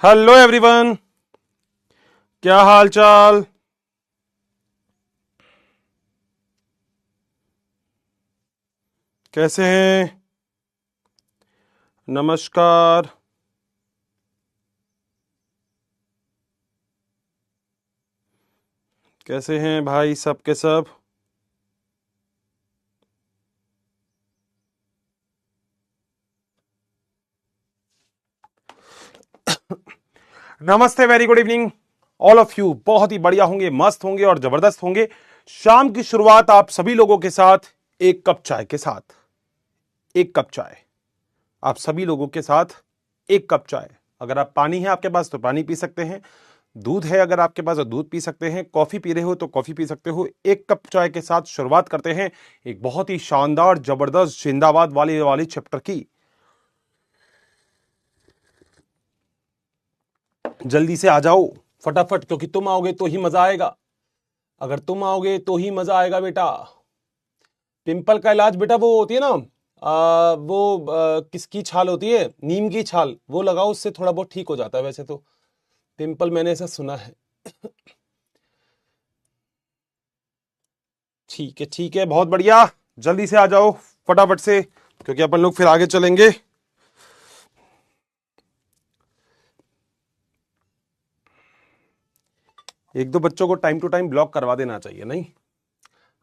Hello everyone, क्या हाल चाल। कैसे हैं? नमस्कार। कैसे हैं भाई सब के सब? नमस्ते, very good evening all of you. बहुत ही बढ़िया होंगे, मस्त होंगे और जबरदस्त होंगे। शाम की शुरुआत आप सभी लोगों के साथ एक कप चाय के साथ। एक कप चाय आप सभी लोगों के साथ। एक कप चाय। अगर आप पानी है आपके पास तो पानी पी सकते हैं, दूध है अगर आपके पास तो दूध पी सकते हैं, कॉफी पी रहे हो तो कॉफी पी सकते हो। एक कप चाय के साथ शुरुआत करते हैं एक बहुत ही शानदार जबरदस्त जिंदाबाद वाली चैप्टर की। जल्दी से आ जाओ फटाफट, क्योंकि तुम आओगे तो ही मजा आएगा। अगर तुम आओगे तो ही मजा आएगा बेटा। पिंपल का इलाज बेटा वो होती है ना, किसकी छाल होती है, नीम की छाल, वो लगाओ, उससे थोड़ा बहुत ठीक हो जाता है वैसे तो पिंपल, मैंने ऐसा सुना है। ठीक है ठीक है, बहुत बढ़िया। जल्दी से आ जाओ फटाफट से, क्योंकि अपन लोग फिर आगे चलेंगे। एक दो बच्चों को टाइम टू टाइम ब्लॉक करवा देना चाहिए, नहीं?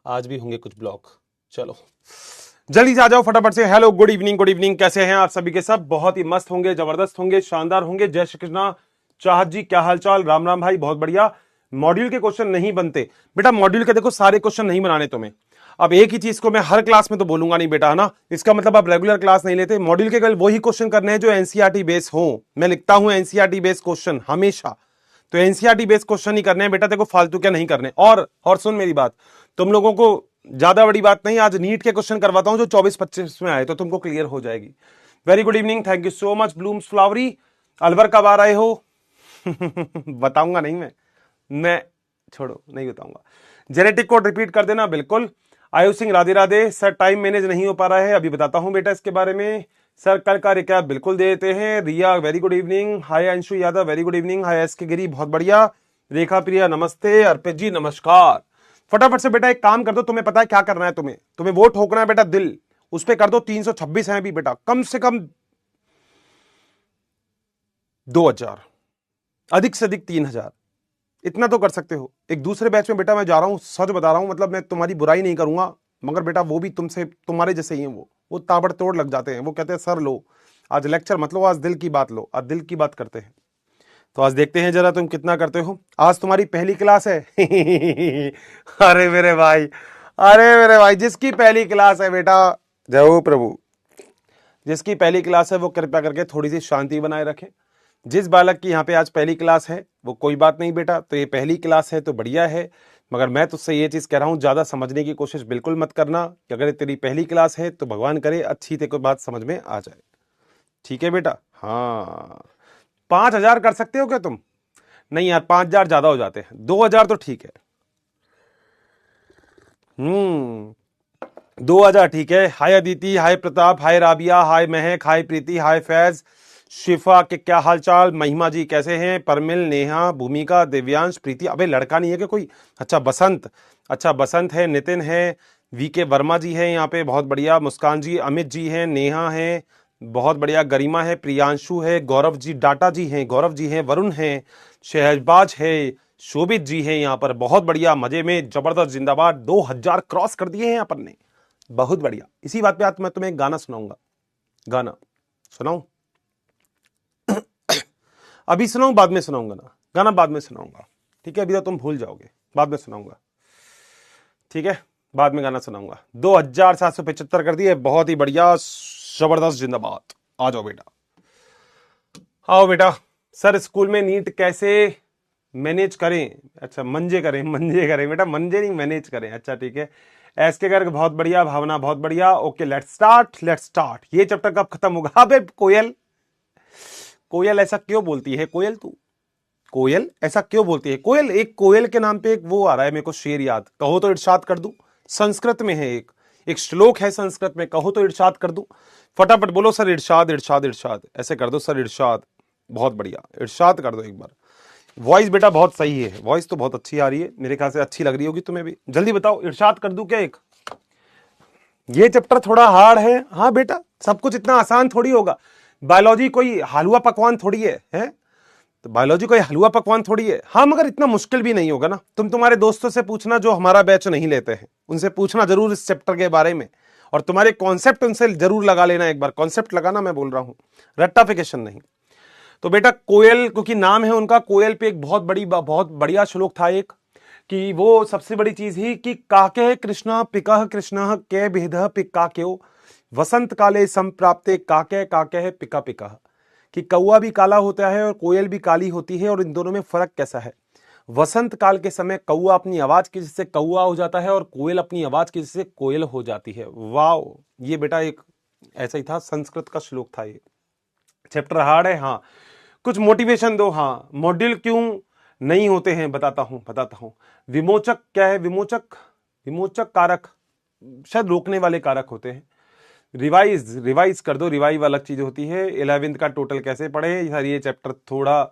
आज भी होंगे कुछ ब्लॉक। चलो जल्दी से आ जाओ फटाफट से। Hello, good evening, good evening. कैसे हैं आप सभी के सब? बहुत ही मस्त होंगे, जबरदस्त होंगे, शानदार होंगे। जय श्री कृष्णा। चाहत जी क्या हाल चाल? राम राम भाई, बहुत बढ़िया। मॉड्यूल के क्वेश्चन नहीं बनते बेटा, मॉड्यूल के देखो सारे क्वेश्चन नहीं बनाने तुम्हें। अब एक ही चीज को मैं हर क्लास में तो बोलूंगा नहीं बेटा, है ना? इसका मतलब आप रेगुलर क्लास नहीं लेते। मॉड्यूल के केवल वही क्वेश्चन करने हैं जो एनसीईआरटी बेस हो। मैं लिखता हूं एनसीईआरटी बेस क्वेश्चन हमेशा, तो एनसीईआरटी बेस्ड क्वेश्चन ही करने हैं बेटा, देखो फालतू क्या नहीं करने। और सुन मेरी बात, तुम लोगों को ज्यादा बड़ी बात नहीं, आज नीट के क्वेश्चन करवाता हूं जो 24-25 में आए, तो तुमको क्लियर हो जाएगी। Very good evening, thank you so much blooms flowery. Alwar कब आ रहे हो? बताऊंगा नहीं मैं छोड़ो, नहीं बताऊंगा। जेनेटिक कोड रिपीट कर देना बिल्कुल। Ayush Singh Radhe Radhe. Sir time manage नहीं हो पा रहा है, अभी बताता हूं बेटा इसके बारे में। सर कल का रिकैप बिल्कुल दे देते हैं। Riya very good evening. Hi Anshu Yadav very good evening. Hi S K Giri बहुत बढ़िया। रेखा प्रिया नमस्ते। अर्पित जी नमस्कार। फटाफट से बेटा एक काम कर दो, तुम्हें पता है क्या करना है, तुम्हें वो ठोकना है बेटा, दिल उस पर कर दो। 326 है अभी बेटा, कम से कम 2000, अधिक से अधिक 3000, इतना तो कर सकते हो। एक दूसरे बैच में बेटा मैं जा रहा हूं, सच बता रहा हूं, मतलब मैं तुम्हारी बुराई नहीं करूंगा, मगर बेटा वो भी तुमसे तुम्हारे जैसे ही हैं। वो ताबड़तोड़ लग जाते हैं। वो कहते हैं सर लो आज लेक्चर मत लो, आज दिल की बात लो, आज दिल की बात करते हैं। तो आज देखते हैं जरा तुम कितना करते हो। आज तुम्हारी पहली क्लास है। अरे मेरे भाई, अरे मेरे भाई, जिसकी पहली क्लास है बेटा, जय हो प्रभु, जिसकी पहली क्लास है वो कृपया करके थोड़ी सी शांति बनाए रखें। जिस बालक की यहाँ पे आज पहली क्लास है वो कोई बात नहीं बेटा, तो ये पहली क्लास है तो बढ़िया है, मगर मैं तुझसे ये चीज कह रहा हूं, ज्यादा समझने की कोशिश बिल्कुल मत करना कि अगर तेरी पहली क्लास है तो भगवान करे अच्छी तेरे को बात समझ में आ जाए। ठीक है बेटा? हाँ। 5000 कर सकते हो क्या तुम? नहीं यार, 5000 ज्यादा हो जाते हैं, 2000 तो ठीक है। 2000 ठीक है। हाय अदिति, हाय प्रताप, हाय राबिया, हाय महक, हाय प्रीति, हाय फैज, शिफा के क्या हालचाल? महिमा जी कैसे हैं? परमिल, नेहा, भूमिका, दिव्यांश, प्रीति, अबे लड़का नहीं है क्या कोई? अच्छा बसंत, अच्छा बसंत है, नितिन है, वी के वर्मा जी हैं यहाँ पे, बहुत बढ़िया। मुस्कान जी, अमित जी हैं, नेहा है, बहुत बढ़िया। गरिमा है, प्रियांशु है, गौरव जी, डाटा जी हैं, गौरव जी हैं, वरुण हैं, शहबाज है, शोभित जी हैं यहाँ पर, बहुत बढ़िया, मजे में, जबरदस्त, जिंदाबाद। 2000 क्रॉस कर दिए हैं अपन ने, बहुत बढ़िया। इसी बात पे आज मैं तुम्हें एक गाना सुनाऊंगा। गाना सुनाऊं? अभी सुनाऊं बाद में सुनाऊंगा ना? गाना बाद में सुनाऊंगा, ठीक है? अभी तो तुम भूल जाओगे, बाद में सुनाऊंगा, ठीक है? बाद में गाना सुनाऊंगा। 2775 कर दिए, बहुत ही बढ़िया, जबरदस्त, जिंदाबाद। आ जाओ बेटा, आओ बेटा। सर स्कूल में नीट कैसे मैनेज करें? अच्छा मंजे करें, मंजे करें बेटा, मंजे नहीं मैनेज करें। अच्छा ठीक है। एस के गर्ग बहुत बढ़िया, भावना बहुत बढ़िया। Okay let's start, let's start. ये चैप्टर कब खत्म होगा? अबे कोयल, कोयल ऐसा क्यों बोलती है? कोयल तू, कोयल ऐसा क्यों बोलती है? कोयल, एक कोयल के नाम पे एक वो आ रहा है मेरे को शेर याद, कहो तो इरशाद कर दूं। संस्कृत में है एक एक श्लोक है संस्कृत में, कहो तो इरशाद कर दूं। फटाफट बोलो सर, इरशाद इरशाद इरशाद, ऐसे कर दो सर, इरशाद। बहुत बढ़िया, इरशाद कर दो एक बार। वॉइस बेटा बहुत सही है, वॉइस तो बहुत अच्छी आ रही है, मेरे ख्याल से अच्छी लग रही होगी तुम्हें भी। जल्दी बताओ, इरशाद कर दूं क्या एक? ये चैप्टर थोड़ा हार्ड है। हाँ बेटा, सब कुछ इतना आसान थोड़ी होगा। बायोलॉजी कोई हलवा पकवान थोड़ी है? तो बायोलॉजी कोई हलवा पकवान थोड़ी है। हाँ, मगर इतना मुश्किल भी नहीं होगा ना। तुम तुम्हारे दोस्तों से पूछना जो हमारा बैच नहीं लेते हैं, उनसे पूछना जरूर इस चैप्टर के बारे में, और तुम्हारे कॉन्सेप्ट उनसे जरूर लगा लेना एक बार। कॉन्सेप्ट लगाना मैं बोल रहा हूं, रट्टाफिकेशन नहीं। तो बेटा कोयल, क्योंकि नाम है उनका, कोयल पे एक बहुत बढ़िया श्लोक था एक, कि वो सबसे बड़ी चीज ही कि काके कृष्ण पिकह कृष्ण के भेद पिका क्यों वसंत काले संप्राप्ते काके काके पिका पिका, कि कौआ भी काला होता है और कोयल भी काली होती है, और इन दोनों में फर्क कैसा है। वसंत काल के समय कौआ अपनी आवाज की वजह से कौआ हो जाता है और कोयल अपनी आवाज की वजह से कोयल हो जाती है। वाह, ये बेटा एक ऐसा ही था, संस्कृत का श्लोक था ये। चैप्टर हार्ड है हाँ, कुछ मोटिवेशन दो। हाँ, मॉड्यूल क्यों नहीं होते हैं बताता हूं। विमोचक क्या है? विमोचक कारक शायद रोकने वाले कारक होते हैं। रिवाइज कर दो, रिवाइव अलग चीज होती है। 11th का टोटल कैसे पढ़े सर, ये चैप्टर थोड़ा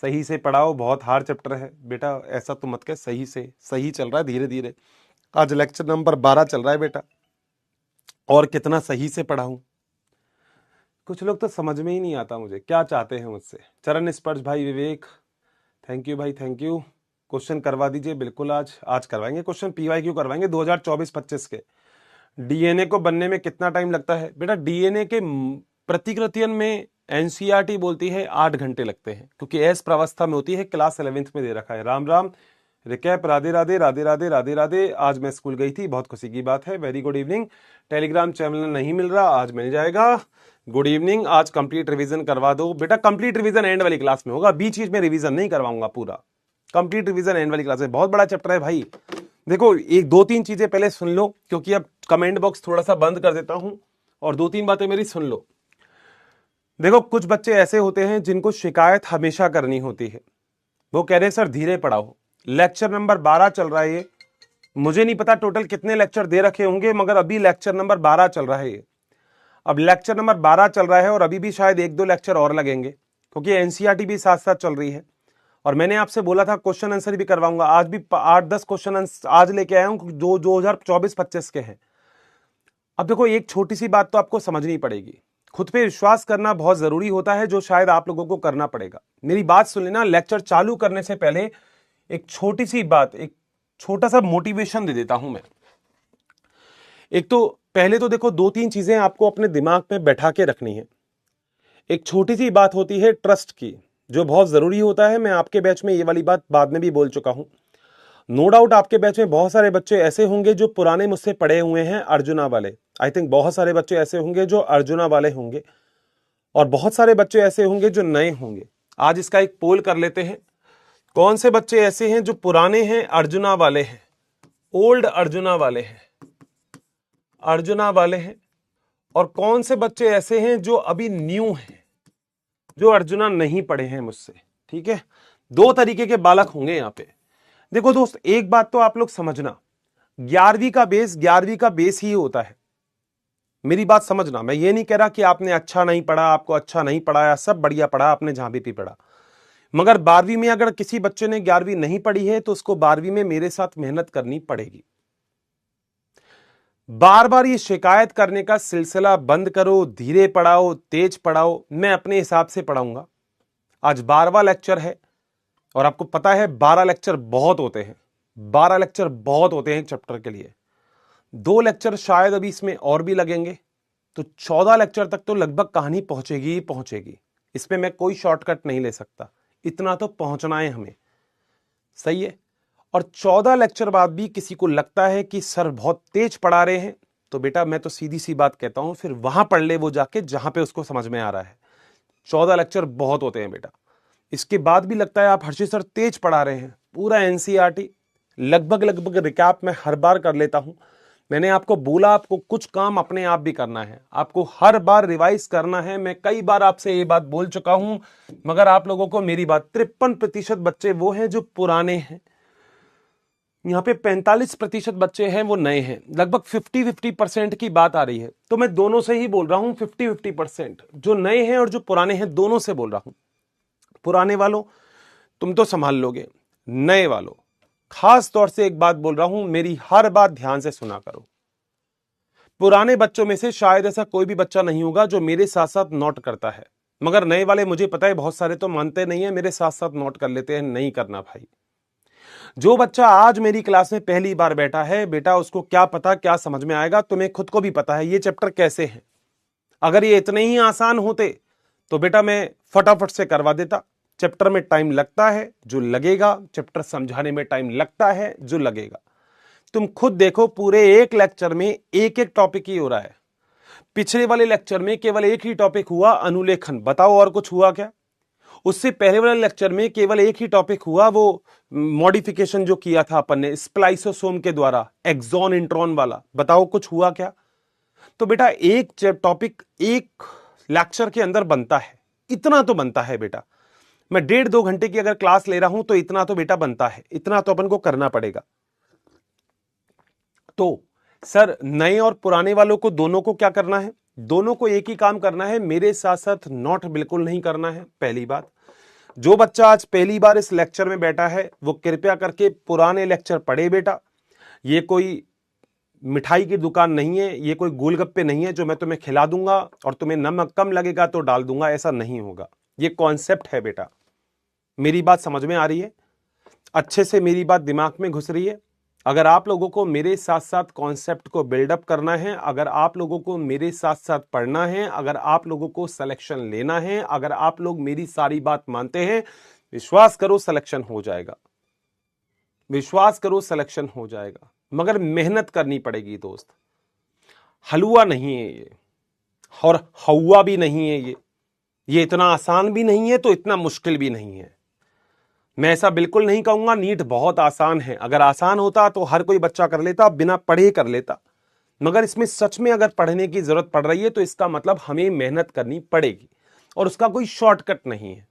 सही से पढ़ाओ, बहुत हार्ड चैप्टर है बेटा। ऐसा तो मत कह, सही चल रहा है, धीरे धीरे। आज लेक्चर नंबर 12 चल रहा है बेटा, और कितना सही से पढ़ाऊं। कुछ लोग तो समझ में ही नहीं आता मुझे क्या चाहते हैं मुझसे। चरण स्पर्श भाई विवेक, थैंक यू भाई, थैंक यू। क्वेश्चन करवा दीजिए बिल्कुल, आज करवाएंगे क्वेश्चन, PYQ करवाएंगे 2024-25 के। डीएनए को बनने में कितना टाइम लगता है बेटा? डीएनए के प्रतिकृतियन में एनसीईआरटी बोलती है 8 घंटे लगते हैं, क्योंकि एस प्रावस्था में होती है। क्लास 11th में दे रखा है। राम राम, रिकैप, राधे राधे राधे राधे राधे राधे। आज मैं स्कूल गई थी, बहुत खुशी की बात है। Very good evening. Telegram channel नहीं मिल रहा, आज मिल जाएगा। Good evening. आज कंप्लीट रिवीजन करवा दो बेटा। कंप्लीट रिवीजन एंड वाली क्लास में होगा, बीच बीच में रिवीजन नहीं करवाऊंगा पूरा। कंप्लीट रिवीजन एंड वाली क्लास में, बहुत बड़ा चैप्टर है भाई। देखो, एक 2-3 चीजें पहले सुन लो, क्योंकि अब कमेंट बॉक्स थोड़ा सा बंद कर देता हूं, और 2-3 बातें मेरी सुन लो। देखो, कुछ बच्चे ऐसे होते हैं जिनको शिकायत हमेशा करनी होती है। वो कह रहे हैं सर धीरे पढ़ाओ। लेक्चर नंबर 12 चल रहा है ये। मुझे नहीं पता टोटल कितने लेक्चर दे रखे होंगे, मगर अभी लेक्चर नंबर 12 चल रहा है ये। अब लेक्चर नंबर 12 चल रहा है, और अभी भी शायद 1-2 लेक्चर और लगेंगे, क्योंकि एनसीईआरटी भी साथ साथ चल रही है। और मैंने आपसे बोला था क्वेश्चन आंसर भी करवाऊंगा। आज भी 8-10 क्वेश्चन आंसर आज लेके आया हूं, जो 2024-25 के हैं। अब देखो, एक छोटी सी बात तो आपको समझनी पड़ेगी। खुद पे विश्वास करना बहुत जरूरी होता है, जो शायद आप लोगों को करना पड़ेगा। मेरी बात सुन लेना। लेक्चर चालू करने से पहले एक छोटी सी बात, एक छोटा सा मोटिवेशन दे देता हूं मैं। एक तो पहले तो देखो, 2-3 चीजें आपको अपने दिमाग में बैठा के रखनी है। एक छोटी सी बात होती है ट्रस्ट की, जो बहुत जरूरी होता है। मैं आपके बैच में ये वाली बात बाद में भी बोल चुका हूं। नो डाउट आपके बैच में बहुत सारे बच्चे ऐसे होंगे जो पुराने मुझसे पढ़े हुए हैं, अर्जुना वाले। आई थिंक बहुत सारे बच्चे ऐसे होंगे जो अर्जुना वाले होंगे, और बहुत सारे बच्चे ऐसे होंगे जो नए होंगे। आज इसका एक पोल कर लेते हैं। कौन से बच्चे ऐसे हैं जो पुराने हैं, अर्जुना वाले हैं, ओल्ड अर्जुना वाले हैं, और कौन से बच्चे ऐसे हैं जो अभी न्यू हैं, जो अर्जुना नहीं पढ़े हैं मुझसे। ठीक है, 2 तरीके के बालक होंगे यहां पे। देखो दोस्त, एक बात तो आप लोग समझना, 11वीं का बेस ही होता है। मेरी बात समझना। मैं ये नहीं कह रहा कि आपने अच्छा नहीं पढ़ा, आपको अच्छा नहीं पढ़ाया, सब बढ़िया पढ़ा आपने जहां भी पढ़ा। मगर 12वीं में अगर किसी बच्चे ने 11वीं नहीं पढ़ी है, तो उसको 12वीं में मेरे साथ मेहनत करनी पड़ेगी। बार बार ये शिकायत करने का सिलसिला बंद करो। धीरे पढ़ाओ, तेज पढ़ाओ, मैं अपने हिसाब से पढ़ाऊंगा। आज 12वां लेक्चर है, और आपको पता है 12 लेक्चर बहुत होते हैं। 12 लेक्चर बहुत होते हैं एक चैप्टर के लिए। 2 लेक्चर शायद अभी इसमें और भी लगेंगे, तो 14 लेक्चर तक तो लगभग कहानी पहुंचेगी ही पहुंचेगी। इसमें मैं कोई शॉर्टकट नहीं ले सकता, इतना तो पहुंचना है हमें। सही है। और 14 लेक्चर बाद भी किसी को लगता है कि सर बहुत तेज पढ़ा रहे हैं, तो बेटा मैं तो सीधी सी बात कहता हूं, फिर वहां पढ़ ले वो जाके जहां पे उसको समझ में आ रहा है। 14 लेक्चर बहुत होते हैं बेटा। इसके बाद भी लगता है आप हर्षित सर तेज पढ़ा रहे हैं, पूरा एनसीईआरटी लगभग रिकैप में हर बार कर लेता हूं। मैंने आपको बोला, आपको कुछ काम अपने आप भी करना है, आपको हर बार रिवाइज करना है। मैं कई बार आपसे ये बात बोल चुका हूं, मगर आप लोगों को मेरी बात, 53% बच्चे वो हैं जो पुराने हैं, यहाँ पे 45% बच्चे हैं वो नए हैं। लगभग 50-50% की बात आ रही है। तो मैं दोनों से ही बोल रहा हूं, 50-50% जो नए हैं और जो पुराने हैं, दोनों से बोल रहा हूं। पुराने वालों तुम तो संभाल लोगे, नए वालों खास तौर से एक बात बोल रहा हूं, मेरी हर बात ध्यान से सुना करो। पुराने बच्चों में से शायद ऐसा कोई भी बच्चा नहीं होगा जो मेरे साथ साथ नोट करता है, मगर नए वाले मुझे पता है बहुत सारे तो मानते नहीं है, मेरे साथ साथ नोट कर लेते हैं। नहीं करना भाई। जो बच्चा आज मेरी क्लास में पहली बार बैठा है बेटा, उसको क्या पता क्या समझ में आएगा, तुम्हें खुद को भी पता है ये चैप्टर कैसे है। अगर ये इतने ही आसान होते तो बेटा मैं फटाफट से करवा देता। चैप्टर में टाइम लगता है जो लगेगा, चैप्टर समझाने में टाइम लगता है जो लगेगा। तुम खुद देखो, पूरे एक लेक्चर में एक एक टॉपिक ही हो रहा है। पिछले वाले लेक्चर में केवल एक ही टॉपिक हुआ, अनुलेखन। बताओ और कुछ हुआ क्या? उससे पहले वाले लेक्चर में केवल एक ही टॉपिक हुआ, वो मॉडिफिकेशन जो किया था अपन ने स्प्लाइसोसोम के द्वारा, एक्सॉन इंट्रॉन वाला। बताओ कुछ हुआ क्या? तो बेटा एक टॉपिक एक लेक्चर के अंदर बनता है, इतना तो बनता है बेटा। मैं 1.5-2 घंटे की अगर क्लास ले रहा हूं तो इतना तो बेटा बनता है, इतना तो अपन को करना पड़ेगा। तो सर नए और पुराने वालों को दोनों को क्या करना है? दोनों को एक ही काम करना है, मेरे साथ साथ नोट बिल्कुल नहीं करना है। पहली बात, जो बच्चा आज पहली बार इस लेक्चर में बैठा है वो कृपया करके पुराने लेक्चर पढ़े बेटा। ये कोई मिठाई की दुकान नहीं है, ये कोई गोलगप्पे नहीं है जो मैं तुम्हें खिला दूंगा और तुम्हें नमक कम लगेगा तो डाल दूंगा, ऐसा नहीं होगा। ये कॉन्सेप्ट है बेटा। मेरी बात समझ में आ रही है? अच्छे से मेरी बात दिमाग में घुस रही है? अगर आप लोगों को मेरे साथ साथ कॉन्सेप्ट को बिल्डअप करना है, अगर आप लोगों को मेरे साथ साथ पढ़ना है, अगर आप लोगों को सिलेक्शन लेना है, अगर आप लोग मेरी सारी बात मानते हैं, विश्वास करो सिलेक्शन हो जाएगा। विश्वास करो सिलेक्शन हो जाएगा, मगर मेहनत करनी पड़ेगी दोस्त। हलवा नहीं है ये और हवा भी नहीं है ये इतना आसान भी नहीं है तो इतना मुश्किल भी नहीं है। मैं ऐसा बिल्कुल नहीं कहूंगा नीट बहुत आसान है। अगर आसान होता तो हर कोई बच्चा कर लेता, बिना पढ़े कर लेता। मगर इसमें सच में अगर पढ़ने की जरूरत पड़ रही है तो इसका मतलब हमें मेहनत करनी पड़ेगी और उसका कोई शॉर्टकट नहीं है।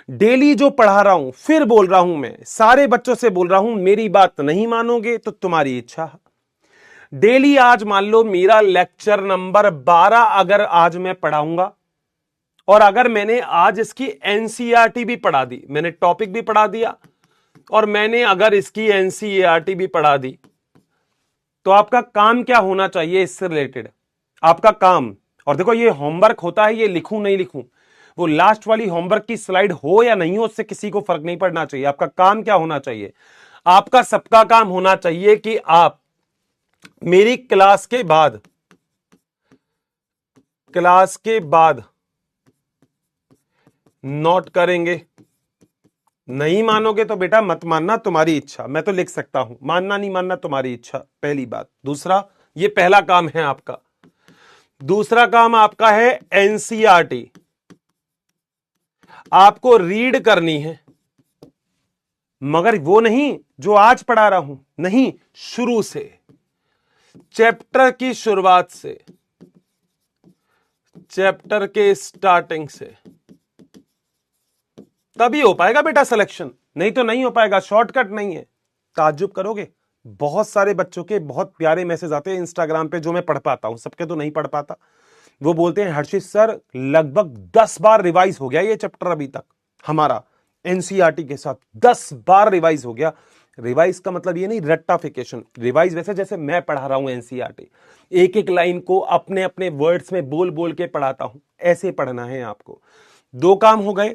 डेली जो पढ़ा रहा हूं, फिर बोल रहा हूं, मैं सारे बच्चों से बोल रहा हूं, मेरी बात नहीं मानोगे तो तुम्हारी इच्छा। डेली आज मान लो मेरा लेक्चर नंबर 12 अगर आज मैं पढ़ाऊंगा और अगर मैंने आज इसकी एनसीईआरटी भी पढ़ा दी, मैंने टॉपिक भी पढ़ा दिया और मैंने अगर इसकी एनसीईआरटी भी पढ़ा दी, तो आपका काम क्या होना चाहिए इससे रिलेटेड? आपका काम, और देखो ये होमवर्क होता है, ये लिखूं नहीं लिखूं, वो लास्ट वाली होमवर्क की स्लाइड हो या नहीं हो उससे किसी को फर्क नहीं पड़ना चाहिए। आपका काम क्या होना चाहिए? आपका सबका काम होना चाहिए कि आप मेरी क्लास के बाद नोट करेंगे। नहीं मानोगे तो बेटा मत मानना, तुम्हारी इच्छा। मैं तो लिख सकता हूं, मानना नहीं मानना तुम्हारी इच्छा, पहली बात। दूसरा, ये पहला काम है आपका। दूसरा काम आपका है एनसीईआरटी। आपको रीड करनी है, मगर वो नहीं जो आज पढ़ा रहा हूं, नहीं, शुरू से, चैप्टर की शुरुआत से, चैप्टर के स्टार्टिंग से, तभी हो पाएगा बेटा सिलेक्शन, नहीं तो नहीं हो पाएगा। शॉर्टकट नहीं है। ताज्जुब करोगे, बहुत सारे बच्चों के बहुत प्यारे मैसेज आते हैं इंस्टाग्राम पे जो मैं पढ़ पाता हूं, सबके तो नहीं पढ़ पाता। वो बोलते हैं हर्षित सर लगभग 10 बार रिवाइज हो गया ये चैप्टर, अभी तक हमारा एनसीईआरटी के साथ 10 बार रिवाइज हो गया। रिवाइज का मतलब ये नहीं रट्टाफिकेशन, रिवाइज वैसे जैसे मैं पढ़ा रहा हूं एनसीईआरटी, एक एक लाइन को अपने अपने वर्ड्स में बोल बोल के पढ़ाता हूं, ऐसे पढ़ना है आपको। 2 काम हो गए।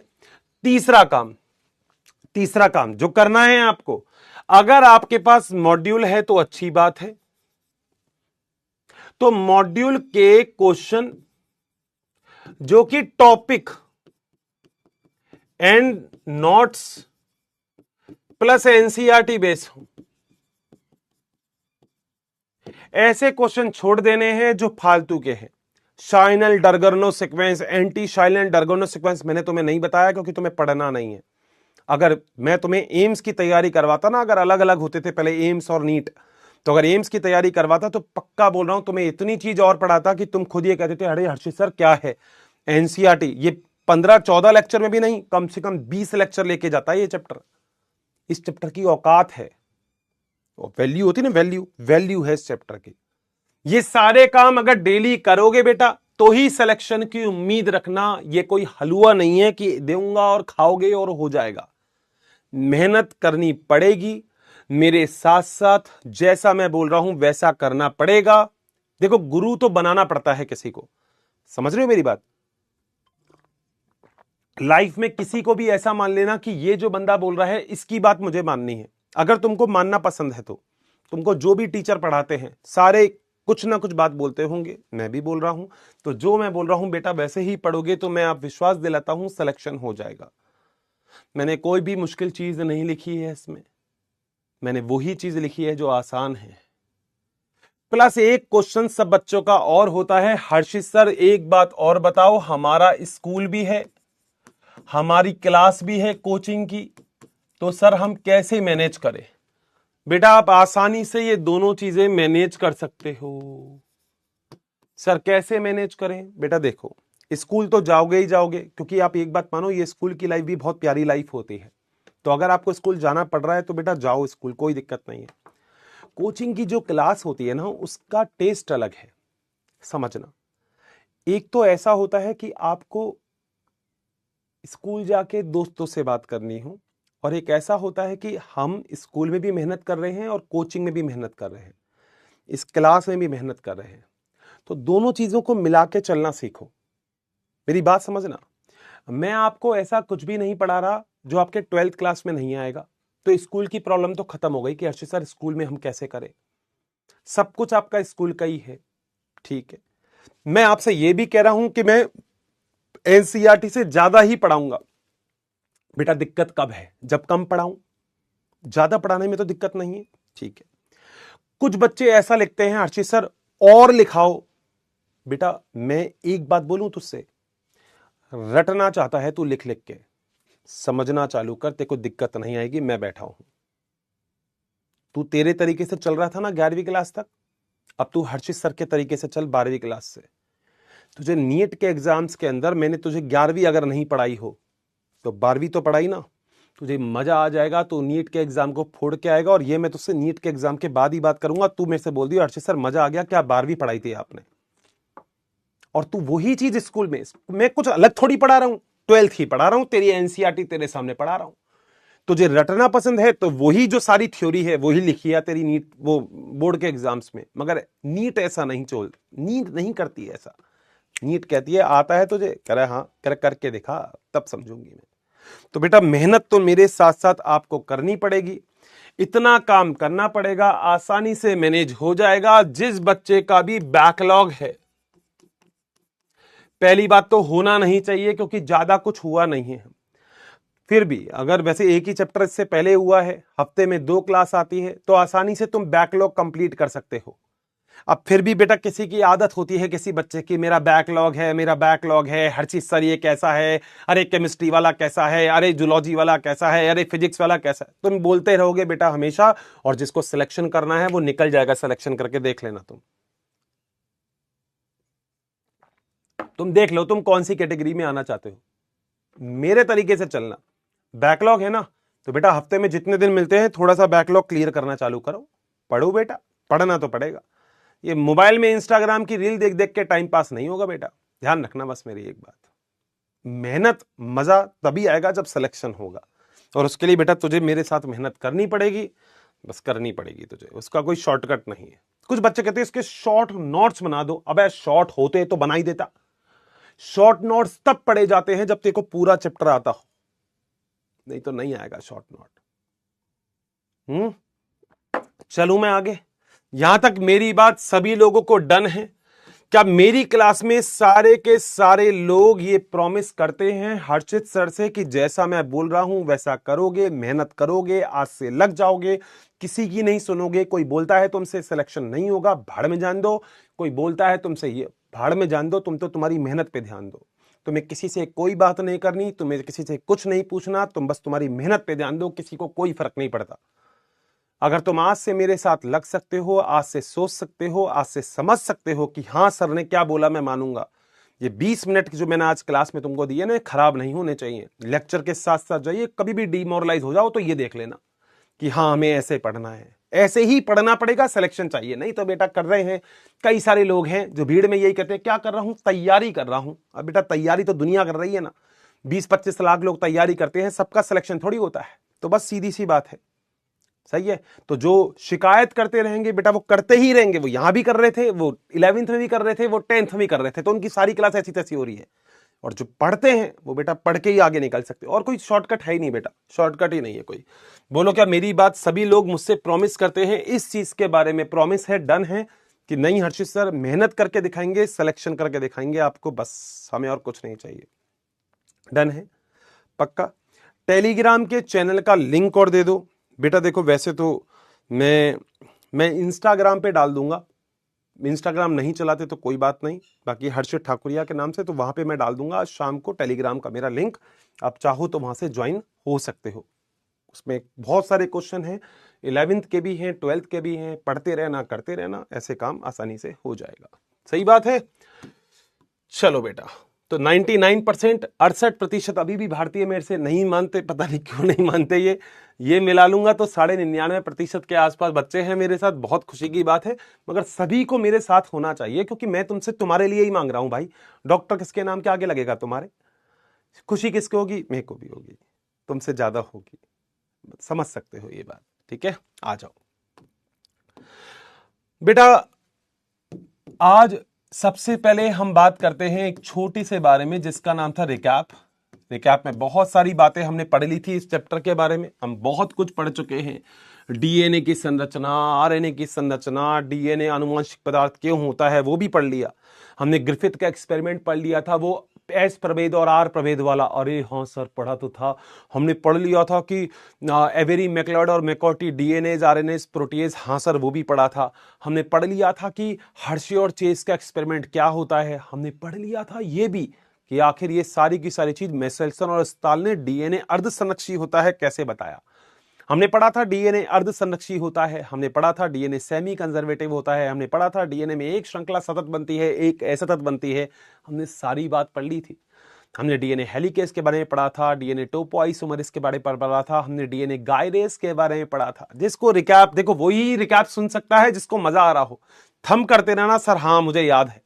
तीसरा काम जो करना है आपको, अगर आपके पास मॉड्यूल है तो अच्छी बात है, तो मॉड्यूल के क्वेश्चन जो कि topic and notes plus NCERT base हो, ऐसे क्वेश्चन छोड़ देने हैं जो फालतू के हैं। शाइनल डरगर्नो सीक्वेंस, एंटी शाइनल डरगर्नो सीक्वेंस मैंने तुम्हें नहीं बताया क्योंकि तुम्हें पढ़ना नहीं है। अगर मैं तुम्हें एम्स की तैयारी करवाता ना, अगर अलग अलग होते थे पहले एम्स और नीट, तो अगर एम्स की तैयारी करवाता तो पक्का बोल रहा हूं तुम्हें इतनी चीज और पढ़ाता कि तुम खुद ये कहते थे अरे हर्षित सर क्या है एनसीईआरटी। ये 15-14 लेक्चर में भी नहीं, कम से कम 20 लेक्चर लेके जाता है ये चैप्टर। इस चैप्टर की औकात है, वैल्यू होती ना, वैल्यू है इस चैप्टर की। ये सारे काम अगर डेली करोगे बेटा तो ही सिलेक्शन की उम्मीद रखना। ये कोई हलवा नहीं है कि दूंगा और खाओगे और हो जाएगा। मेहनत करनी पड़ेगी। मेरे साथ साथ जैसा मैं बोल रहा हूं वैसा करना पड़ेगा। देखो, गुरु तो बनाना पड़ता है किसी को, समझ रहे हो मेरी बात? लाइफ में किसी को भी ऐसा मान लेना कि ये जो बंदा बोल रहा है इसकी बात मुझे माननी है। अगर तुमको मानना पसंद है तो तुमको जो भी टीचर पढ़ाते हैं सारे कुछ ना कुछ बात बोलते होंगे, मैं भी बोल रहा हूं, तो जो मैं बोल रहा हूं बेटा वैसे ही पढ़ोगे तो मैं आप विश्वास दिलाता हूं सिलेक्शन हो जाएगा। मैंने कोई भी मुश्किल चीज नहीं लिखी है इसमें, मैंने वही चीज लिखी है जो आसान है। प्लस एक क्वेश्चन सब बच्चों का और होता है, हर्षित सर एक बात और बताओ, हमारा स्कूल भी है, हमारी क्लास भी है कोचिंग की, तो सर हम कैसे मैनेज करें? बेटा आप आसानी से ये दोनों चीजें मैनेज कर सकते हो। सर कैसे मैनेज करें? बेटा देखो, स्कूल तो जाओगे ही जाओगे, क्योंकि आप एक बात मानो, ये स्कूल की लाइफ भी बहुत प्यारी लाइफ होती है। तो अगर आपको स्कूल जाना पड़ रहा है तो बेटा जाओ स्कूल, कोई दिक्कत नहीं है। कोचिंग की जो क्लास होती है ना, उसका टेस्ट अलग है, समझना। एक तो ऐसा होता है कि आपको स्कूल जाके दोस्तों से बात करनी हो, और एक ऐसा होता है कि हम स्कूल में भी मेहनत कर रहे हैं और कोचिंग में भी मेहनत कर रहे हैं, इस क्लास में भी मेहनत कर रहे हैं। तो दोनों चीजों को मिला के चलना सीखो, मेरी बात समझना। मैं आपको ऐसा कुछ भी नहीं पढ़ा रहा जो आपके 12th क्लास में नहीं आएगा। तो स्कूल की प्रॉब्लम तो खत्म हो गई कि अर्षित सर स्कूल में हम कैसे करें, सब कुछ आपका स्कूल का ही है, ठीक है। मैं आपसे यह भी कह रहा हूं कि मैं एनसीईआरटी से ज्यादा ही पढ़ाऊंगा। बेटा दिक्कत कब है? जब कम पढ़ाऊं, ज्यादा पढ़ाने में तो दिक्कत नहीं है, ठीक है। कुछ बच्चे ऐसा लिखते हैं, अर्षित सर और लिखाओ। बेटा मैं एक बात बोलूं तुझसे, रटना चाहता है तू लिख लिख के, समझना चालू कर, तेरे को दिक्कत नहीं आएगी, मैं बैठा हूं। तू तेरे तरीके से चल रहा था ना 11वीं क्लास तक, अब तू हर्षित सर के तरीके से चल 12वीं क्लास से। तुझे नीट के एग्जाम्स के अंदर मैंने तुझे 11वीं अगर नहीं पढ़ाई हो तो 12वीं तो पढ़ाई ना, तुझे मजा आ जाएगा, तो नीट के एग्जाम को फोड़ के आएगा। और ये मैं तुझसे नीट के एग्जाम के बाद ही बात करूंगा। तू मेरे से बोल दिया हर्षित सर मजा आ गया, क्या 12वीं पढ़ाई थी आपने, और तू वही चीज स्कूल में, मैं कुछ अलग थोड़ी पढ़ा रहा हूं, 12th ही पढ़ा रहा हूं, तेरी एनसीईआरटी तेरे सामने पढ़ा रहा हूं। तुझे रटना पसंद है तो वही जो सारी थ्योरी है वही लिखी है तेरी नीट वो बोर्ड के एग्जाम्स में। मगर नीट ऐसा नहीं नीट नहीं करती है ऐसा। नीट कहती है आता है तुझे, कह रहा है हाँ, करके दिखा तब समझूंगी मैं। तो बेटा मेहनत तो मेरे साथ साथ आपको करनी पड़ेगी, इतना काम करना पड़ेगा, आसानी से मैनेज हो जाएगा। जिस बच्चे का भी बैकलॉग है, पहली बात तो होना नहीं चाहिए, क्योंकि ज्यादा कुछ हुआ नहीं है। फिर भी अगर वैसे एक ही चैप्टर इससे पहले हुआ है, हफ्ते में 2 क्लास आती है, तो आसानी से तुम बैकलॉग कंप्लीट कर सकते हो। अब फिर भी बेटा किसी की आदत होती है, किसी बच्चे की, मेरा बैकलॉग है, मेरा बैकलॉग है, हर चीज सर ये कैसा है, अरे केमिस्ट्री वाला कैसा है, अरे जूलॉजी वाला कैसा है, अरे फिजिक्स वाला कैसा है। तुम बोलते रहोगे बेटा हमेशा, और जिसको सिलेक्शन करना है वो निकल जाएगा, सिलेक्शन करके देख लेना। तुम देख लो तुम कौन सी कैटेगरी में आना चाहते हो। मेरे तरीके से चलना। बैकलॉग है ना, तो बेटा हफ्ते में जितने दिन मिलते हैं थोड़ा सा बैकलॉग क्लियर करना चालू करो, पढ़ो बेटा, पढ़ना तो पड़ेगा। ये मोबाइल में इंस्टाग्राम की रील देख देख के टाइम पास नहीं होगा बेटा, ध्यान रखना बस मेरी एक बात। मेहनत मजा तभी आएगा जब सिलेक्शन होगा, और उसके लिए बेटा तुझे मेरे साथ मेहनत करनी पड़ेगी, बस करनी पड़ेगी तुझे, उसका कोई शॉर्टकट नहीं है। कुछ बच्चे कहते हैं इसके शॉर्ट नोट्स बना दो। अबे शॉर्ट होते तो बना ही देता। शॉर्ट नोट्स तब पढ़े जाते हैं जब तेरे को पूरा चैप्टर आता हो, नहीं तो नहीं आएगा शॉर्ट नोट। चलूं मैं आगे? यहां तक मेरी बात सभी लोगों को डन है? क्या मेरी क्लास में सारे के सारे लोग ये प्रॉमिस करते हैं हर्षित सर से कि जैसा मैं बोल रहा हूं वैसा करोगे, मेहनत करोगे, आज से लग जाओगे, किसी की नहीं सुनोगे? कोई बोलता है तुमसे सिलेक्शन नहीं होगा, भाड़ में जान दो। कोई बोलता है तुमसे ये, भाड़ में जान दो, तुम तो तुम्हारी मेहनत पे ध्यान दो। तुम्हें किसी से कोई बात नहीं करनी, तुम्हें किसी से कुछ नहीं पूछना, तुम बस तुम्हारी मेहनत पे ध्यान दो, किसी को कोई फर्क नहीं पड़ता। अगर तुम आज से मेरे साथ लग सकते हो, आज से सोच सकते हो, आज से समझ सकते हो कि हाँ सर ने क्या बोला मैं मानूंगा, ये 20 मिनट की जो मैंने आज क्लास में तुमको दी है ना, खराब नहीं होने चाहिए। लेक्चर के साथ साथ जाइए, कभी भी डिमोरलाइज हो जाओ तो ये देख लेना कि हाँ हमें ऐसे पढ़ना है, ऐसे ही पढ़ना पड़ेगा, सिलेक्शन चाहिए। नहीं तो बेटा कर रहे हैं, कई सारे लोग हैं जो भीड़ में यही कहते हैं क्या कर रहा हूं, तैयारी कर रहा हूं। अब बेटा तैयारी तो दुनिया कर रही है ना, 20-25 लाख लोग तैयारी करते हैं, सबका सिलेक्शन थोड़ी होता है। तो बस सीधी सी बात है, सही है। तो जो शिकायत करते रहेंगे बेटा वो करते ही रहेंगे। वो यहां भी कर रहे थे, वो 11th में भी कर रहे थे, वो 10th में भी कर रहे थे, तो उनकी सारी क्लास ऐसी तैसी हो रही है। और जो पढ़ते हैं वो बेटा पढ़ के ही आगे निकल सकते। और कोई शॉर्टकट है ही नहीं बेटा, शॉर्टकट ही नहीं है कोई। बोलो क्या मेरी बात सभी लोग मुझसे प्रॉमिस करते हैं इस चीज के बारे में, प्रॉमिस है, डन है कि नहीं हर्षित सर मेहनत करके दिखाएंगे, सिलेक्शन करके दिखाएंगे आपको, बस हमें और कुछ नहीं चाहिए। डन है, पक्का। टेलीग्राम के चैनल का लिंक और दे दो बेटा। देखो वैसे तो मैं इंस्टाग्राम पे डाल दूंगा, इंस्टाग्राम नहीं चलाते तो कोई बात नहीं, बाकी हर्षित ठाकुरिया के नाम से, तो वहां पे मैं डाल दूंगा आज शाम को टेलीग्राम का मेरा लिंक। आप चाहो तो वहां से ज्वाइन हो सकते हो। उसमें बहुत सारे क्वेश्चन हैं, 11th के भी हैं, 12th के भी हैं। पढ़ते रहना, करते रहना, ऐसे काम आसानी से हो जाएगा। सही बात है। चलो बेटा, तो 99%, 68% अभी भी भारतीय मेरे से नहीं मानते, पता नहीं क्यों नहीं मानते। ये मिला लूंगा तो 99.5% के आसपास बच्चे हैं मेरे साथ। बहुत खुशी की बात है, मगर सभी को मेरे साथ होना चाहिए, क्योंकि मैं तुमसे तुम्हारे लिए ही मांग रहा हूं भाई। डॉक्टर किसके नाम के आगे लगेगा तुम्हारे? खुशी किसको होगी? मेरे को भी होगी, तुमसे ज्यादा होगी। समझ सकते हो ये बात, ठीक है। आ जाओ बेटा, आज सबसे पहले हम बात करते हैं एक छोटी से बारे में जिसका नाम था रिकैप। रिकैप में बहुत सारी बातें हमने पढ़ ली थी इस चैप्टर के बारे में, हम बहुत कुछ पढ़ चुके हैं। डीएनए की संरचना, आरएनए की संरचना, डीएनए आनुवंशिक पदार्थ क्यों होता है वो भी पढ़ लिया हमने। ग्रिफिथ का एक्सपेरिमेंट पढ़ लिया था, वो एस प्रभेद और आर प्रभेद वाला। अरे हाँ सर पढ़ा तो था, हमने पढ़ लिया था कि एवेरी, मैक्लियोड और मैकॉर्टी डीएनएज, आरएनएज, प्रोटीएज। हाँ सर वो भी पढ़ा था। हमने पढ़ लिया था कि हर्शे और चेस का एक्सपेरिमेंट क्या होता है। हमने पढ़ लिया था ये भी कि आखिर ये सारी की सारी चीज मेसेल्सन और स्टाल ने डीएनए अर्धसंरक्षी होता है कैसे बताया। हमने पढ़ा था डीएनए अर्धसंरक्षी होता है, हमने पढ़ा था डीएनए सेमी कंजर्वेटिव होता है, हमने पढ़ा था डीएनए में एक श्रृंखला सतत बनती है, एक असतत बनती है। हमने सारी बात पढ़ ली थी। हमने डीएनए हेलिकेज के बारे में पढ़ा था, डीएनए टोपोआइसोमरेज के बारे में पढ़ा था, हमने डीएनए गायरेज के बारे में पढ़ा था। जिसको रिकैप, देखो वही रिकैप सुन सकता है जिसको मजा आ रहा हो। थम करते रहना सर हाँ मुझे याद है।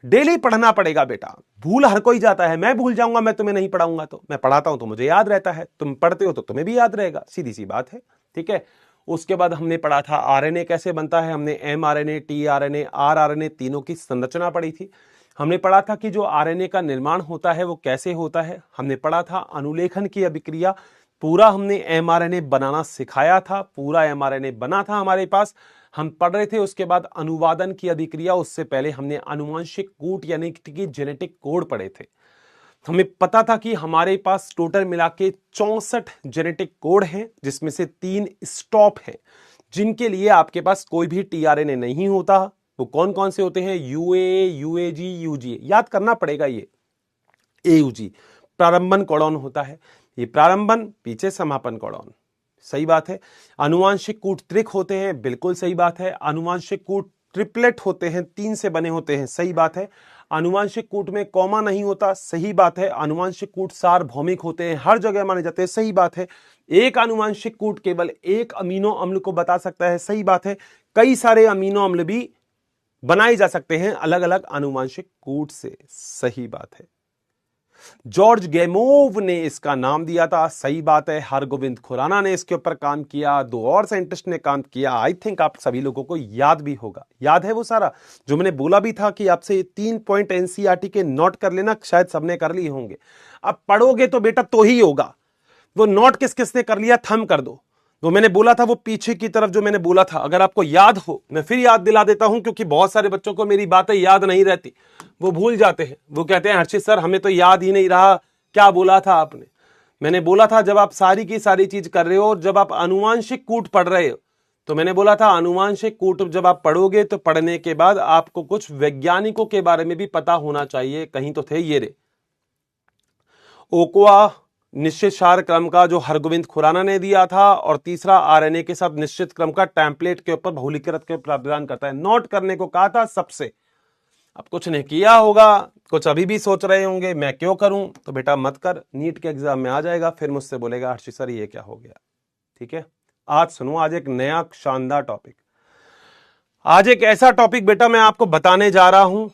डेली पढ़ना पड़ेगा बेटा, भूल हर कोई जाता है। मैं भूल जाऊंगा, मैं तुम्हें नहीं पढ़ाऊंगा तो। मैं पढ़ाता हूं तो मुझे याद रहता है, तुम पढ़ते हो तो तुम्हें भी याद रहेगा, सीधी सी बात है, ठीक है। उसके बाद हमने पढ़ा था आरएनए कैसे बनता है। हमने एमआरएनए, टीआरएनए, आरआरएनए तीनों की संरचना पढ़ी थी। हमने पढ़ा था कि जो आरएनए का निर्माण होता है वो कैसे होता है। हमने पढ़ा था अनुलेखन की अभिक्रिया, पूरा हमने एमआरएनए बनाना सिखाया था, पूरा एमआरएनए बना था हमारे पास, हम पढ़ रहे थे। उसके बाद अनुवादन की अभिक्रिया, उससे पहले हमने आनुवंशिक कूट यानी कि जेनेटिक कोड पढ़े थे। हमें पता था कि हमारे पास टोटल मिला के 64 जेनेटिक कोड हैं, जिसमें से 3 स्टॉप हैं जिनके लिए आपके पास कोई भी टीआरएनए नहीं होता। वो कौन कौन से होते हैं? यूए, यूएजी, यूजी, याद करना पड़ेगा। ये एयूजी प्रारंभन कोडॉन होता है, ये प्रारंभन, पीछे समापन कोडॉन। सही बात है। अनुवांशिक कूट त्रिक होते हैं, बिल्कुल सही बात है। अनुवांशिक कूट ट्रिपलेट होते हैं, 3 से बने होते हैं, सही बात है। अनुवांशिक कूट में कॉमा नहीं होता, सही बात है। अनुवांशिक कूट सार्वभौमिक होते हैं, हर जगह माने जाते हैं, सही बात है। एक अनुवांशिक कूट केवल एक अमीनो अम्ल को बता सकता है, सही बात है। कई सारे अमीनो अम्ल भी बनाए जा सकते हैं अलग अलग अनुवांशिक कूट से, सही बात है। जॉर्ज गैमोव ने इसका नाम दिया था, सही बात है। हरगोविंद खुराना ने इसके ऊपर काम किया, 2 और साइंटिस्ट ने काम किया। आई थिंक आप सभी लोगों को याद भी होगा, याद है वो सारा जो मैंने बोला भी था कि आपसे 3 पॉइंट एनसीईआरटी के नोट कर लेना, शायद सबने कर लिए होंगे। अब पढ़ोगे तो बेटा तो ही होगा। वो नोट किस किसने कर लिया थम कर दो। वो मैंने बोला था, वो पीछे की तरफ जो मैंने बोला था, अगर आपको याद हो मैं फिर याद दिला देता हूं, क्योंकि बहुत सारे बच्चों को मेरी बातें याद नहीं रहती, वो भूल जाते हैं। वो कहते हैं हर्षित सर हमें तो याद ही नहीं रहा, क्या बोला था आपने। मैंने बोला था जब आप सारी की सारी चीज कर रहे हो और जब आप अनुवांशिक कूट पढ़ रहे हो, तो मैंने बोला था अनुवांशिक कूट जब आप पढ़ोगे तो पढ़ने के बाद आपको कुछ वैज्ञानिकों के बारे में भी पता होना चाहिए। कहीं तो थे ये रे, ओकोआ निश्चित सार क्रम का जो हरगोविंद खुराना ने दिया था, और तीसरा आरएनए के साथ निश्चित क्रम का टेम्पलेट के ऊपर बहुलीकृत के प्रावधान करता है। नोट करने को कहा था सबसे, अब कुछ नहीं किया होगा, कुछ अभी भी सोच रहे होंगे मैं क्यों करूं, तो बेटा मत कर, नीट के एग्जाम में आ जाएगा, फिर मुझसे बोलेगा हर्षित सर ये क्या हो गया, ठीक है। आज सुनो, आज एक नया शानदार टॉपिक, आज एक ऐसा टॉपिक बेटा मैं आपको बताने जा रहा हूं,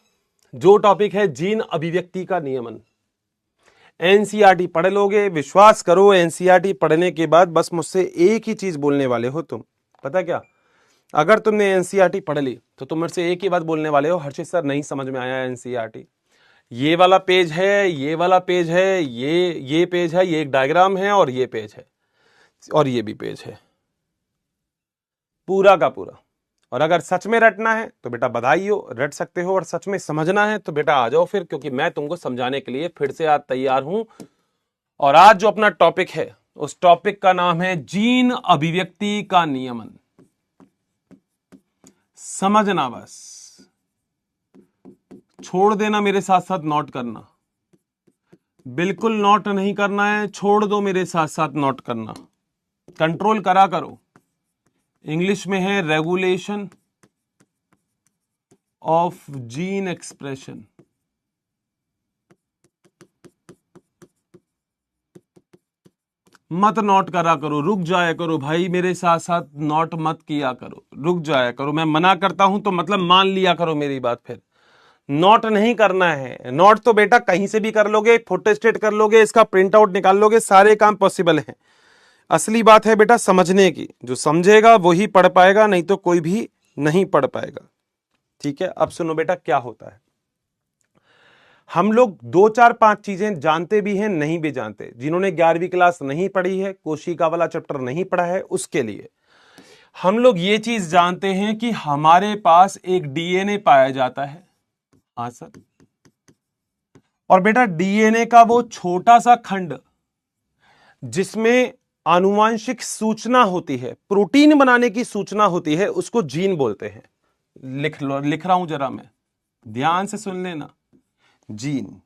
जो टॉपिक है जीन अभिव्यक्ति का नियमन। एनसीईआरटी पढ़ लोगे, विश्वास करो, एनसीईआरटी पढ़ने के बाद बस मुझसे एक ही चीज बोलने वाले हो तुम, पता क्या? अगर तुमने एनसीईआरटी पढ़ ली तो तुम मुझसे एक ही बात बोलने वाले हो, हर्षित सर नहीं समझ में आया एनसीईआरटी, ये वाला पेज है, ये वाला पेज है, ये पेज है, ये एक डायग्राम है, और ये पेज है, और ये भी पेज है, पूरा का पूरा। और अगर सच में रटना है तो बेटा बधाई हो, रट सकते हो, और सच में समझना है तो बेटा आ जाओ फिर, क्योंकि मैं तुमको समझाने के लिए फिर से आज तैयार हूं। और आज जो अपना टॉपिक है, उस टॉपिक का नाम है जीन अभिव्यक्ति का नियमन। समझना बस, छोड़ देना, मेरे साथ साथ नोट करना, बिल्कुल नोट नहीं करना है, छोड़ दो, मेरे साथ साथ नोट करना, कंट्रोल करा करो। इंग्लिश में है रेगुलेशन ऑफ जीन एक्सप्रेशन। मत नोट करा करो, रुक जाया करो भाई, मेरे साथ साथ नोट मत किया करो, रुक जाया करो। मैं मना करता हूं तो मतलब मान लिया करो मेरी बात, फिर नोट नहीं करना है। नोट तो बेटा कहीं से भी कर लोगे, फोटो स्टेट कर लोगे, इसका प्रिंट आउट निकाल लोगे, सारे काम पॉसिबल हैं। असली बात है बेटा समझने की, जो समझेगा वही पढ़ पाएगा, नहीं तो कोई भी नहीं पढ़ पाएगा। ठीक है, अब सुनो बेटा क्या होता है। हम लोग 2 4 5 चीजें जानते भी हैं, नहीं भी जानते। जिन्होंने 11वीं क्लास नहीं पढ़ी है, कोशिका वाला चैप्टर नहीं पढ़ा है, उसके लिए हम लोग ये चीज जानते हैं कि हमारे पास एक डीएनए पाया जाता है। हाँ सर। और बेटा डीएनए का वो छोटा सा खंड जिसमें आनुवांशिक सूचना होती है, प्रोटीन बनाने की सूचना होती है, उसको जीन बोलते हैं। लिख रहा हूं जरा मैं, ध्यान से सुन लेना, जीन।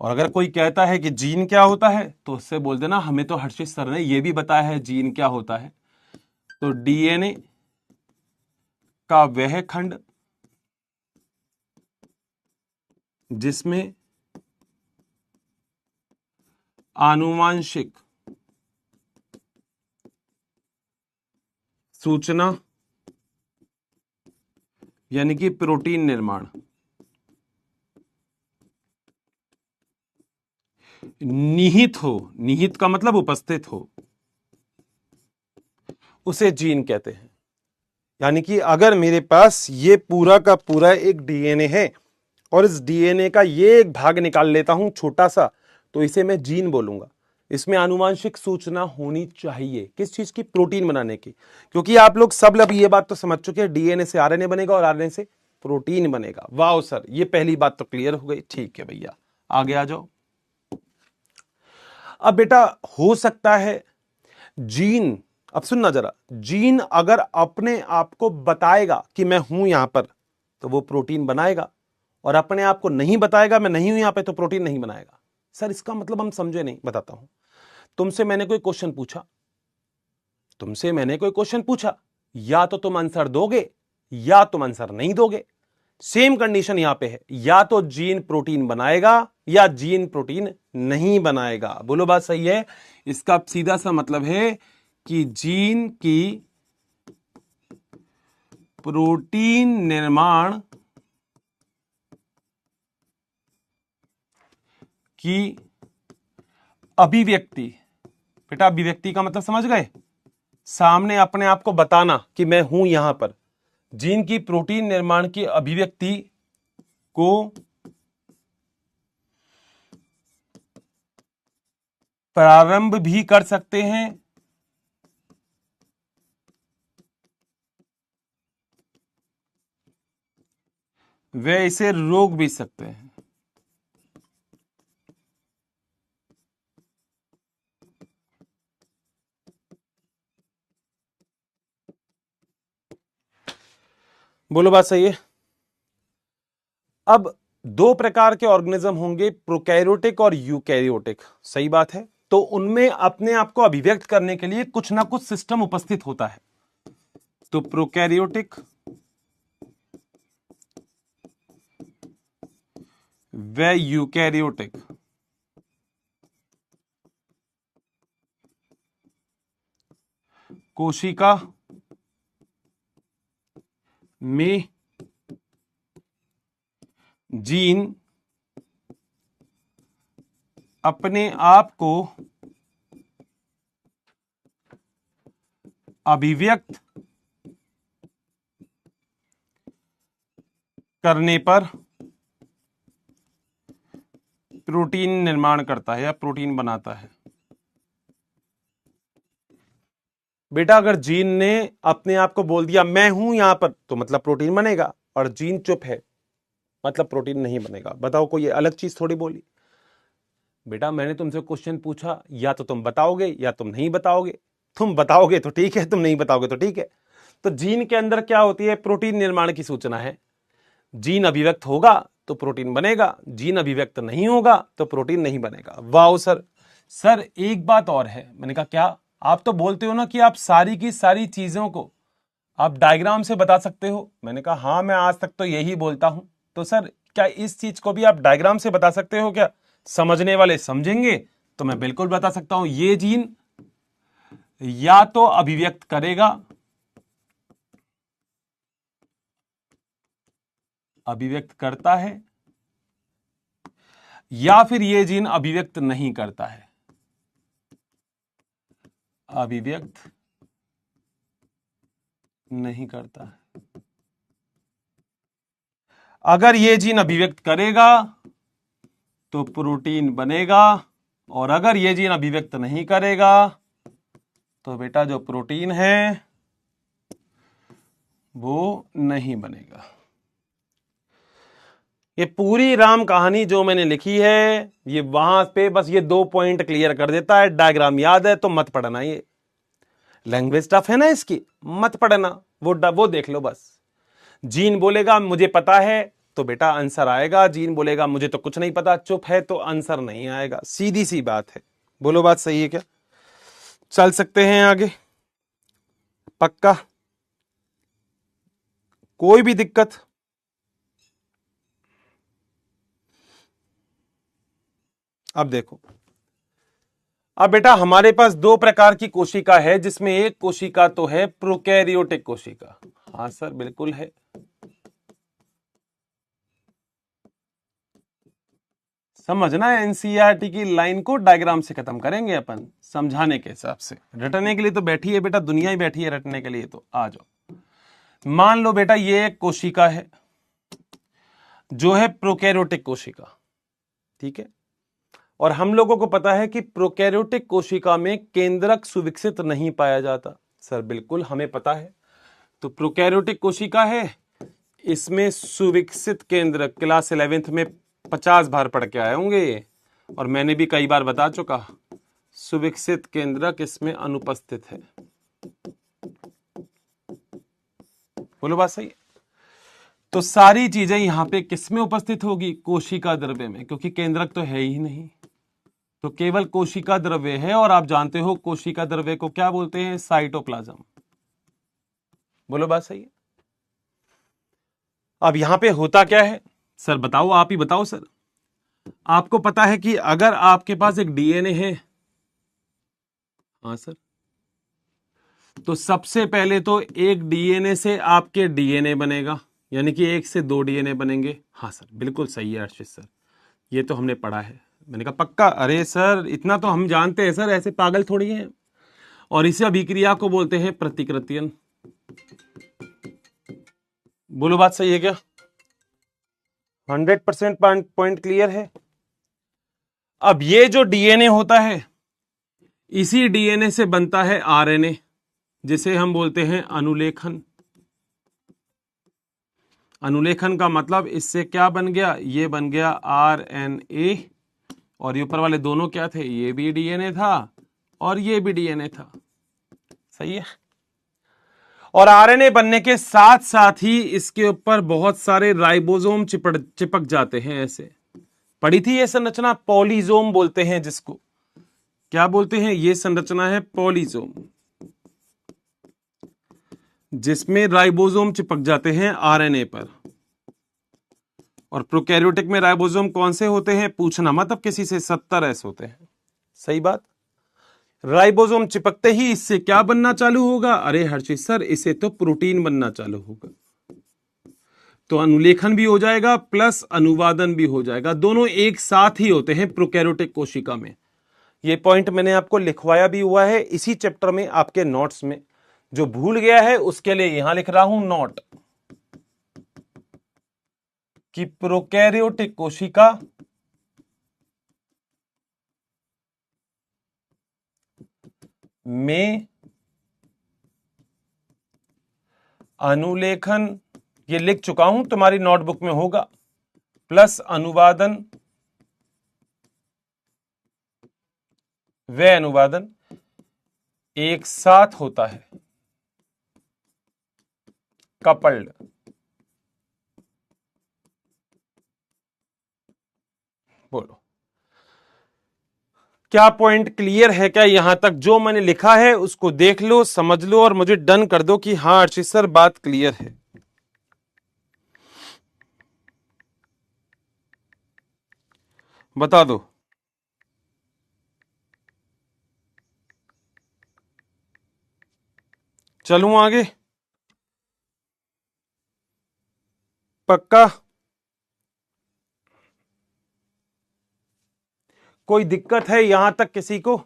और अगर कोई कहता है कि जीन क्या होता है तो उससे बोल देना हमें तो हर्षित सर ने यह भी बताया है जीन क्या होता है। तो डीएनए का वह खंड जिसमें आनुवांशिक सूचना यानी कि प्रोटीन निर्माण निहित हो, निहित का मतलब उपस्थित हो, उसे जीन कहते हैं। यानी कि अगर मेरे पास ये पूरा का पूरा एक डीएनए है और इस डीएनए का ये एक भाग निकाल लेता हूं छोटा सा, तो इसे मैं जीन बोलूंगा। इसमें आनुवांशिक सूचना होनी चाहिए, किस चीज की? प्रोटीन बनाने की। क्योंकि आप लोग सब लोग ये बात तो समझ चुके हैं, डीएनए से आरएनए बनेगा और आरएनए से प्रोटीन बनेगा। वाह सर, ये पहली बात तो क्लियर हो गई। ठीक है भैया, आगे आ जाओ। अब बेटा हो सकता है जीन, अब सुनना जरा, जीन अगर अपने आप को बताएगा कि मैं हूं यहां पर तो वो प्रोटीन बनाएगा, और अपने आप को नहीं बताएगा मैं नहीं हूं यहां पे तो प्रोटीन नहीं बनाएगा। सर इसका मतलब हम समझे नहीं, बताता हूं। तुमसे मैंने कोई क्वेश्चन पूछा, या तो तुम आंसर दोगे या तुम आंसर नहीं दोगे। सेम कंडीशन यहां पे है, या तो जीन प्रोटीन बनाएगा या जीन प्रोटीन नहीं बनाएगा। बोलो बात सही है? इसका सीधा सा मतलब है कि जीन की प्रोटीन निर्माण की अभिव्यक्ति, बेटा अभिव्यक्ति का मतलब समझ गए? सामने अपने आप को बताना कि मैं हूं यहां पर। जीन की प्रोटीन निर्माण की अभिव्यक्ति को प्रारंभ भी कर सकते हैं वे इसे रोक भी सकते हैं। बोलो बात सही है? अब 2 प्रकार के ऑर्गेनिज्म होंगे, प्रोकैरियोटिक और यूकैरियोटिक। सही बात है। तो उनमें अपने आप को अभिव्यक्त करने के लिए कुछ ना कुछ सिस्टम उपस्थित होता है। तो प्रोकैरियोटिक व यूकैरियोटिक कोशिका में जीन अपने आप को अभिव्यक्त करने पर प्रोटीन निर्माण करता है या प्रोटीन बनाता है। बेटा अगर जीन ने अपने आप को बोल दिया मैं हूं यहां पर, तो मतलब प्रोटीन बनेगा, और जीन चुप है मतलब प्रोटीन नहीं बनेगा। बताओ कोई अलग चीज थोड़ी बोली। बेटा मैंने तुमसे क्वेश्चन पूछा, या तो तुम बताओगे या तुम नहीं बताओगे। तुम बताओगे तो ठीक है, तुम नहीं बताओगे तो ठीक है। तो जीन के अंदर क्या होती है? प्रोटीन निर्माण की सूचना है। जीन अभिव्यक्त होगा तो प्रोटीन बनेगा, जीन अभिव्यक्त नहीं होगा तो प्रोटीन नहीं बनेगा। वाह सर। सर एक बात और है। मैंने कहा क्या? आप तो बोलते हो ना कि आप सारी की सारी चीजों को आप डायग्राम से बता सकते हो। मैंने कहा हाँ, मैं आज तक तो यही बोलता हूं। तो सर क्या इस चीज को भी आप डायग्राम से बता सकते हो क्या? समझने वाले समझेंगे तो मैं बिल्कुल बता सकता हूं। ये जीन या तो अभिव्यक्त करेगा, अभिव्यक्त करता है, या फिर ये जीन अभिव्यक्त नहीं करता है, अभिव्यक्त नहीं करता है। अगर ये जीन अभिव्यक्त करेगा तो प्रोटीन बनेगा, और अगर ये जीन अभिव्यक्त नहीं करेगा तो बेटा जो प्रोटीन है वो नहीं बनेगा। ये पूरी राम कहानी जो मैंने लिखी है ये वहां पे बस ये 2 पॉइंट क्लियर कर देता है। डायग्राम याद है तो मत पढ़ना, ये लैंग्वेज टफ है ना इसकी, मत पढ़ना, वो देख लो बस। जीन बोलेगा मुझे पता है तो बेटा आंसर आएगा, जीन बोलेगा मुझे तो कुछ नहीं पता, चुप है तो आंसर नहीं आएगा। सीधी सी बात है। बोलो बात सही है क्या? चल सकते हैं आगे? पक्का? कोई भी दिक्कत? अब देखो, अब बेटा हमारे पास 2 प्रकार की कोशिका है, जिसमें एक कोशिका तो है प्रोकैरियोटिक कोशिका। हाँ सर बिल्कुल है। समझना है, एनसीईआरटी की लाइन को डायग्राम से खत्म करेंगे अपन समझाने के हिसाब से। रटने के लिए तो बैठी है बेटा, दुनिया ही बैठी है रटने के लिए, तो आ जाओ। मान लो बेटा ये एक कोशिका है जो है प्रोकैरियोटिक कोशिका, ठीक है। और हम लोगों को पता है कि प्रोकैरियोटिक कोशिका में केंद्रक सुविकसित नहीं पाया जाता। सर बिल्कुल हमें पता है। तो प्रोकैरियोटिक कोशिका है, इसमें सुविकसित केंद्रक क्लास 11th में 50 बार पढ़ के आए होंगे ये, और मैंने भी कई बार बता चुका, सुविकसित केंद्रक इसमें अनुपस्थित है। बोलो बात सही है? तो सारी चीजें यहां पे किसमें उपस्थित होगी? कोशिका द्रव्य में, क्योंकि केंद्रक तो है ही नहीं, तो केवल कोशिका द्रव्य है। और आप जानते हो कोशिका द्रव्य को क्या बोलते हैं? साइटोप्लाज्म। बोलो बात सही है? अब यहां पे होता क्या है सर? बताओ, आप ही बताओ सर। आपको पता है कि अगर आपके पास एक डीएनए है, हाँ सर, तो सबसे पहले तो एक डीएनए से आपके डीएनए बनेगा, यानी कि 1 से 2 डीएनए बनेंगे। हाँ सर बिल्कुल सही है अर्शित सर, ये तो हमने पढ़ा है। मैंने कहा पक्का? अरे सर इतना तो हम जानते हैं सर, ऐसे पागल थोड़ी हैं। और इसे अभिक्रिया को बोलते हैं प्रतिकृतियन। बोलो बात सही है क्या? 100% पॉइंट क्लियर है? अब ये जो डीएनए होता है, इसी डीएनए से बनता है आरएनए, जिसे हम बोलते हैं अनुलेखन। अनुलेखन का मतलब इससे क्या बन गया? ये बन गया आरएनए, और ये ऊपर वाले दोनों क्या थे? ये भी डीएनए था और ये भी डीएनए था। सही है? और आरएनए बनने के साथ साथ ही इसके ऊपर बहुत सारे राइबोसोम चिपक जाते हैं। ऐसे पढ़ी थी ये संरचना, पॉलीजोम बोलते हैं जिसको। क्या बोलते हैं? ये संरचना है पॉलीजोम, जिसमें राइबोसोम चिपक जाते हैं आरएनए पर। और प्रोकैरियोटिक में राइबोसोम कौन से होते हैं? पूछना मत अब किसी से, 70 होते हैं। सही बात? राइबोसोम चिपकते ही इससे क्या बनना चालू होगा? अरे हर्षित सर, इसे तो प्रोटीन बनना चालू होगा। तो अनुलेखन भी हो जाएगा प्लस अनुवादन भी हो जाएगा, दोनों एक साथ ही होते हैं प्रोकैरियोटिक कोशिका में। ये पॉइंट मैंने आपको लिखवाया भी हुआ है इसी चैप्टर में आपके नोट्स में। जो भूल गया है उसके लिए यहां लिख रहा हूं नोट कि प्रोकैरियोटिक कोशिका में अनुलेखन, ये लिख चुका हूं, तुम्हारी नोटबुक में होगा, प्लस अनुवादन व अनुवादन एक साथ होता है, कपल्ड। बोलो क्या पॉइंट क्लियर है क्या? यहां तक जो मैंने लिखा है उसको देख लो, समझ लो और मुझे डन कर दो कि हाँ अर्चित सर बात क्लियर है। बता दो। चलूं आगे? पक्का? कोई दिक्कत है यहां तक किसी को?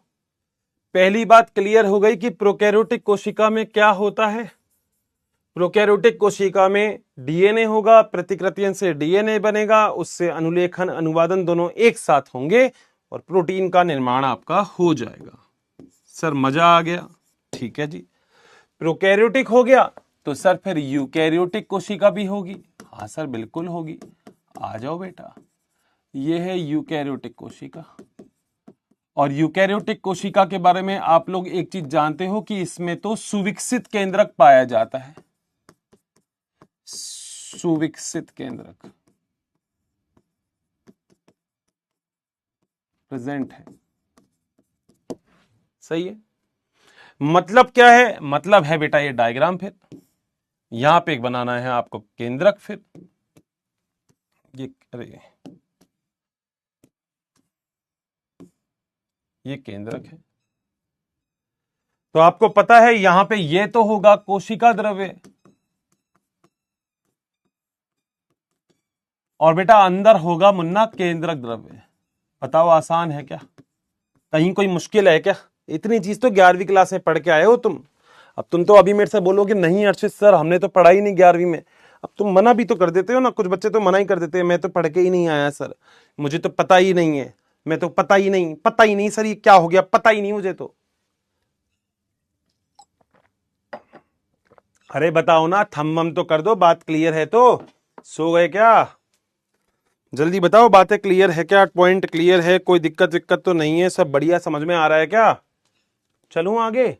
पहली बात क्लियर हो गई कि प्रोकैरियोटिक कोशिका में क्या होता है। प्रोकैरियोटिक कोशिका में डीएनए होगा, प्रतिकृतियन से डीएनए बनेगा, उससे अनुलेखन अनुवादन दोनों एक साथ होंगे और प्रोटीन का निर्माण आपका हो जाएगा। सर मजा आ गया? ठीक है जी। प्रोकैरियोटिक हो गया तो सर फिर यूकैरियोटिक कोशिका भी होगी। हाँ सर बिल्कुल होगी, आ जाओ बेटा। ये है यूकैरियोटिक कोशिका। और यूकैरियोटिक कोशिका के बारे में आप लोग एक चीज जानते हो कि इसमें तो सुविकसित केंद्रक पाया जाता है। सुविकसित केंद्रक प्रेजेंट है। सही है। मतलब क्या है? मतलब है बेटा ये डायग्राम, फिर यहां पे एक बनाना है आपको केंद्रक, फिर ये अरे ये केंद्रक है। तो आपको पता है यहां पे ये तो होगा कोशिका द्रव्य, और बेटा अंदर होगा मुन्ना केंद्रक द्रव्य। बताओ आसान है क्या? कहीं कोई मुश्किल है क्या? इतनी चीज तो 11वीं क्लास में पढ़ के आए हो तुम। अब तुम तो अभी मेरे से बोलोगे नहीं अर्चित सर हमने तो पढ़ा ही नहीं 11वीं में। अब तुम मना भी तो कर देते हो ना, कुछ बच्चे तो मना ही कर देते हैं, मैं तो पढ़ के ही नहीं आया सर, मुझे तो पता ही नहीं है, मैं तो पता ही नहीं सर, ये क्या हो गया, पता ही नहीं मुझे तो। अरे बताओ ना, थम तो कर दो, बात क्लियर है तो। सो गए क्या? जल्दी बताओ, बातें क्लियर है क्या? पॉइंट क्लियर है? कोई दिक्कत विक्कत तो नहीं है? सब बढ़िया समझ में आ रहा है क्या? चलूं आगे?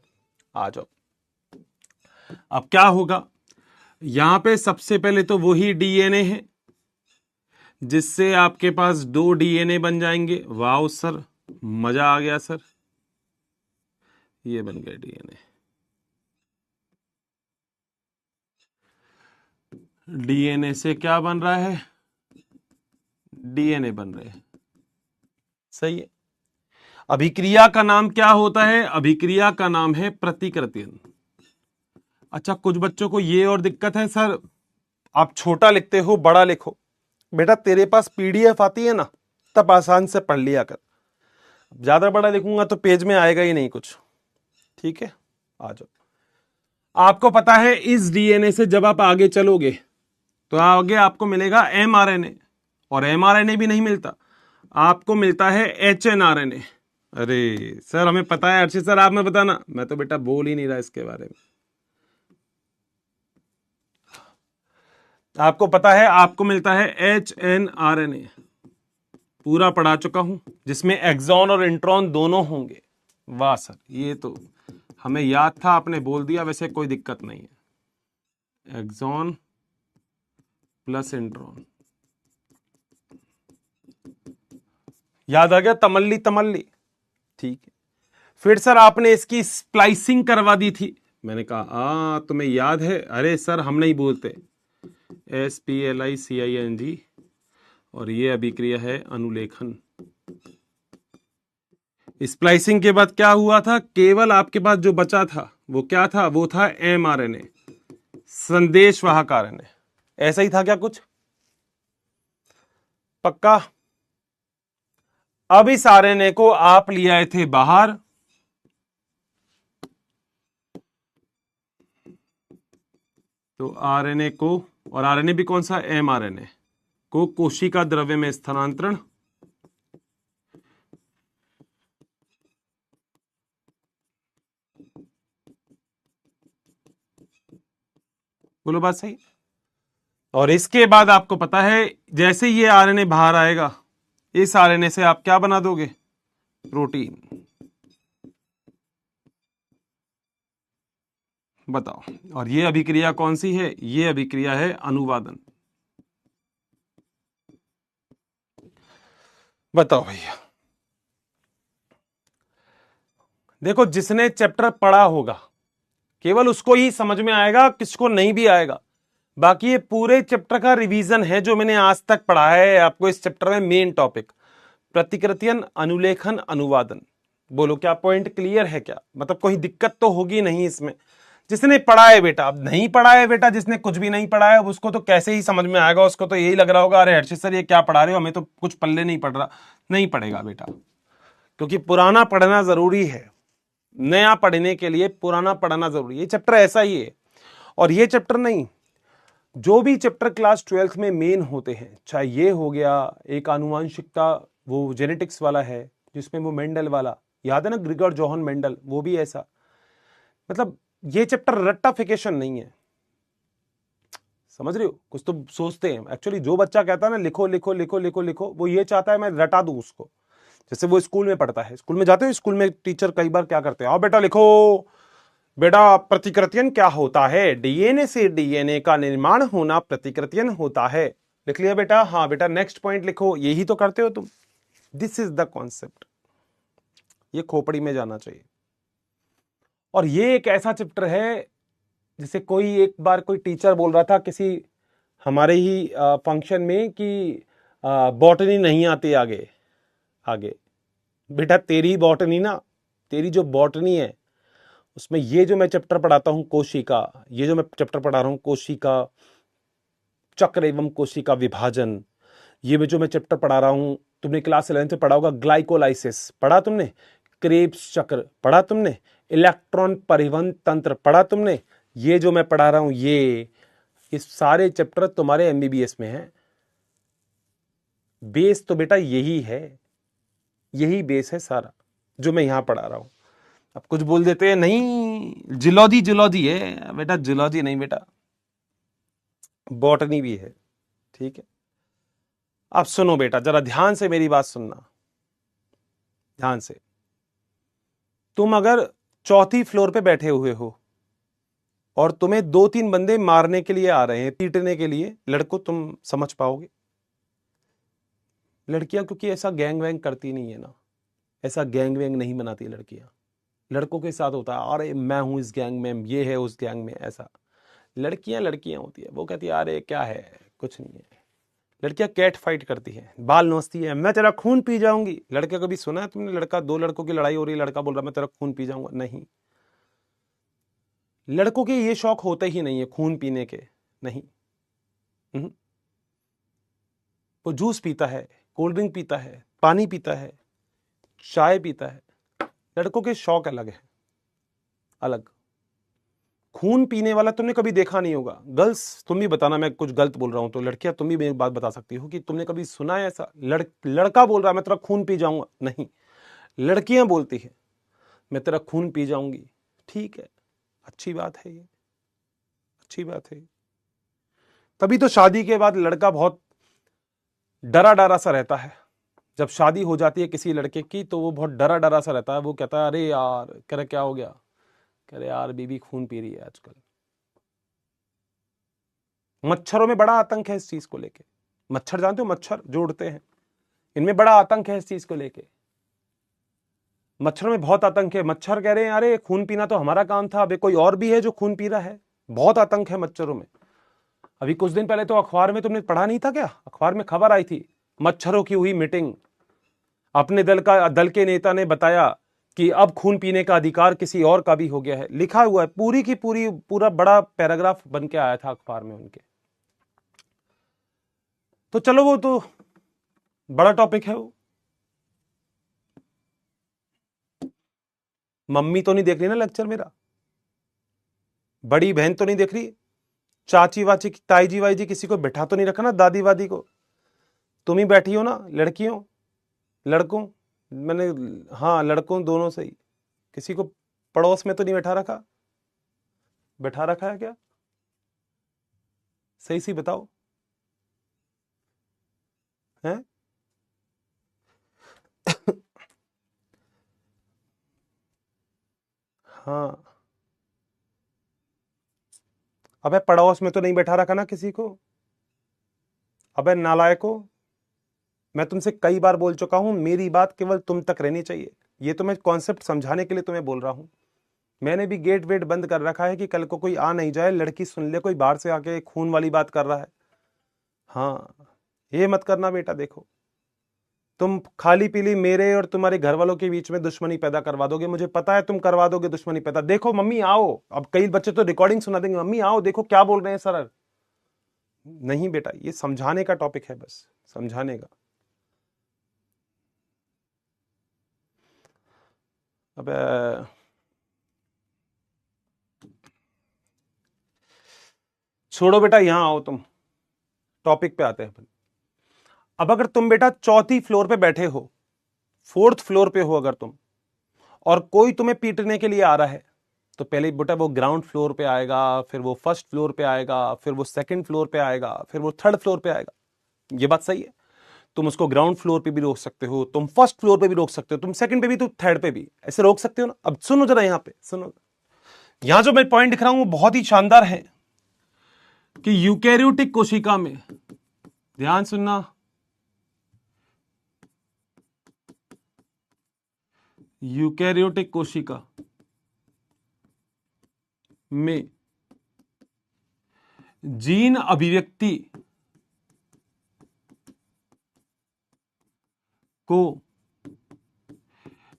आ जाओ। अब क्या होगा, यहां पे सबसे पहले तो वही डीएनए है जिससे आपके पास 2 डीएनए बन जाएंगे। वाओ सर, मजा आ गया सर, ये बन गया डीएनए। डीएनए से क्या बन रहा है? डीएनए बन रहे हैं। सही है। अभिक्रिया का नाम क्या होता है? अभिक्रिया का नाम है प्रतिकृतियन। अच्छा कुछ बच्चों को ये और दिक्कत है, सर आप छोटा लिखते हो बड़ा लिखो। बेटा तेरे पास पीडीएफ आती है ना, तब आसान से पढ़ लिया कर। ज्यादा बड़ा लिखूंगा तो पेज में आएगा ही नहीं कुछ। ठीक है, आ जाओ। आपको पता है इस डीएनए से जब आप आगे चलोगे तो आगे आपको मिलेगा एमआरएनए, और एमआरएनए भी नहीं मिलता, आपको मिलता है एचएनआरएनए। अरे सर हमें पता है अर्षित सर, आप में बताना, मैं तो बेटा बोल ही नहीं रहा इसके बारे में। आपको पता है आपको मिलता है एचएनआरएनए, पूरा पढ़ा चुका हूं, जिसमें एक्सॉन और इंट्रॉन दोनों होंगे। वाह सर, ये तो हमें याद था, आपने बोल दिया, वैसे कोई दिक्कत नहीं है। एक्सॉन प्लस इंट्रॉन, याद आ गया? तमल्ली तमल्ली, ठीक है। फिर सर आपने इसकी स्प्लाइसिंग करवा दी थी, मैंने कहा तुम्हें याद है? अरे सर हम नहीं बोलते, SPLICING, और ये अभिक्रिया है अनुलेखन। स्प्लाइसिंग के बाद क्या हुआ था, केवल आपके पास जो बचा था वो क्या था, वो था mRNA, संदेशवाहक आरएनए। ऐसा ही था क्या कुछ? पक्का? अब इस आरएनए को आप ले आए थे बाहर, तो आरएनए को, और आरएनए भी कौन सा, mRNA को कोशिका द्रव्य में स्थानांतरण, बोलो बात सही। और इसके बाद आपको पता है जैसे ये आरएनए बाहर आएगा, इस आरएनए से आप क्या बना दोगे, प्रोटीन। बताओ, और ये अभिक्रिया कौन सी है, ये अभिक्रिया है अनुवादन। बताओ भैया, देखो जिसने चैप्टर पढ़ा होगा केवल उसको ही समझ में आएगा, किसको नहीं भी आएगा। बाकी ये पूरे चैप्टर का रिवीजन है जो मैंने आज तक पढ़ा है आपको। इस चैप्टर में मेन टॉपिक प्रतिकृतियन, अनुलेखन, अनुवादन। बोलो क्या पॉइंट क्लियर है क्या? मतलब कोई दिक्कत तो होगी नहीं इसमें। जिसने पढ़ा है बेटा, अब नहीं पढ़ा है बेटा, जिसने कुछ भी नहीं पढ़ा है उसको तो कैसे ही समझ में आएगा, उसको तो यही लग रहा होगा अरे हर्षित सर ये क्या पढ़ा रहे हो, हमें तो कुछ पल्ले नहीं पड़ रहा। नहीं पड़ेगा बेटा, क्योंकि पुराना पढ़ना जरूरी है। नया पढ़ने के लिए पुराना पढ़ना जरूरी है। ये चैप्टर ऐसा ही है। और ये चैप्टर नहीं, जो भी चैप्टर क्लास 12th में मेन होते हैं, चाहे ये हो गया एक आनुवांशिकता, वो जेनेटिक्स वाला है जिसमें वो मेंडल वाला, याद है ना, ग्रिगोर जोहन मेंडल, वो भी ऐसा। मतलब ये चैप्टर रट्टाफिकेशन नहीं है, समझ रहे हो? कुछ तो सोचते हैं एक्चुअली, जो बच्चा कहता है ना लिखो लिखो लिखो लिखो लिखो, वो ये चाहता है मैं रटा दूं उसको। जैसे वो स्कूल में पढ़ता है, स्कूल में जाते हो, स्कूल में टीचर कई बार क्या करते हैं, आओ बेटा लिखो, बेटा प्रतिकृतियन क्या होता है, डीएनए से डीएनए का निर्माण होना प्रतिकृतियन होता है। लिख लिया बेटा? हाँ बेटा, नेक्स्ट पॉइंट लिखो। यही तो करते हो तुम। This is the concept. ये खोपड़ी में जाना चाहिए। और ये एक ऐसा चैप्टर है, जैसे कोई एक बार कोई टीचर बोल रहा था किसी हमारे ही फंक्शन में कि बॉटनी नहीं आती आगे आगे। बेटा तेरी बॉटनी ना, तेरी जो बॉटनी है उसमें ये जो मैं चैप्टर पढ़ाता हूं कोशिका, ये जो मैं चैप्टर पढ़ा रहा हूं कोशिका चक्र एवं कोशिका विभाजन, ये जो मैं चैप्टर पढ़ा रहा हूं, तुमने क्लास 11 में पढ़ा होगा, ग्लाइकोलाइसिस पढ़ा तुमने, क्रेब्स चक्र पढ़ा तुमने, इलेक्ट्रॉन परिवहन तंत्र पढ़ा तुमने, ये जो मैं पढ़ा रहा हूं ये सारे चैप्टर तुम्हारे एमबीबीएस में है। बेस तो बेटा यही है, यही बेस है सारा जो मैं यहां पढ़ा रहा हूं। अब कुछ बोल देते हैं नहीं जिलॉजी जिलॉजी है बेटा, जिलॉजी नहीं बेटा, बॉटनी भी है, ठीक है। अब सुनो बेटा, जरा ध्यान से मेरी बात सुनना, ध्यान से। तुम अगर चौथी फ्लोर पे बैठे हुए हो और तुम्हें 2-3 बंदे मारने के लिए आ रहे हैं, पीटने के लिए, लड़कों तुम समझ पाओगे? लड़कियां क्योंकि ऐसा गैंग वैंग करती नहीं है ना, ऐसा गैंग वैंग नहीं बनाती लड़कियां। लड़कों के साथ होता है अरे मैं हूं इस गैंग में, ये है उस गैंग में, ऐसा। लड़कियां लड़कियां होती है, वो कहती है अरे क्या है, कुछ नहीं है। लड़कियां कैट फाइट करती है, बाल नोचती है, मैं तेरा खून पी जाऊंगी। लड़के कभी सुना है तुमने, लड़का, 2 लड़कों की लड़ाई हो रही है, लड़का बोल रहा मैं तेरा खून पी जाऊंगा? नहीं, लड़कों के ये शौक होते ही नहीं है खून पीने के, नहीं। वो जूस पीता है, कोल्ड ड्रिंक पीता है, पानी पीता है, चाय पीता है। लड़कों के शौक अलग है, अलग। खून पीने वाला तुमने कभी देखा नहीं होगा। गर्ल्स तुम भी बताना मैं कुछ गलत बोल रहा हूं तो, लड़कियां तुम भी मेरी बात बता सकती हो कि तुमने कभी सुना है ऐसा लड़का बोल रहा है मैं तेरा खून पी जाऊंगा? नहीं, लड़कियां बोलती है मैं तेरा खून पी जाऊंगी। ठीक है, अच्छी बात है, ये अच्छी बात है। तभी तो शादी के बाद लड़का बहुत डरा डरा सा रहता है। जब शादी हो जाती है किसी लड़के की तो वो बहुत डरा डरा सा रहता है। वो कहता है अरे यार, कह रहा क्या हो गया, कह रहे यार बीबी खून पी रही है आजकल। मच्छरों में बड़ा आतंक है इस चीज को लेके। मच्छर जानते हो, मच्छर जो उड़ते हैं, इनमें बड़ा आतंक है इस चीज को लेके। मच्छरों में बहुत आतंक है। मच्छर कह रहे हैं अरे खून पीना तो हमारा काम था, अबे कोई और भी है जो खून पी रहा है। बहुत आतंक है मच्छरों में। अभी कुछ दिन पहले तो अखबार में तुमने पढ़ा नहीं था क्या, अखबार में खबर आई थी, मच्छरों की हुई मीटिंग। अपने दल के नेता ने बताया कि अब खून पीने का अधिकार किसी और का भी हो गया है, लिखा हुआ है पूरी की पूरी, पूरा बड़ा पैराग्राफ बन के आया था अखबार में उनके। तो चलो वो तो बड़ा टॉपिक है वो। मम्मी तो नहीं देख रही ना लेक्चर मेरा, बड़ी बहन तो नहीं देख रही, चाची वाची ताई जी वाई जी किसी को बैठा तो नहीं रखा ना, दादी वादी को। तुम ही बैठी हो ना, लड़कियों लड़कों, मैंने हाँ लड़कों दोनों से ही, किसी को पड़ोस में तो नहीं बैठा रखा? बैठा रखा है क्या? सही सी बताओ हैं? हाँ, अबे पड़ोस में तो नहीं बैठा रखा ना किसी को? अबे नालायको, मैं तुमसे कई बार बोल चुका हूं, मेरी बात केवल तुम तक रहनी चाहिए। ये तो मैं कॉन्सेप्ट समझाने के लिए तुम्हें बोल रहा हूं। मैंने भी गेट वेट बंद कर रखा है कि कल को कोई आ नहीं जाए, लड़की सुन ले कोई बाहर से आके खून वाली बात कर रहा है। हाँ, ये मत करना बेटा। देखो, तुम खाली पीली मेरे और तुम्हारे घर वालों के बीच में दुश्मनी पैदा करवा दोगे, मुझे पता है तुम करवा दोगे दुश्मनी पैदा। देखो मम्मी आओ, अब कई बच्चे तो रिकॉर्डिंग सुना देंगे, मम्मी आओ देखो क्या बोल रहे हैं सर। नहीं बेटा, ये समझाने का टॉपिक है, बस समझाने का। अब छोड़ो बेटा, यहां आओ, तुम टॉपिक पे आते हैं। अब अगर तुम बेटा चौथी फ्लोर पे बैठे हो, फोर्थ फ्लोर पे हो अगर तुम, और कोई तुम्हें पीटने के लिए आ रहा है, तो पहले बेटा वो ग्राउंड फ्लोर पे आएगा, फिर वो फर्स्ट फ्लोर पे आएगा, फिर वो सेकंड फ्लोर पे आएगा, फिर वो थर्ड फ्लोर पे आएगा। ये बात सही है। तुम उसको ग्राउंड फ्लोर पे भी रोक सकते हो, तुम फर्स्ट फ्लोर पे भी रोक सकते हो, तुम सेकंड पे भी, तुम थर्ड पे भी ऐसे रोक सकते हो ना। अब सुनो जरा, यहां पे सुनो, यहां जो मैं पॉइंट दिख रहा हूं वो बहुत ही शानदार है कि यूकैरियोटिक कोशिका में, ध्यान सुनना, यूकैरियोटिक कोशिका में जीन अभिव्यक्ति को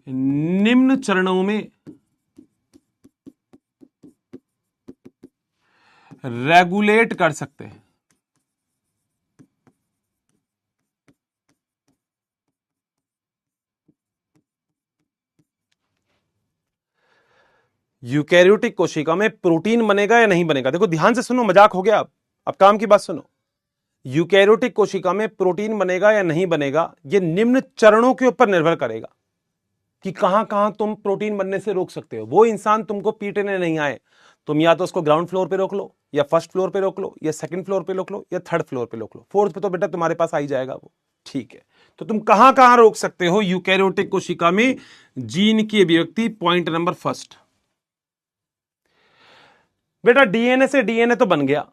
निम्न चरणों में रेगुलेट कर सकते हैं। यूकैरियोटिक कोशिका में प्रोटीन बनेगा या नहीं बनेगा? देखो ध्यान से सुनो, मजाक हो गया। अब काम की बात सुनो। यूकैरियोटिक कोशिका में प्रोटीन बनेगा या नहीं बनेगा, यह निम्न चरणों के ऊपर निर्भर करेगा कि कहां कहां तुम प्रोटीन बनने से रोक सकते हो। वो इंसान तुमको पीटने नहीं आए, तुम या तो उसको ग्राउंड फ्लोर पे रोक लो, या फर्स्ट फ्लोर पे रोक लो, या सेकंड फ्लोर पे रोक लो, या थर्ड फ्लोर पे रोक लो। फोर्थ पे तो बेटा तुम्हारे पास आ ही जाएगा वो, ठीक है। तो तुम कहां कहां रोक सकते हो यूकैरियोटिक कोशिका में जीन की अभिव्यक्ति? पॉइंट नंबर फर्स्ट, बेटा डीएनए से डीएनए तो बन गया,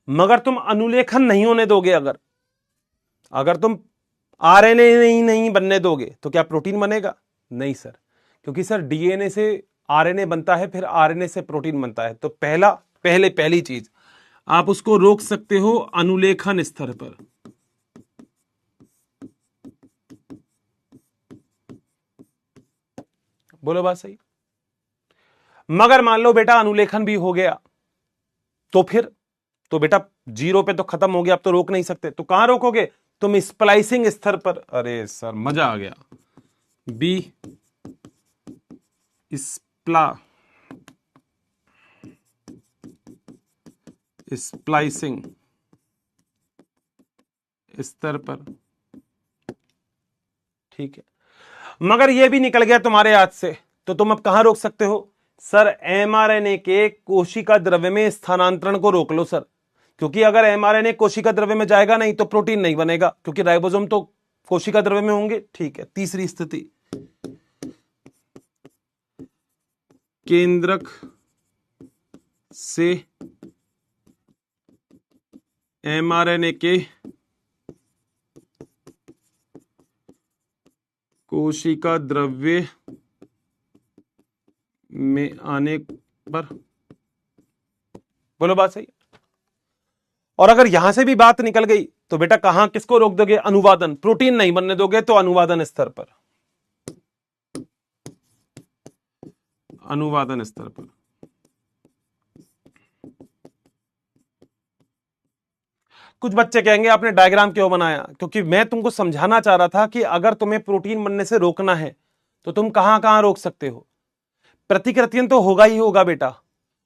मगर तुम अनुलेखन नहीं होने दोगे। अगर तुम आरएनए नहीं बनने दोगे तो क्या प्रोटीन बनेगा? नहीं सर, क्योंकि सर डीएनए से आरएनए बनता है, फिर आरएनए से प्रोटीन बनता है। तो पहली चीज आप उसको रोक सकते हो अनुलेखन स्तर पर। बोलो बात सही। मगर मान लो बेटा अनुलेखन भी हो गया, तो फिर तो बेटा जीरो पे तो खत्म हो गया, अब तो रोक नहीं सकते। तो कहां रोकोगे तुम? स्प्लाइसिंग स्तर पर। अरे सर मजा आ गया। बी स्प्लाइसिंग स्तर पर, ठीक है। मगर यह भी निकल गया तुम्हारे हाथ से, तो तुम अब कहां रोक सकते हो? सर एमआरएनए के कोशिका द्रव्य में स्थानांतरण को रोक लो सर, क्योंकि अगर एमआरएनए कोशिका द्रव्य में जाएगा नहीं तो प्रोटीन नहीं बनेगा, क्योंकि राइबोसोम तो कोशिका द्रव्य में होंगे, ठीक है। तीसरी स्थिति, केंद्रक से एमआरएनए के कोशिका द्रव्य में आने पर, बोलो बात सही। और अगर यहां से भी बात निकल गई तो बेटा कहां किसको रोक दोगे? अनुवादन। प्रोटीन नहीं बनने दोगे तो अनुवादन स्तर पर, अनुवादन स्तर पर। कुछ बच्चे कहेंगे आपने डायग्राम क्यों बनाया? क्योंकि मैं तुमको समझाना चाह रहा था कि अगर तुम्हें प्रोटीन बनने से रोकना है तो तुम कहां कहां रोक सकते हो। प्रतिकृतियन तो होगा ही होगा बेटा,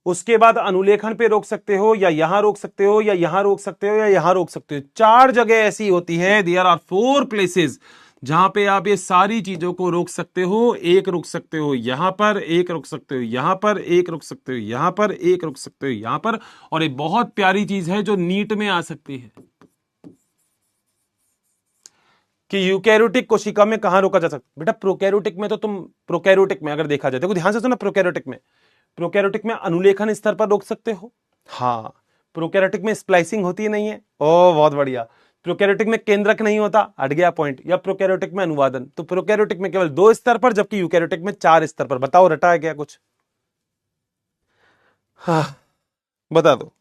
उसके बाद अनुलेखन पे रोक सकते हो, या यहां रोक सकते हो, या यहां रोक सकते हो, या यहां रोक सकते हो। 4 जगह ऐसी होती है, देयर आर 4 प्लेसेस जहां पे आप ये सारी चीजों को रोक सकते हो। एक रोक सकते हो यहां पर, एक रोक सकते हो यहां पर, एक रोक सकते हो यहां पर, एक रोक सकते हो यहां पर। और एक बहुत प्यारी चीज है जो नीट में आ सकती है कि यूकैरियोटिक कोशिका में कहां रोका जा सकता है। बेटा प्रोकैरियोटिक में तो तुम, प्रोकैरियोटिक में अगर देखा जाए, देखो ध्यान से सुना, प्रोकैरियोटिक में अनुलेखन स्तर पर रोक सकते हो। हाँ, प्रोकैरियोटिक में स्प्लाइसिंग होती नहीं है। ओ बहुत बढ़िया। प्रोकैरियोटिक में केंद्रक नहीं होता, हट गया पॉइंट। या प्रोकैरियोटिक में अनुवादन। तो प्रोकैरियोटिक में केवल 2 स्तर पर, जबकि यूकैरियोटिक में 4 स्तर पर। बताओ रटा है क्या कुछ? हाँ, बता दो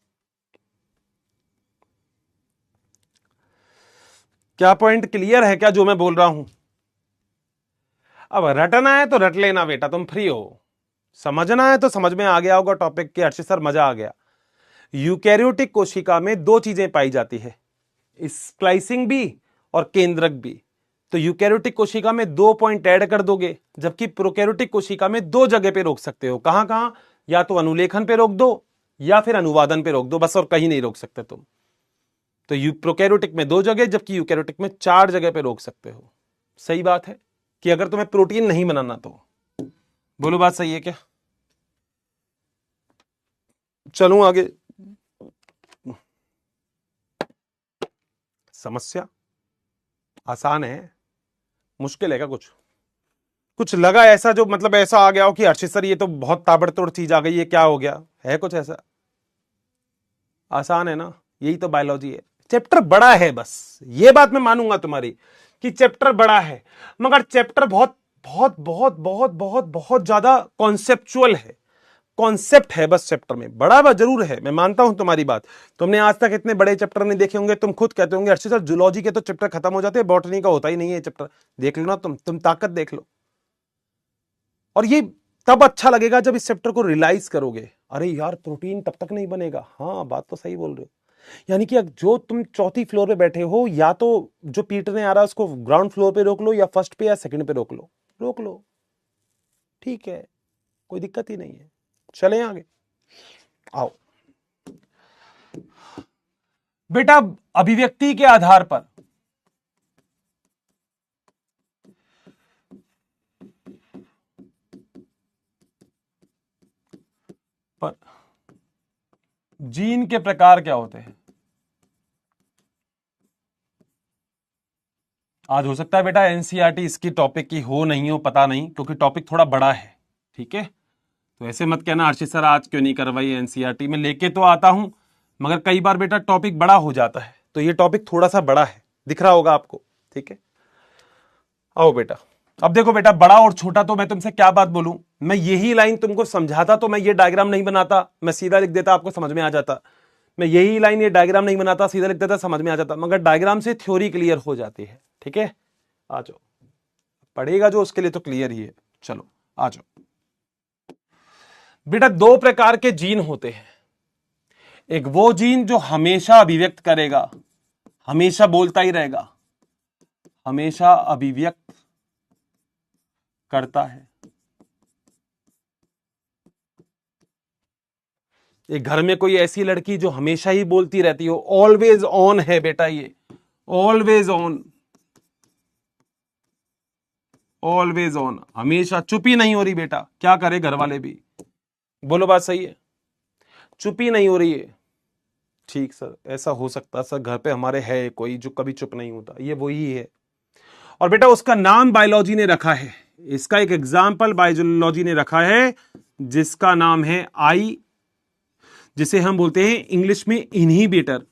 क्या पॉइंट क्लियर है क्या जो मैं बोल रहा हूं? अब रटना है तो रट लेना बेटा, तुम फ्री हो। समझना है तो समझ में आ गया होगा टॉपिक के, अर्षित सर मजा आ गया। यूकैरियोटिक कोशिका में 2 चीजें पाई जाती है, स्प्लाइसिंग भी और केंद्रक भी। तो यूकैरियोटिक कोशिका में 2 पॉइंट ऐड कर दोगे, जबकि प्रोकैरियोटिक कोशिका में 2 जगह पे रोक सकते हो। कहां कहां? या तो अनुलेखन पे रोक दो या फिर अनुवादन पे रोक दो, बस और कहीं नहीं रोक सकते तुम। तो प्रोकैरियोटिक में 2 जगह, जबकि यूकैरियोटिक में 4 जगह पे रोक सकते हो। सही बात है कि अगर तुम्हें प्रोटीन नहीं बनाना तो। बोलो बात सही है क्या? चलूं आगे। समस्या आसान है, मुश्किल है क्या कुछ? कुछ लगा ऐसा जो मतलब ऐसा आ गया हो कि अर्षित सर ये तो बहुत ताबड़तोड़ चीज आ गई, ये क्या हो गया? है कुछ ऐसा? आसान है ना, यही तो बायोलॉजी है। चैप्टर बड़ा है, बस ये बात मैं मानूंगा तुम्हारी कि चैप्टर बड़ा है, मगर चैप्टर बहुत बहुत बहुत बहुत बहुत बहुत ज्यादा कॉन्सेप्चुअल है। कॉन्सेप्ट है बस चैप्टर में, बड़ा जरूर है, मैं मानता हूं तुम्हारी बात। तुमने आज तक इतने बड़े चैप्टर नहीं देखे होंगे, तुम खुद कहते होंगे अर्षित सर जूलॉजी के तो चैप्टर खत्म हो जाते हैं, बॉटनी का होता ही नहीं है चैप्टर। देख लो ना तुम ताकत देख लो। और ये तब अच्छा लगेगा जब इस चैप्टर को रियलाइज करोगे, अरे यार प्रोटीन तब तक नहीं बनेगा। हाँ बात तो सही बोल रहे हो। यानी कि जो तुम चौथी फ्लोर पे बैठे हो, या तो जो पीटने आ रहा है उसको ग्राउंड फ्लोर पे रोक लो, या फर्स्ट पे या सेकंड पे रोक लो, रोक लो, ठीक है, कोई दिक्कत ही नहीं है। चले आगे, आओ बेटा। अभिव्यक्ति के आधार पर जीन के प्रकार क्या होते हैं? आज हो सकता है बेटा एनसीईआरटी इसकी टॉपिक की हो नहीं हो पता नहीं, क्योंकि टॉपिक थोड़ा बड़ा है, ठीक है। तो ऐसे मत कहना अर्षित सर आज क्यों नहीं करवाई एनसीईआरटी में, लेके तो आता हूं मगर कई बार बेटा टॉपिक बड़ा हो जाता है, तो ये टॉपिक थोड़ा सा बड़ा है, दिख रहा होगा आपको, ठीक है। आओ बेटा, अब देखो बेटा, बड़ा और छोटा तो मैं तुमसे क्या बात बोलूं, मैं यही लाइन तुमको समझाता तो मैं ये डायग्राम नहीं बनाता, मैं सीधा लिख देता, आपको समझ में आ जाता। मैं यही लाइन ये डायग्राम नहीं बनाता, सीधा लिख देता, समझ में आ जाता, मगर डायग्राम से थ्योरी क्लियर हो जाती है, ठीक है। आ जाओ, पढ़ेगा जो उसके लिए तो क्लियर ही है। चलो आ जाओ बेटा। 2 प्रकार के जीन होते हैं, एक वो जीन जो हमेशा अभिव्यक्त करेगा, हमेशा बोलता ही रहेगा, हमेशा अभिव्यक्त करता है। एक घर में कोई ऐसी लड़की जो हमेशा ही बोलती रहती हो, ऑलवेज ऑन है बेटा, ये ऑलवेज ऑन, ऑलवेज ऑन, हमेशा चुप ही नहीं हो रही बेटा, क्या करे घर वाले भी। बोलो बात सही है, चुप ही नहीं हो रही है। ठीक सर, ऐसा हो सकता सर, घर पे हमारे है कोई जो कभी चुप नहीं होता, ये वही है। और बेटा उसका नाम बायोलॉजी ने रखा है, इसका एक एग्जाम्पल बायोलॉजी ने रखा है जिसका नाम है आई, जिसे हम बोलते हैं इंग्लिश में इनहिबिटर,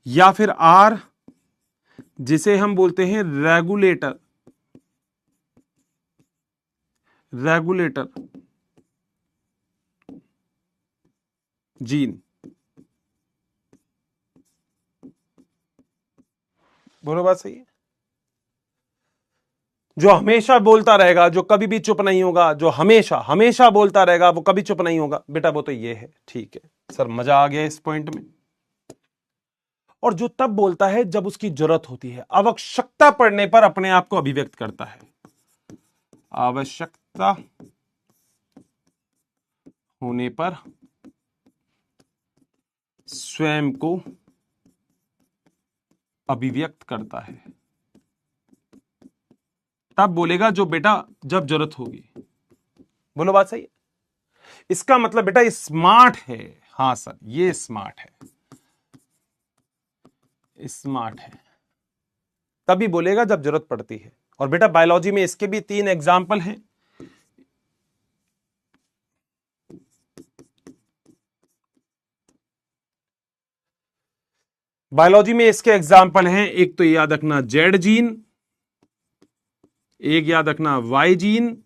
या फिर आर जिसे हम बोलते हैं रेगुलेटर, रेगुलेटर जीन। बोलो बात सही है। जो हमेशा बोलता रहेगा, जो कभी भी चुप नहीं होगा, जो हमेशा हमेशा बोलता रहेगा, वो कभी चुप नहीं होगा, बेटा वो तो ये है। ठीक है सर, मजा आ गया इस पॉइंट में। और जो तब बोलता है जब उसकी जरूरत होती है, आवश्यकता पड़ने पर अपने आप को अभिव्यक्त करता है, आवश्यकता होने पर स्वयं को अभिव्यक्त करता है, तब बोलेगा जो बेटा जब जरूरत होगी। बोलो बात सही है। इसका मतलब बेटा स्मार्ट है। हाँ सर, ये स्मार्ट है, स्मार्ट है, तभी बोलेगा जब जरूरत पड़ती है। और बेटा बायोलॉजी में इसके भी 3 एग्जाम्पल हैं। बायोलॉजी में इसके एग्जाम्पल हैं, एक तो याद रखना जेड जीन, एक याद रखना वाई जीन,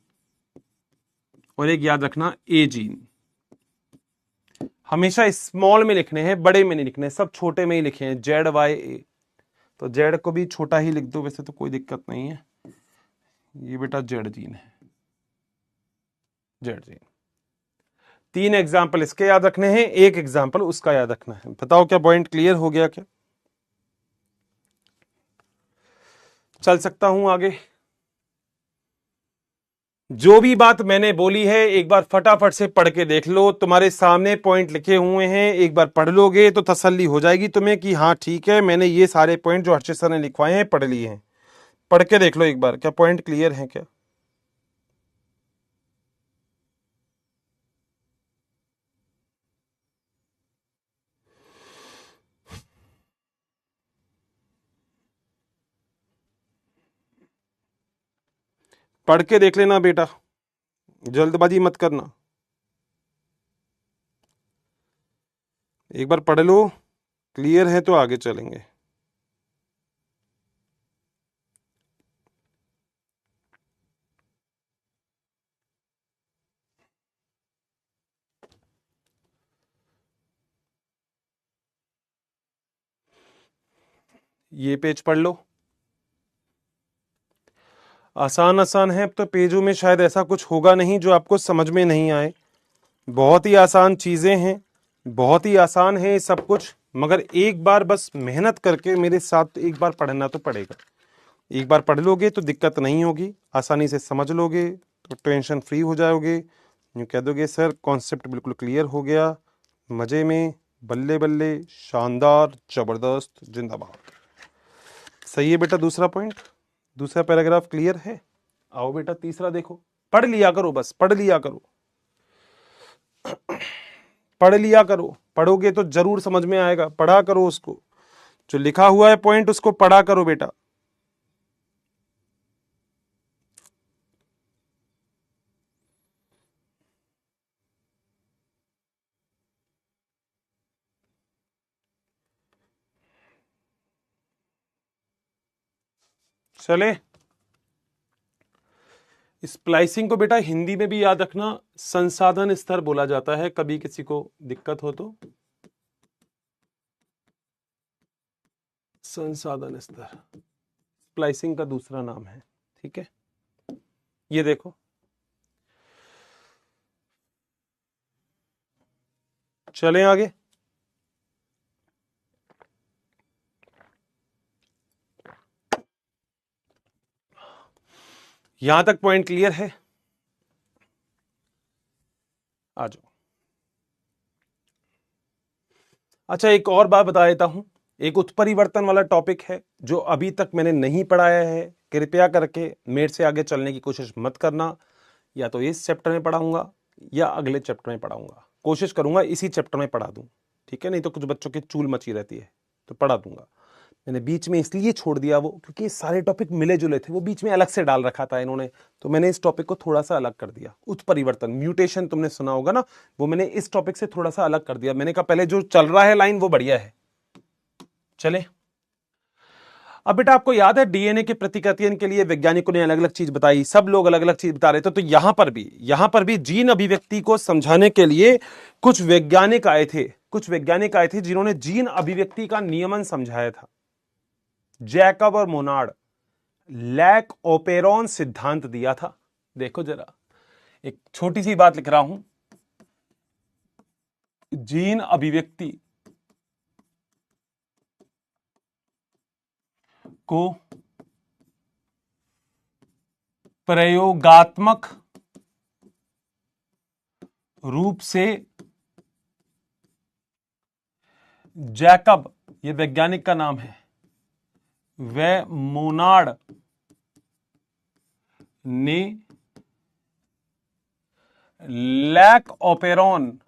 और एक याद रखना ए जीन। हमेशा स्मॉल में लिखने हैं, बड़े में नहीं लिखने, सब छोटे में ही लिखे हैं, जेड वाई ए। तो जेड को भी छोटा ही लिख दो, वैसे तो कोई दिक्कत नहीं है। ये बेटा जेड जीन है, जेड जीन। 3 एग्जाम्पल इसके याद रखने हैं, एक एग्जाम्पल उसका याद रखना है। बताओ क्या पॉइंट क्लियर हो गया? क्या चल सकता हूं आगे? जो भी बात मैंने बोली है एक बार फटाफट से पढ़ के देख लो, तुम्हारे सामने पॉइंट लिखे हुए हैं, एक बार पढ़ लोगे तो तसल्ली हो जाएगी तुम्हें कि हाँ ठीक है, मैंने ये सारे पॉइंट जो हर्षित सर ने लिखवाए हैं पढ़ लिए हैं। पढ़ के देख लो एक बार, क्या पॉइंट क्लियर है? क्या पढ़ के देख लेना बेटा, जल्दबाजी मत करना, एक बार पढ़ लो, क्लियर है तो आगे चलेंगे। ये पेज पढ़ लो, आसान आसान है। अब तो पेजों में शायद ऐसा कुछ होगा नहीं जो आपको समझ में नहीं आए, बहुत ही आसान चीजें हैं, बहुत ही आसान है सब कुछ। मगर एक बार बस मेहनत करके मेरे साथ एक बार पढ़ना तो पड़ेगा। एक बार पढ़ लोगे तो दिक्कत नहीं होगी, आसानी से समझ लोगे तो टेंशन फ्री हो जाओगे। यूँ कह दोगे सर कॉन्सेप्ट बिल्कुल क्लियर हो गया, मजे में, बल्ले बल्ले, शानदार, जबरदस्त, जिंदाबाद। सही है बेटा। दूसरा पॉइंट, दूसरा पैराग्राफ क्लियर है? आओ बेटा तीसरा देखो, पढ़ लिया करो, बस पढ़ लिया करो, पढ़ लिया करो, पढ़ोगे तो जरूर समझ में आएगा। पढ़ा करो उसको, जो लिखा हुआ है पॉइंट उसको पढ़ा करो बेटा। चले, स्प्लाइसिंग को बेटा हिंदी में भी याद रखना संसाधन स्तर बोला जाता है, कभी किसी को दिक्कत हो तो। संसाधन स्तर स्प्लाइसिंग का दूसरा नाम है, ठीक है। ये देखो, चलें आगे। यहां तक पॉइंट क्लियर है? आ जाओ। अच्छा एक और बात बता देता हूं, एक उत्परिवर्तन वाला टॉपिक है जो अभी तक मैंने नहीं पढ़ाया है, कृपया करके मेरे से आगे चलने की कोशिश मत करना। या तो इस चैप्टर में पढ़ाऊंगा या अगले चैप्टर में पढ़ाऊंगा, कोशिश करूंगा इसी चैप्टर में पढ़ा दूं, ठीक है। नहीं तो कुछ बच्चों की चूल मची रहती है, तो पढ़ा दूंगा। मैंने बीच में इसलिए छोड़ दिया वो, क्योंकि ये सारे टॉपिक मिले जुले थे, वो बीच में अलग से डाल रखा था इन्होंने, तो मैंने इस टॉपिक को थोड़ा सा अलग कर दिया। उत्परिवर्तन, म्यूटेशन तुमने सुना होगा ना, वो मैंने इस टॉपिक से थोड़ा सा अलग कर दिया। मैंने कहा पहले जो चल रहा है लाइन वो बढ़िया है। चले, अब बेटा आपको याद है डीएनए के प्रतिकृतियन के लिए वैज्ञानिकों ने अलग अलग चीज बताई, सब लोग अलग अलग चीज बता रहे थे। तो यहां पर भी जीन अभिव्यक्ति को समझाने के लिए कुछ वैज्ञानिक आए थे, जिन्होंने जीन अभिव्यक्ति का नियमन समझाया था। जैकब और मोनार्ड लैक ओपेरॉन सिद्धांत दिया था? देखो जरा, एक छोटी सी बात लिख रहा हूं, जीन अभिव्यक्ति को प्रयोगात्मक रूप से जैकब, ये वैज्ञानिक का नाम है, व मोनार्ड ने लैक ओपेरॉन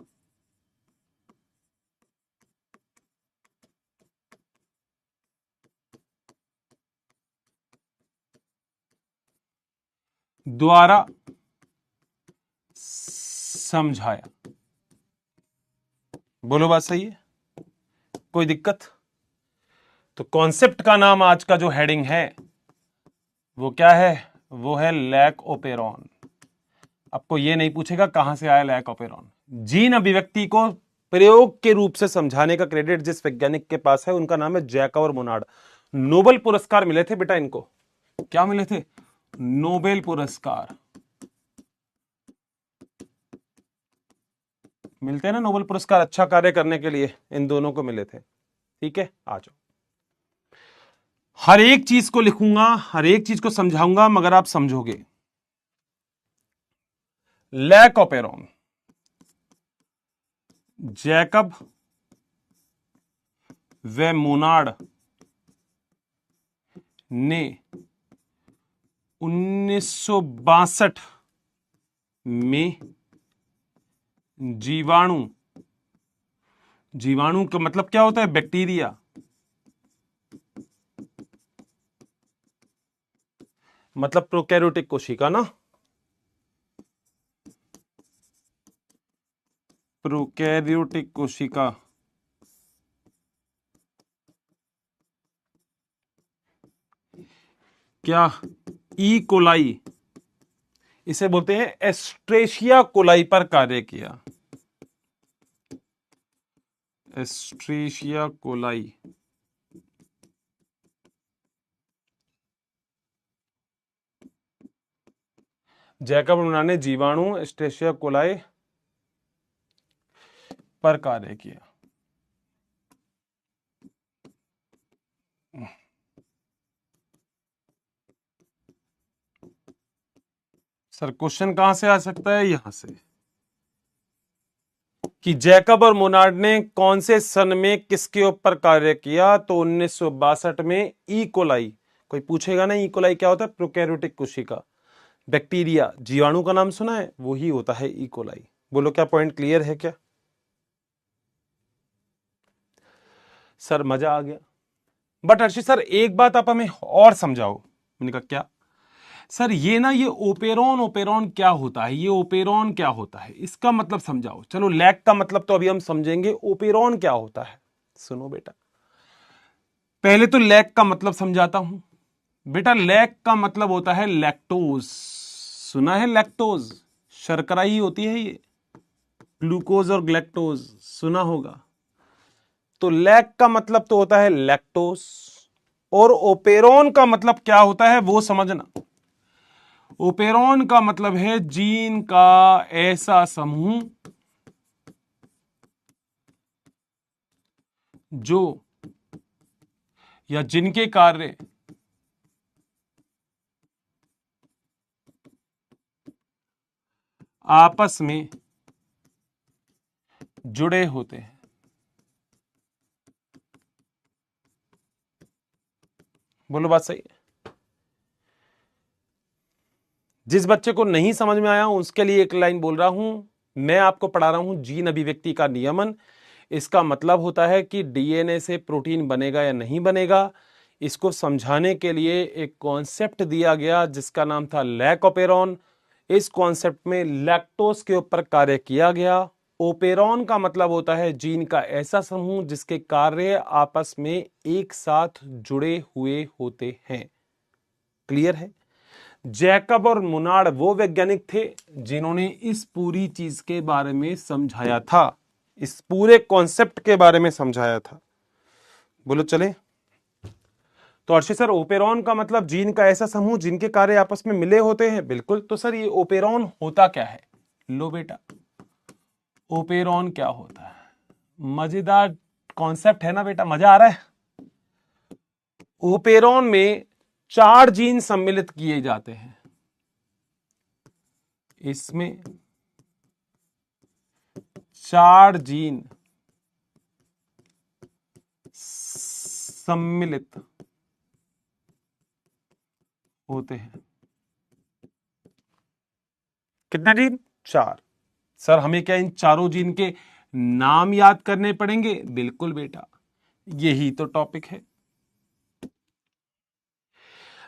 द्वारा समझाया। बोलो बात सही है? कोई दिक्कत? तो कॉन्सेप्ट का नाम आज का जो हेडिंग है वो क्या है? वो है लैक ओपेरॉन। आपको ये नहीं पूछेगा कहां से आया लैक ओपेरॉन। जीन अभिव्यक्ति को प्रयोग के रूप से समझाने का क्रेडिट जिस वैज्ञानिक के पास है उनका नाम है जैकब और मोनार्ड। नोबेल पुरस्कार मिले थे बेटा इनको। क्या मिले थे? नोबेल पुरस्कार मिलते हैं ना, नोबेल पुरस्कार अच्छा कार्य करने के लिए इन दोनों को मिले थे। ठीक है, आ जाओ। हर एक चीज को लिखूंगा, हर एक चीज को समझाऊंगा, मगर आप समझोगे। लैक ओपेरॉन, जैकब व मोनार्ड ने 1962 में जीवाणु का मतलब क्या होता है? बैक्टीरिया। मतलब प्रोकैरियोटिक कोशिका ना, प्रोकैरियोटिक कोशिका क्या ई कोलाई, इसे बोलते हैं एस्ट्रेशिया कोलाई पर कार्य किया। एस्ट्रेशिया कोलाई जैकब और मोनार्ड ने जीवाणु एस्ट्रेशिया कोलाई पर कार्य किया। सर क्वेश्चन कहां से आ सकता है? यहां से कि जैकब और मोनार्ड ने कौन से सन में किसके ऊपर कार्य किया? तो 1962 में ई कोलाई। कोई पूछेगा ना ई कोलाई क्या होता है? प्रोकैरियोटिक कोशिका, बैक्टीरिया, जीवाणु का नाम सुना है? वो ही होता है ई कोलाई। बोलो क्या पॉइंट क्लियर है क्या? सर मजा आ गया। बट हर्षित सर एक बात आप हमें और समझाओ। मैंने कहा क्या? सर ये ना, ये ओपेरॉन क्या होता है? ये ओपेरॉन क्या होता है, इसका मतलब समझाओ। चलो लैक का मतलब तो अभी हम समझेंगे, ओपेरॉन क्या होता है सुनो बेटा। पहले तो लैक का मतलब समझाता हूं बेटा। लैक का मतलब होता है लैक्टोज। सुना है लैक्टोज? शर्करा ही होती है ये, ग्लूकोज और ग्लैक्टोज सुना होगा। तो लैक का मतलब तो होता है लैक्टोज, और ओपेरॉन का मतलब क्या होता है वो समझना। ओपेरॉन का मतलब है जीन का ऐसा समूह जो या जिनके कार्य आपस में जुड़े होते हैं। बोलो बात सही है? जिस बच्चे को नहीं समझ में आया उसके लिए एक लाइन बोल रहा हूं। मैं आपको पढ़ा रहा हूं जीन अभिव्यक्ति का नियमन। इसका मतलब होता है कि डीएनए से प्रोटीन बनेगा या नहीं बनेगा, इसको समझाने के लिए एक कॉन्सेप्ट दिया गया जिसका नाम था लैक ओपेरॉन। इस कॉन्सेप्ट में लैक्टोज के ऊपर कार्य किया गया। ओपेरॉन का मतलब होता है जीन का ऐसा समूह जिसके कार्य आपस में एक साथ जुड़े हुए होते हैं। क्लियर है? जैकब और मोनार्ड वो वैज्ञानिक थे जिन्होंने इस पूरी चीज के बारे में समझाया था, इस पूरे कॉन्सेप्ट के बारे में समझाया था। बोलो चले। तो अर्षित सर ओपेरॉन का मतलब जीन का ऐसा समूह जिनके कार्य आपस में मिले होते हैं। बिल्कुल। तो सर ये ओपेरॉन होता क्या है? लो बेटा, ओपेरॉन क्या होता है? मजेदार कॉन्सेप्ट है ना बेटा, मजा आ रहा है। ओपेरॉन में 4 जीन सम्मिलित किए जाते हैं। इसमें 4 जीन सम्मिलित होते हैं। कितने जीन? 4। सर हमें क्या इन चारों जीन के नाम याद करने पड़ेंगे? बिल्कुल बेटा, यही तो टॉपिक है।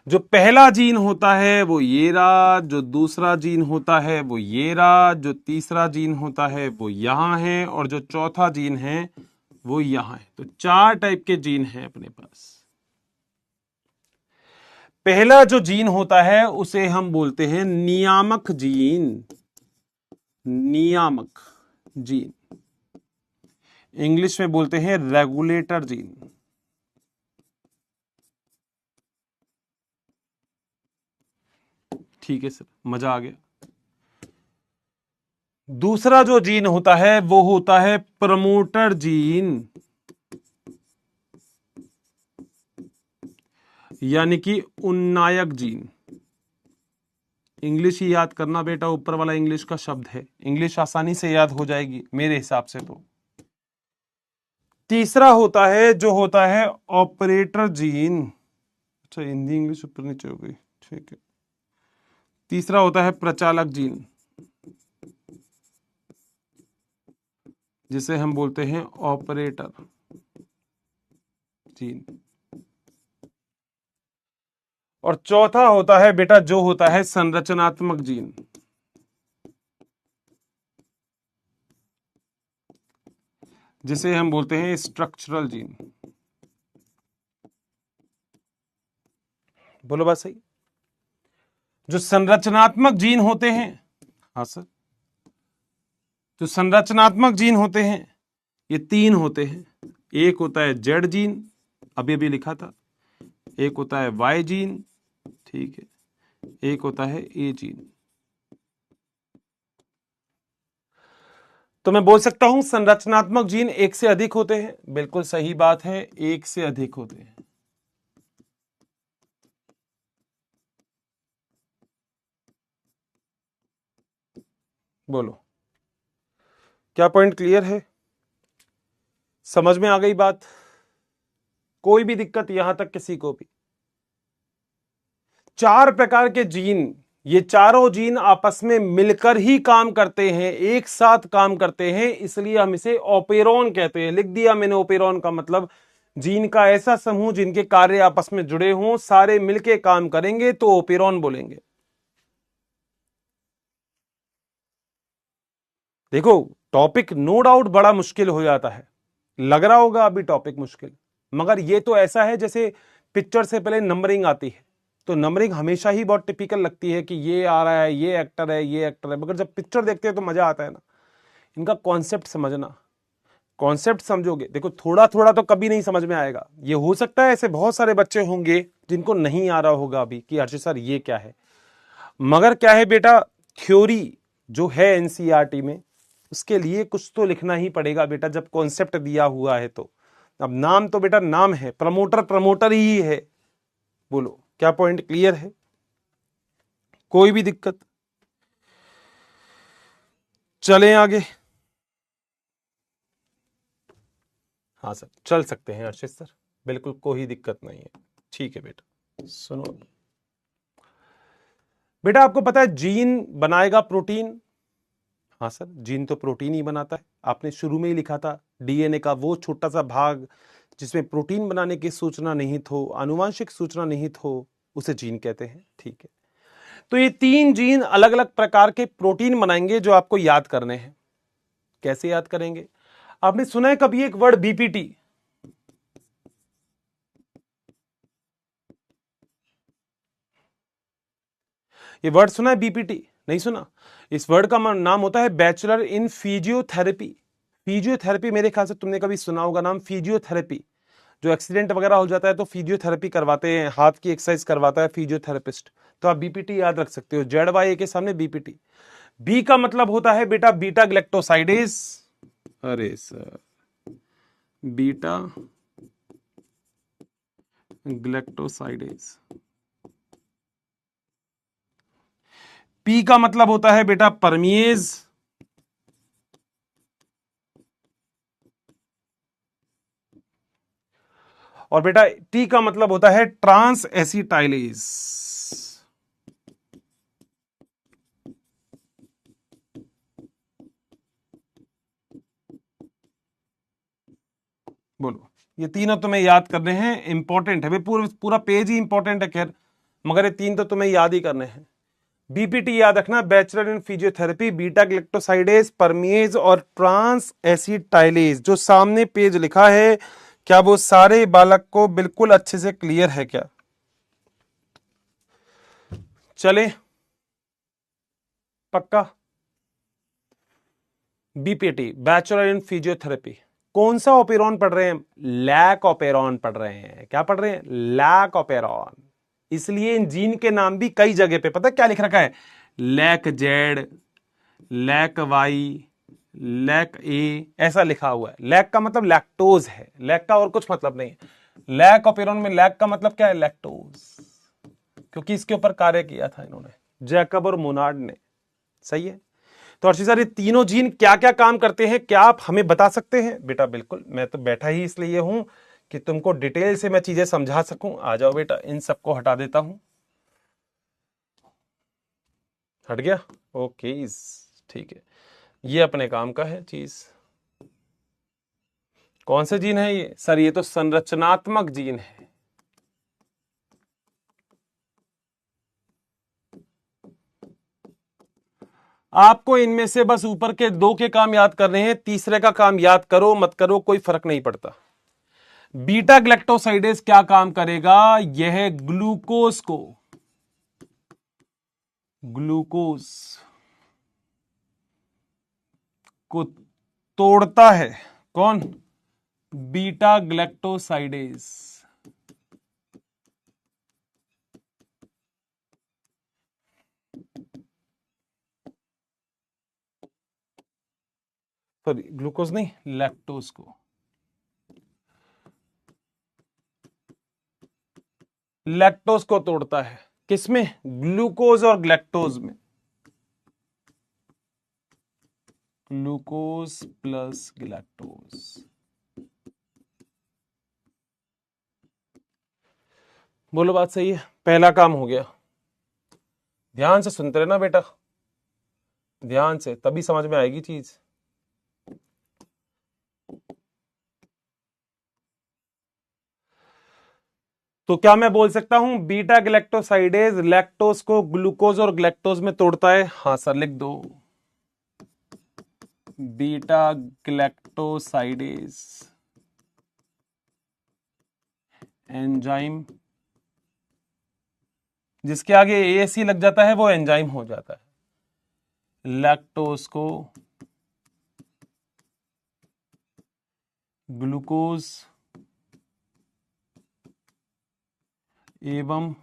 जो पहला जीन होता है वो ये रहा, जो दूसरा जीन होता है वो ये रहा, जो तीसरा जीन होता है वो यहां है, और जो चौथा जीन है वो यहां है। तो 4 टाइप के जीन हैं अपने पास। पहला जो जीन होता है उसे हम बोलते हैं नियामक जीन। नियामक जीन, इंग्लिश में बोलते हैं रेगुलेटर जीन। ठीक है सर, मजा आ गया। दूसरा जो जीन होता है वो होता है प्रमोटर जीन, यानी कि उन्नायक जीन। इंग्लिश ही याद करना बेटा, ऊपर वाला इंग्लिश का शब्द है, इंग्लिश आसानी से याद हो जाएगी मेरे हिसाब से। तो तीसरा होता है जो होता है ऑपरेटर जीन। अच्छा, हिंदी इंग्लिश ऊपर नीचे हो गई, ठीक है। तीसरा होता है प्रचालक जीन, जिसे हम बोलते हैं ऑपरेटर जीन। और चौथा होता है बेटा जो होता है संरचनात्मक जीन, जिसे हम बोलते हैं स्ट्रक्चरल जीन। बोलो बात सही। जो संरचनात्मक जीन होते हैं, हाँ सर, जो संरचनात्मक जीन होते हैं ये 3 होते हैं। एक होता है जेड जीन, अभी अभी लिखा था। एक होता है वाई जीन, ठीक है। एक होता है ए जीन। तो मैं बोल सकता हूं संरचनात्मक जीन 1 से अधिक होते हैं। बिल्कुल सही बात है, 1 से अधिक होते हैं। बोलो, क्या पॉइंट क्लियर है? समझ में आ गई बात? कोई भी दिक्कत यहां तक किसी को भी? 4 प्रकार के जीन, ये चारों जीन आपस में मिलकर ही काम करते हैं, एक साथ काम करते हैं, इसलिए हम इसे ओपेरॉन कहते हैं। लिख दिया मैंने ओपेरॉन का मतलब जीन का ऐसा समूह जिनके कार्य आपस में जुड़े हों, सारे मिलके काम करेंगे तो ओपेरॉन बोलेंगे। देखो टॉपिक नो डाउट बड़ा मुश्किल हो जाता है, लग रहा होगा अभी टॉपिक मुश्किल, मगर ये तो ऐसा है जैसे पिक्चर से पहले नंबरिंग आती है, तो नंबरिंग हमेशा ही बहुत टिपिकल लगती है कि ये आ रहा है, ये एक्टर है, ये एक्टर है, मगर जब पिक्चर देखते हैं तो मजा आता है ना। इनका कॉन्सेप्ट समझना, कॉन्सेप्ट समझोगे, देखो थोड़ा थोड़ा तो कभी नहीं समझ में आएगा। ये हो सकता है ऐसे बहुत सारे बच्चे होंगे जिनको नहीं आ रहा होगा अभी कि हर्षित सर ये क्या है, मगर क्या है बेटा, थ्योरी जो है एनसीईआरटी में उसके लिए कुछ तो लिखना ही पड़ेगा बेटा, जब कॉन्सेप्ट दिया हुआ है तो। अब नाम तो बेटा नाम है, प्रमोटर प्रमोटर ही है। बोलो क्या पॉइंट क्लियर है? कोई भी दिक्कत? चलें आगे। हाँ सर चल सकते हैं अर्षित सर, बिल्कुल कोई दिक्कत नहीं है। ठीक है बेटा, सुनो बेटा, आपको पता है जीन बनाएगा प्रोटीन। हाँ सर, जीन तो प्रोटीन ही बनाता है। आपने शुरू में ही लिखा था डीएनए का वो छोटा सा भाग जिसमें प्रोटीन बनाने की सूचना निहित हो, आनुवांशिक सूचना निहित हो, उसे जीन कहते हैं। ठीक है, तो ये 3 जीन अलग अलग प्रकार के प्रोटीन बनाएंगे जो आपको याद करने हैं। कैसे याद करेंगे? आपने सुना है कभी एक वर्ड बीपीटी? ये वर्ड सुना है बीपीटी? नहीं सुना? इस वर्ड का नाम होता है बैचलर इन फिजियोथेरेपी। फिजियोथेरेपी मेरे ख्याल से तुमने कभी सुना होगा नाम फिजियोथेरेपी, जो एक्सीडेंट वगैरह हो जाता है तो फिजियोथेरेपी करवाते हैं, हाथ की एक्सरसाइज करवाता है फिजियोथेरेपिस्ट। तो आप बीपीटी याद रख सकते हो, ZYA के सामने बीपीटी। बी का मतलब होता है बेटा बीटा ग्लैक्टोसाइडेज, अरे सर बीटा ग्लैक्टोसाइडेज। पी का मतलब होता है बेटा परमिएज, और बेटा टी का मतलब होता है ट्रांस एसिटाइलेज। बोलो, ये तीनों तुम्हें याद करने हैं, इंपॉर्टेंट है भाई, पूरा पेज ही इंपॉर्टेंट है खैर, मगर ये तीन तो तुम्हें याद ही करने हैं। बीपीटी याद रखना, bachelor in physiotherapy, beta galactosidase, परमिएज और ट्रांस एसिटाइलेज। जो सामने पेज लिखा है, क्या वो सारे बालक को बिल्कुल अच्छे से क्लियर है क्या? चले पक्का। बीपीटी बैचलर इन फिजियोथेरेपी, कौन सा ओपेरॉन पढ़ रहे हैं? लैक ओपेरॉन पढ़ रहे हैं। क्या पढ़ रहे हैं? Lac operon. इसलिए इन जीन के नाम भी कई जगह पे पता क्या लिख रखा है? Lac Z, lac Y, lac A, ऐसा लिखा हुआ है। लैक का मतलब लैक्टोज है, लैक का और कुछ मतलब नहीं है। लैक ओपेरॉन में लैक का मतलब क्या है? लैक्टोज, क्योंकि इसके ऊपर कार्य किया था इन्होंने, जैकब और मोनार्ड ने। सही है। तो अर्शी सर, ये तीनों जीन क्या क्या काम करते हैं, क्या आप हमें बता सकते हैं? बेटा बिल्कुल, मैं तो बैठा ही इसलिए हूं कि तुमको डिटेल से मैं चीजें समझा सकूं। आ जाओ बेटा, इन सबको हटा देता हूं। हट गया? ओके, ठीक है। ये अपने काम का है चीज। कौन से जीन है ये? सर ये तो संरचनात्मक जीन है। आपको इनमें से बस ऊपर के दो के काम याद करने हैं, तीसरे का काम याद करो मत करो कोई फर्क नहीं पड़ता। बीटा ग्लैक्टोसाइडेज क्या काम करेगा? यह ग्लूकोज को तोड़ता है। कौन? Beta galactosidase. सॉरी, ग्लूकोज नहीं, लैक्टोज को। लैक्टोज को तोड़ता है किसमें? ग्लूकोज और ग्लैक्टोज में। Glucose plus galactose. बोलो बात सही है? पहला काम हो गया। ध्यान से सुनते रहना बेटा, ध्यान से, तभी समझ में आएगी चीज। तो क्या मैं बोल सकता हूं बीटा ग्लैक्टोसाइडेज लैक्टोज को ग्लूकोज और ग्लैक्टोज में तोड़ता है? हाँ सर, लिख दो। बीटा ग्लैक्टोसाइडेज एंजाइम, जिसके आगे एएससी लग जाता है वो एंजाइम हो जाता है। लैक्टोज को ग्लूकोज एवं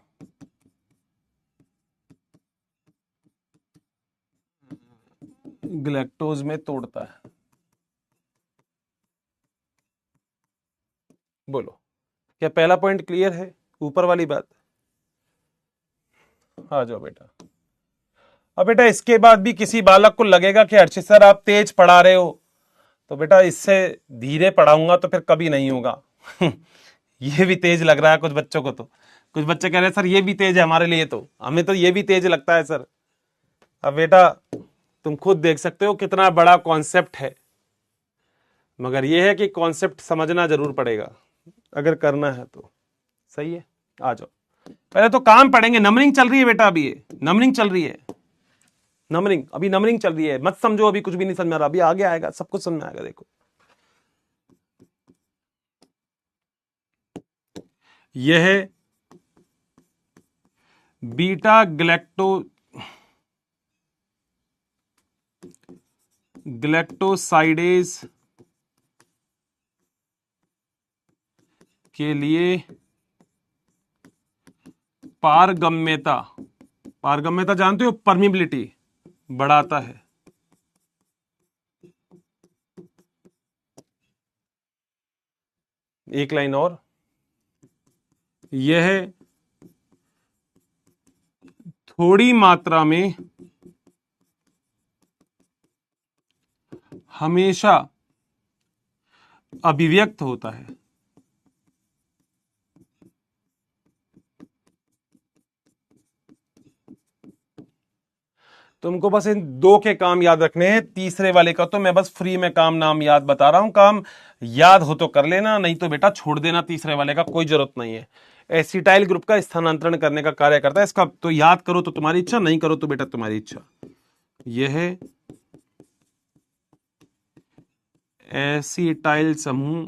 ग्लैक्टोज में तोड़ता है। बोलो, क्या पहला पॉइंट क्लियर है? ऊपर वाली बात। आ जाओ बेटा। अब बेटा इसके बाद भी किसी बालक को लगेगा कि अर्चित सर आप तेज पढ़ा रहे हो, तो बेटा इससे धीरे पढ़ाऊंगा तो फिर कभी नहीं होगा। ये भी तेज लग रहा है कुछ बच्चों को, तो कुछ बच्चे कह रहे हैं सर ये भी तेज है हमारे लिए, तो हमें तो ये भी तेज लगता है सर। अब बेटा तुम खुद देख सकते हो कितना बड़ा कॉन्सेप्ट है, मगर यह है कि कॉन्सेप्ट समझना जरूर पड़ेगा अगर करना है तो। सही है, आ जाओ। पहले तो काम पढ़ेंगे, नंबरिंग चल रही है बेटा, अभी ये नंबरिंग चल रही है। नंबरिंग अभी नंबरिंग चल रही है, मत समझो अभी कुछ भी नहीं समझ में आ रहा, अभी आगे आएगा, सब कुछ समझ में आएगा। देखो यह है बीटा ग्लैक्टोसाइडेज के लिए पारगम्यता, पारगम्यता जानते हो, परमिबिलिटी बढ़ाता है। एक लाइन और, यह थोड़ी मात्रा में हमेशा अभिव्यक्त होता है। तुमको बस इन दो के काम याद रखने हैं, तीसरे वाले का तो मैं बस फ्री में काम नाम याद बता रहा हूं, काम याद हो तो कर लेना, नहीं तो बेटा छोड़ देना, तीसरे वाले का कोई जरूरत नहीं है। एसिटाइल ग्रुप का स्थानांतरण करने का कार्य करता है, इसका तो याद करो तो तुम्हारी इच्छा, नहीं करो तो बेटा तुम्हारी इच्छा। यह एसिटाइल समूह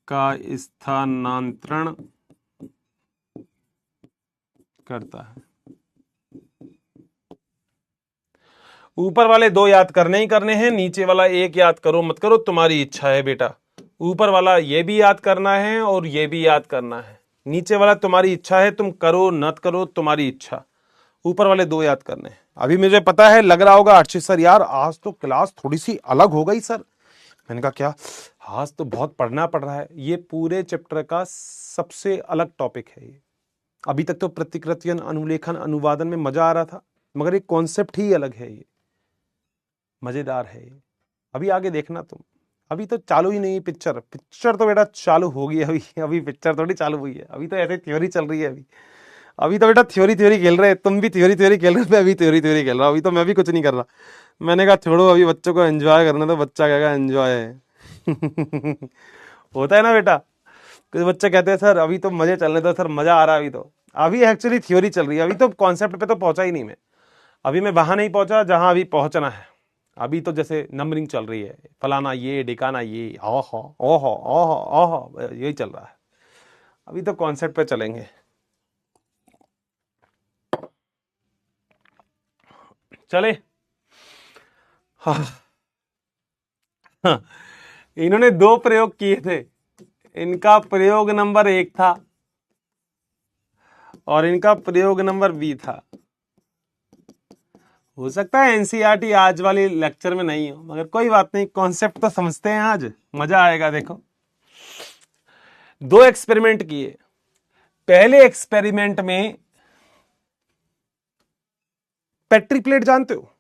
का स्थानांतरण करता है। ऊपर वाले दो याद करने ही करने हैं, नीचे वाला एक याद करो मत करो तुम्हारी इच्छा है बेटा। ऊपर वाला ये भी याद करना है और ये भी याद करना है, नीचे वाला तुम्हारी इच्छा है, तुम करो नत करो तुम्हारी इच्छा। ऊपर वाले दो याद करने हैं। अभी मुझे पता है लग रहा होगा अर्चित सर यार आज तो क्लास थोड़ी सी अलग हो गई सर। मैंने कहा क्या, आज तो बहुत पढ़ना पड़ रहा है। ये पूरे चैप्टर का सबसे अलग टॉपिक है ये। अभी तक तो प्रतिकृतियन, अनुलेखन, अनुवादन में मजा आ रहा था, मगर ये कॉन्सेप्ट ही अलग है, ये मजेदार है ये। अभी आगे देखना तुम, अभी तो चालू ही नहीं पिक्चर, पिक्चर तो बेटा चालू होगी अभी, अभी पिक्चर थोड़ी चालू हुई है, अभी तो ऐसे थ्योरी चल रही है। अभी तो बेटा थ्योरी खेल रहे, तुम भी थ्योरी खेल रहे हो, मैं भी थ्योरी खेल रहा हूँ, अभी तो मैं भी कुछ नहीं कर रहा। मैंने कहा छोड़ो अभी बच्चों को एंजॉय करना, तो बच्चा कहेगा एंजॉय है होता है ना बेटा, कुछ बच्चे कहते हैं सर अभी तो मजे चलने दो सर, मजा आ रहा है अभी तो। अभी एक्चुअली थ्योरी चल रही है, अभी तो कॉन्सेप्ट पे तो पहुंचा ही नहीं मैं, अभी मैं वहां नहीं पहुंचा जहां अभी पहुंचना है। अभी तो जैसे नंबरिंग चल रही है, फलाना ये डिकाना ये, ओहो ओहो ओहो ओहो, यही चल रहा है। अभी तो कॉन्सेप्ट पे चलेंगे। चले हाँ। इन्होंने दो प्रयोग किए थे, इनका प्रयोग नंबर 1 था और इनका प्रयोग नंबर बी था। हो सकता है एनसीईआरटी आज वाले लेक्चर में नहीं हो, मगर कोई बात नहीं, कॉन्सेप्ट तो समझते हैं, आज मजा आएगा। देखो दो एक्सपेरिमेंट किए। पहले एक्सपेरिमेंट में पेट्री प्लेट जानते हो,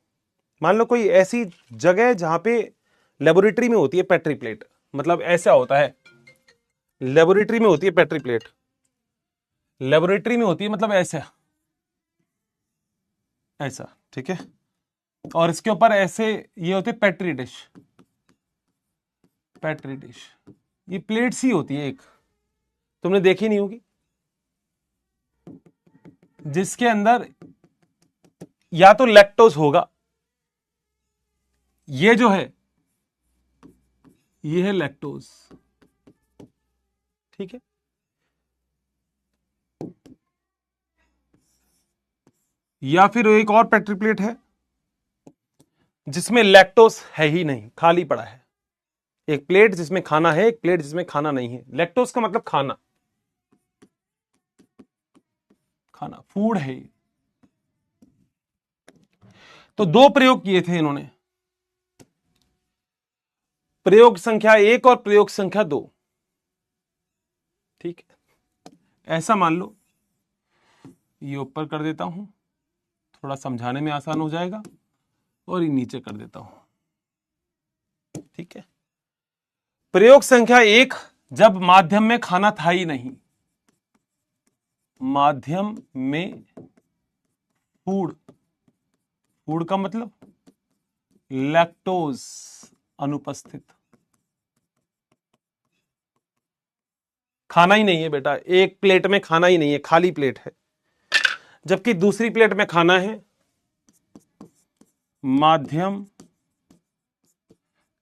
मान लो कोई ऐसी जगह जहां पे लेबोरेटरी में होती है पेट्री प्लेट, मतलब ऐसा होता है, लेबोरेटरी में होती है पेट्री प्लेट, लेबोरेटरी में होती है मतलब ऐसा ऐसा, ठीक है। और इसके ऊपर ऐसे ये होते पेट्री डिश, पेट्री डिश, ये प्लेट्स ही होती है एक, तुमने देखी नहीं होगी, जिसके अंदर या तो लैक्टोज होगा, ये जो है ये है लैक्टोज, ठीक है। या फिर एक और पेट्री प्लेट है जिसमें लैक्टोज है ही नहीं, खाली पड़ा है। एक प्लेट जिसमें खाना है, एक प्लेट जिसमें खाना नहीं है। लैक्टोज का मतलब खाना, खाना फूड है। तो दो प्रयोग किए थे इन्होंने, प्रयोग संख्या 1 और प्रयोग संख्या 2, ठीक है। ऐसा मान लो, ये ऊपर कर देता हूं, थोड़ा समझाने में आसान हो जाएगा, और ये नीचे कर देता हूं, ठीक है। प्रयोग संख्या 1, जब माध्यम में खाना था ही नहीं, माध्यम में फूड, फूड का मतलब लैक्टोज अनुपस्थित, खाना ही नहीं है बेटा, एक प्लेट में खाना ही नहीं है, खाली प्लेट है। जबकि दूसरी प्लेट में खाना है, माध्यम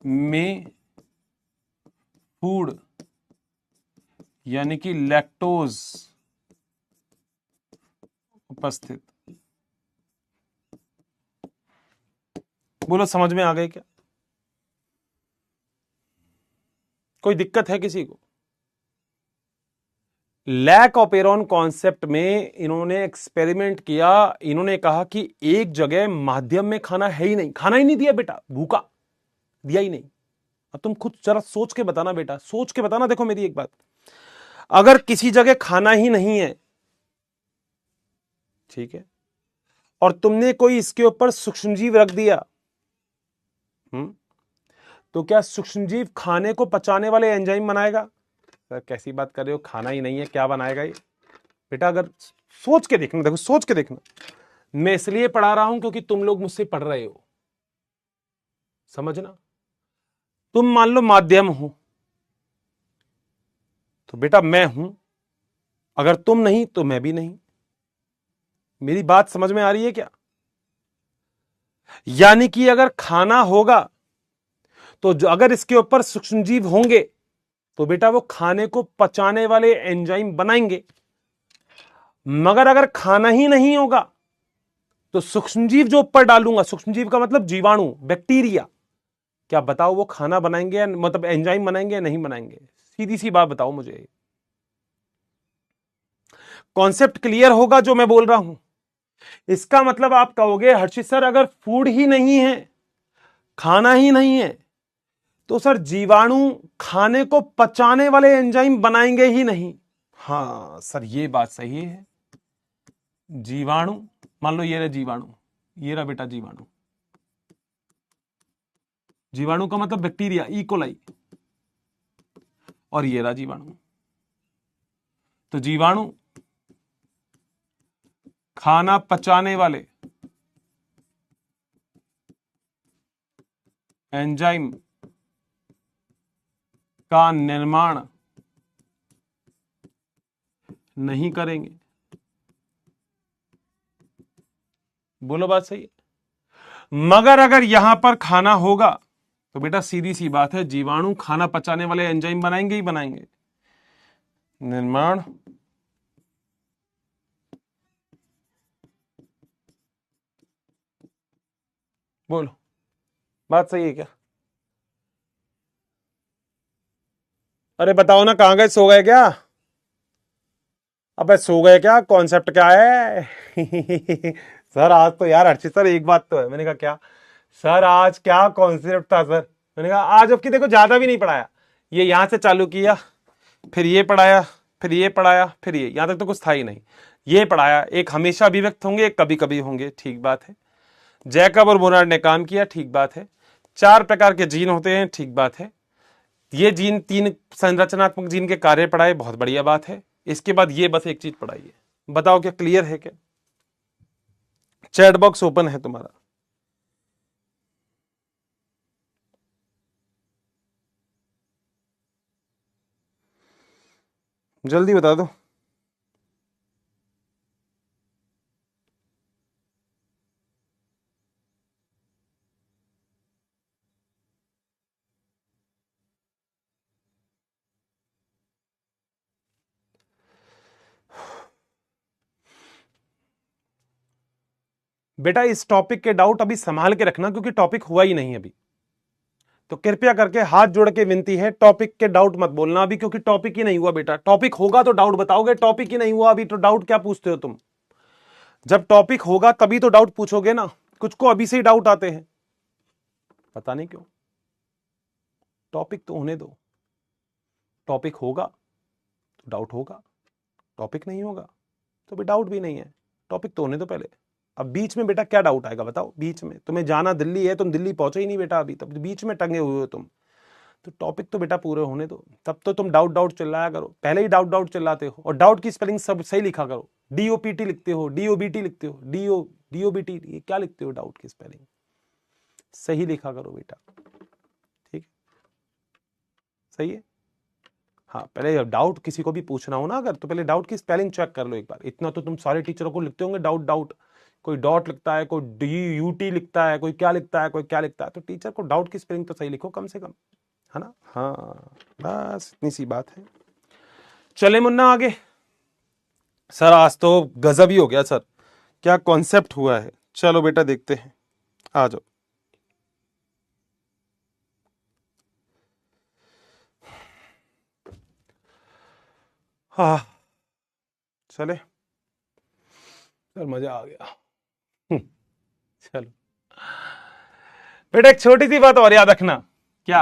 में फूड यानी कि लैक्टोज उपस्थित। बोलो समझ में आ गए क्या? कोई दिक्कत है किसी को? लैक ऑपेरॉन कॉन्सेप्ट में इन्होंने एक्सपेरिमेंट किया। इन्होंने कहा कि एक जगह माध्यम में खाना है ही नहीं, खाना ही नहीं दिया बेटा, भूखा दिया ही नहीं। अब तुम खुद जरा सोच के बताना बेटा, सोच के बताना। देखो मेरी एक बात, अगर किसी जगह खाना ही नहीं है, ठीक है, और तुमने कोई इसके ऊपर सूक्ष्मजीव रख दिया, तो क्या सूक्ष्मजीव खाने को पचाने वाले एंजाइम बनाएगा? सर कैसी बात कर रहे हो, खाना ही नहीं है, क्या बनाएगा ये? बेटा अगर सोच के देखना, देखो सोच के देखना। मैं इसलिए पढ़ा रहा हूं क्योंकि तुम लोग मुझसे पढ़ रहे हो, समझना। तुम मान लो माध्यम हो, तो बेटा मैं हूं, अगर तुम नहीं तो मैं भी नहीं। मेरी बात समझ में आ रही है क्या? यानी कि अगर खाना होगा तो जो अगर इसके ऊपर सूक्ष्मजीव होंगे तो बेटा वो खाने को पचाने वाले एंजाइम बनाएंगे। मगर अगर खाना ही नहीं होगा तो सूक्ष्मजीव जो ऊपर डालूंगा, सूक्ष्मजीव का मतलब जीवाणु, बैक्टीरिया, क्या बताओ वो खाना बनाएंगे, मतलब एंजाइम बनाएंगे या नहीं बनाएंगे? सीधी सी बात बताओ मुझे। कॉन्सेप्ट क्लियर होगा जो मैं बोल रहा हूं? इसका मतलब आप कहोगे हर्षित सर अगर फूड ही नहीं है, खाना ही नहीं है, तो सर जीवाणु खाने को पचाने वाले एंजाइम बनाएंगे ही नहीं। हां सर ये बात सही है। जीवाणु, मान लो ये रहा जीवाणु, ये रहा बेटा जीवाणु। जीवाणु का मतलब बैक्टीरिया, इकोलाई, और ये रहा जीवाणु। तो जीवाणु खाना पचाने वाले एंजाइम का निर्माण नहीं करेंगे। बोलो बात सही है। मगर अगर यहां पर खाना होगा तो बेटा सीधी सी बात है, जीवाणु खाना पचाने वाले एंजाइम बनाएंगे ही बनाएंगे। निर्माण बोलो बात सही है क्या? अरे बताओ ना, कहां गए, सो गए क्या? अबे सो गए क्या? कॉन्सेप्ट क्या है? सर आज तो यार हर्षित सर एक बात तो है। मैंने कहा क्या सर, आज क्या कॉन्सेप्ट था सर? मैंने कहा आज आपकी देखो ज्यादा भी नहीं पढ़ाया, ये यहां से चालू किया, फिर ये पढ़ाया, फिर ये पढ़ाया, फिर ये, यहां तक तो कुछ था ही नहीं। ये पढ़ाया, एक हमेशा अभिव्यक्त होंगे, एक कभी कभी होंगे, ठीक बात है। जैकब और मोनार्ड ने काम किया, ठीक बात है। 4 प्रकार के जीन होते हैं, ठीक बात है। ये जीन 3 संरचनात्मक जीन के कार्य पढ़ाए, बहुत बढ़िया बात है। इसके बाद ये बस एक चीज पढ़ाइए, बताओ क्या क्लियर है क्या? चैट बॉक्स ओपन है तुम्हारा। जल्दी बता दो। बेटा इस टॉपिक के डाउट अभी संभाल के रखना, क्योंकि टॉपिक हुआ ही नहीं अभी। तो कृपया करके हाथ जोड़ के विनती है, टॉपिक के डाउट मत बोलना अभी, क्योंकि टॉपिक ही नहीं हुआ बेटा। टॉपिक होगा तो डाउट बताओगे, टॉपिक ही नहीं हुआ अभी तो डाउट क्या पूछते हो तुम? जब टॉपिक होगा तभी तो डाउट पूछोगे ना। कुछ को अभी से ही डाउट आते हैं, पता नहीं क्यों। टॉपिक तो होने दो, टॉपिक होगा तो डाउट होगा, टॉपिक नहीं होगा तो भी डाउट भी नहीं है। टॉपिक तो होने दो पहले। अब बीच में बेटा क्या डाउट आएगा बताओ? बीच में तुम्हें जाना दिल्ली है, तुम दिल्ली पहुंचे ही नहीं बेटा अभी, तब बीच में टंगे हुए हो तुम। तो टॉपिक तो बेटा पूरे होने दो, तब तो तुम डाउट डाउट चिल्लाया करो। पहले ही डाउट डाउट चिल्लाते हो, और डाउट की स्पेलिंग सब सही लिखा करो। DOPT लिखते हो, DOBT लिखते हो, DOBT, ये क्या लिखते हो? डाउट की स्पेलिंग सही लिखा करो बेटा, ठीक है? सही है। हाँ पहले डाउट किसी को भी पूछना हो ना अगर, तो पहले डाउट की स्पेलिंग चेक कर लो एक बार। इतना तो तुम सारे टीचरों को लिखते होंगे डाउट डाउट, कोई डॉट लिखता है, कोई DUT लिखता है, कोई क्या लिखता है, कोई क्या लिखता है। तो टीचर को डाउट की स्पेलिंग तो सही लिखो कम से कम, है ना? हाँ बस इतनी सी बात है। चले मुन्ना आगे। सर आज तो गजब ही हो गया सर, क्या कॉन्सेप्ट हुआ है। चलो बेटा देखते हैं, आ जाओ। हाँ चले, चल मजा आ गया। चलो बेटा एक छोटी सी बात और याद रखना। क्या?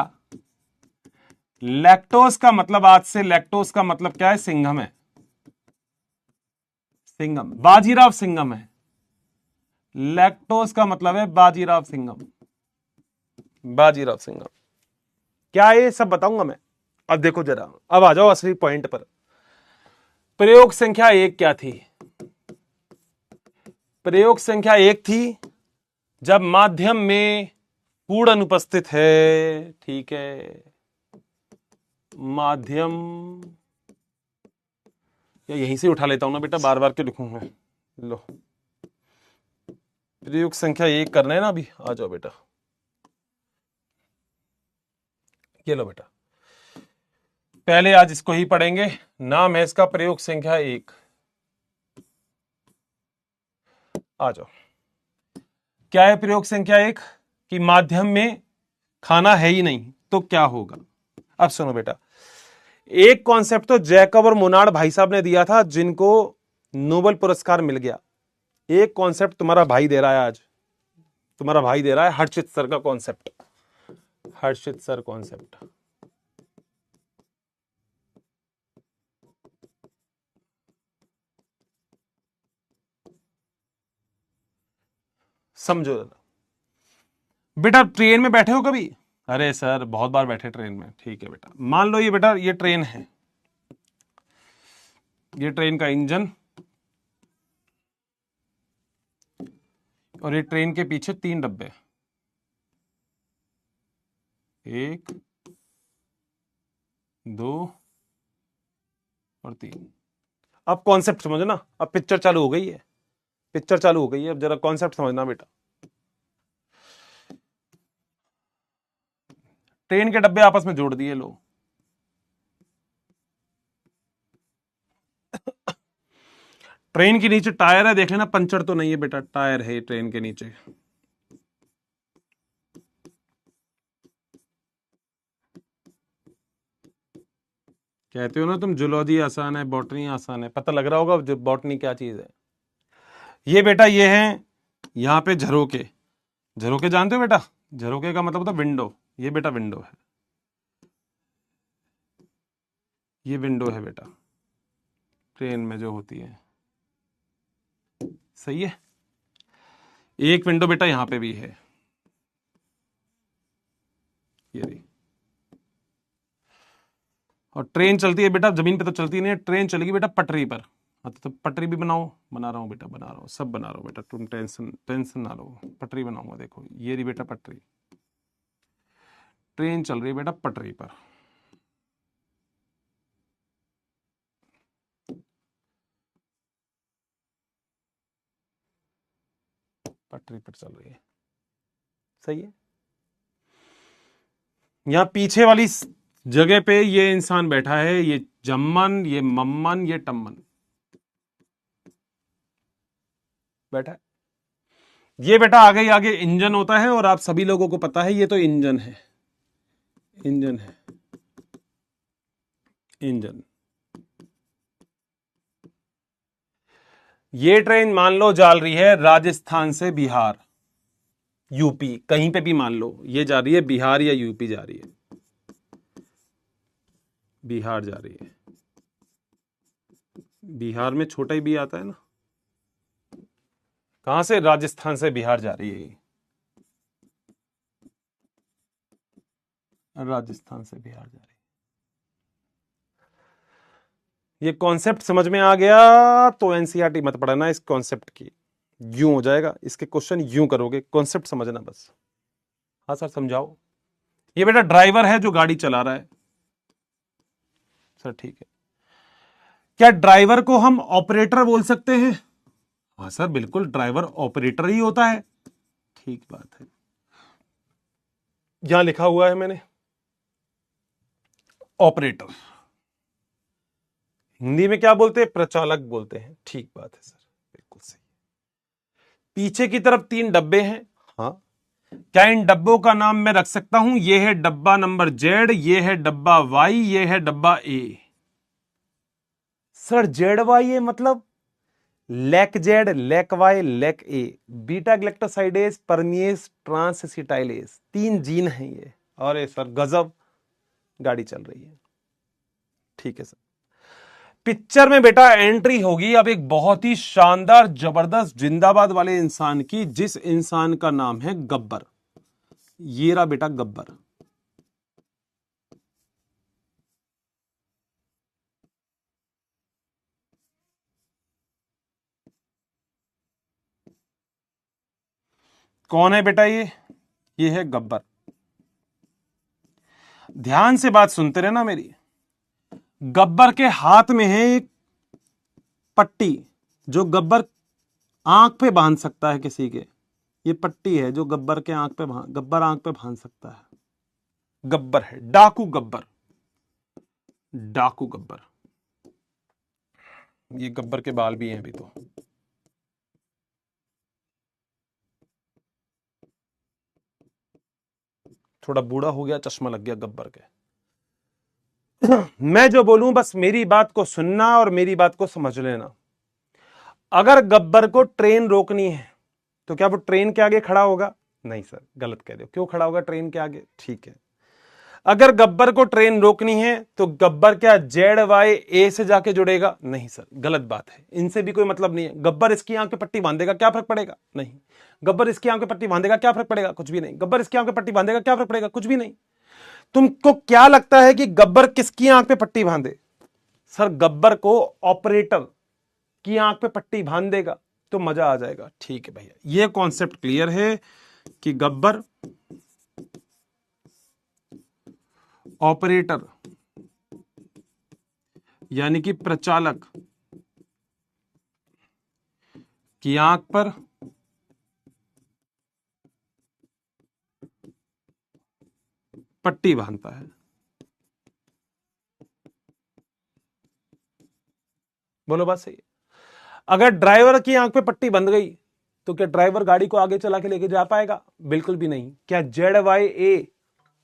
लैक्टोज का मतलब, आज से लैक्टोज का मतलब क्या है? सिंघम है। सिंघम, बाजीराव सिंघम है। लैक्टोज का मतलब है बाजीराव सिंघम। बाजीराव सिंघम क्या है ये सब बताऊंगा मैं। अब देखो जरा, अब आ जाओ असली पॉइंट पर। प्रयोग संख्या एक क्या थी? प्रयोग संख्या एक थी जब माध्यम में कूड़ अनुपस्थित है। ठीक है, माध्यम, या यहीं से उठा लेता हूं ना बेटा, बार बार क्यों लिखूं मैं। लो प्रयोग संख्या एक करना है ना अभी, आ जाओ बेटा, ये लो बेटा, पहले आज इसको ही पढ़ेंगे। नाम है इसका प्रयोग संख्या एक। आ जाओ, क्या है प्रयोग संख्या एक? कि माध्यम में खाना है ही नहीं तो क्या होगा। अब सुनो बेटा, एक कॉन्सेप्ट तो जैकब और मोनार्ड भाई साहब ने दिया था, जिनको नोबेल पुरस्कार मिल गया। एक कॉन्सेप्ट तुम्हारा भाई दे रहा है आज, तुम्हारा भाई दे रहा है हर्षित सर का कॉन्सेप्ट। हर्षित सर कॉन्सेप्ट समझो बेटा। ट्रेन में बैठे हो कभी? अरे सर बहुत बार बैठे ट्रेन में। ठीक है बेटा, मान लो ये बेटा ये ट्रेन है, ये ट्रेन का इंजन, और ये ट्रेन के पीछे तीन डब्बे, एक, दो और तीन। अब कॉन्सेप्ट समझो ना, अब पिक्चर चालू हो गई है, पिक्चर चालू हो गई है, अब जरा कॉन्सेप्ट समझना बेटा। ट्रेन के डब्बे आपस में जोड़ दिए लो, ट्रेन के नीचे टायर है, देख लेना पंचर तो नहीं है बेटा, टायर है ट्रेन के नीचे। कहते हो ना तुम जूलॉजी आसान है, बॉटनी आसान है, पता लग रहा होगा बॉटनी क्या चीज है। ये बेटा ये है यहां पे झरोके, झरोके जानते हो बेटा? झरोके का मतलब होता है विंडो। ये बेटा विंडो है, ये विंडो है बेटा, ट्रेन में जो होती है। सही है, एक विंडो बेटा यहां पे भी है, ये रही। और ट्रेन चलती है बेटा जमीन पे तो चलती नहीं है, ट्रेन चलेगी बेटा पटरी पर। हाँ तो पटरी भी बनाओ, बना रहा हूँ बेटा, बना रहा हूँ, सब बना रहा हूँ बेटा, तुम टेंशन टेंशन ना लो, पटरी बनाऊंगा। देखो ये रही बेटा पटरी, ट्रेन चल रही है बेटा पटरी पर। पटरी पर चल रही है, सही है। यहां पीछे वाली जगह पे ये इंसान बैठा है, ये जम्मन, ये मम्मन, ये टम्मन बैठा है। ये बेटा आगे आगे इंजन होता है, और आप सभी लोगों को पता है ये तो इंजन है, इंजन है, इंजन। ये ट्रेन मान लो जा रही है राजस्थान से बिहार, यूपी, कहीं पे भी मान लो ये जा रही है बिहार या यूपी जा रही है, बिहार जा रही है। बिहार में छोटा ही भी आता है ना, कहां से? राजस्थान से बिहार जा रही है, राजस्थान से बिहार जा रही है। ये कॉन्सेप्ट समझ में आ गया तो एनसीईआरटी मत पढ़ना इस कॉन्सेप्ट की, यूं हो जाएगा इसके क्वेश्चन, यूं करोगे, कॉन्सेप्ट समझना बस। हाँ सर समझाओ। ये बेटा ड्राइवर है जो गाड़ी चला रहा है, सर ठीक है। क्या ड्राइवर को हम ऑपरेटर बोल सकते हैं? हाँ सर बिल्कुल, ड्राइवर ऑपरेटर ही होता है। ठीक बात है, यहां लिखा हुआ है मैंने ऑपरेटर, हिंदी में क्या बोलते हैं? प्रचालक बोलते हैं। ठीक बात है सर, बिल्कुल सही। पीछे की तरफ तीन डब्बे हैं, हाँ, क्या इन डब्बों का नाम मैं रख सकता हूं? ये है डब्बा नंबर जेड, ये है डब्बा वाई, ये है डब्बा A. Sir Z Y A मतलब lac Z, lac Y, lac A, beta galactosidase, permease, transacetylase, 3 gene हैं ये। अरे सर गजब, गाड़ी चल रही है। ठीक है सर, पिक्चर में बेटा एंट्री होगी अब एक बहुत ही शानदार जबरदस्त जिंदाबाद वाले इंसान की, जिस इंसान का नाम है गब्बर। ये रहा बेटा गब्बर। कौन है बेटा ये है गब्बर। ध्यान से बात सुनते रहना मेरी। गब्बर के हाथ में है एक पट्टी, जो गब्बर आंख पे बांध सकता है किसी के। ये पट्टी है जो गब्बर के गब्बर आंख पे बांध सकता है। गब्बर है, डाकू गब्बर, डाकू गब्बर। ये गब्बर के बाल भी हैं अभी तो। थोड़ा बूढ़ा हो गया, चश्मा लग गया गब्बर के। मैं जो बोलूं बस मेरी बात को सुनना और मेरी बात को समझ लेना। अगर गब्बर को ट्रेन रोकनी है तो क्या वो ट्रेन के आगे खड़ा होगा? नहीं सर, गलत कह रहे हो। क्यों खड़ा होगा ट्रेन के आगे? ठीक है, अगर गब्बर को ट्रेन रोकनी है तो गब्बर क्या जेड वाई ए से जाके जुड़ेगा? नहीं सर, गलत बात है, इनसे भी कोई मतलब नहीं है। गब्बर इसकी आंख पे पट्टी बांधेगा, क्या फर्क पड़ेगा? नहीं। गब्बर इसकी आंख पे पट्टी बांधेगा, क्या फर्क पड़ेगा? कुछ भी नहीं। गब्बर इसकी आंख पे पट्टी बांधेगा, क्या फर्क पड़ेगा? कुछ भी नहीं। तुमको क्या लगता है कि गब्बर किसकी आंख पे पट्टी बांधे? सर गब्बर को ऑपरेटर की आंख पे पट्टी बांध देगा तो मजा आ जाएगा। ठीक है भैया, ये कॉन्सेप्ट क्लियर है कि गब्बर ऑपरेटर यानी कि प्रचालक की आंख पर पट्टी बांधता है। बोलो बात सही है। अगर ड्राइवर की आंख पे पट्टी बंध गई तो क्या ड्राइवर गाड़ी को आगे चला के लेके जा पाएगा? बिल्कुल भी नहीं। क्या जेड वाई ए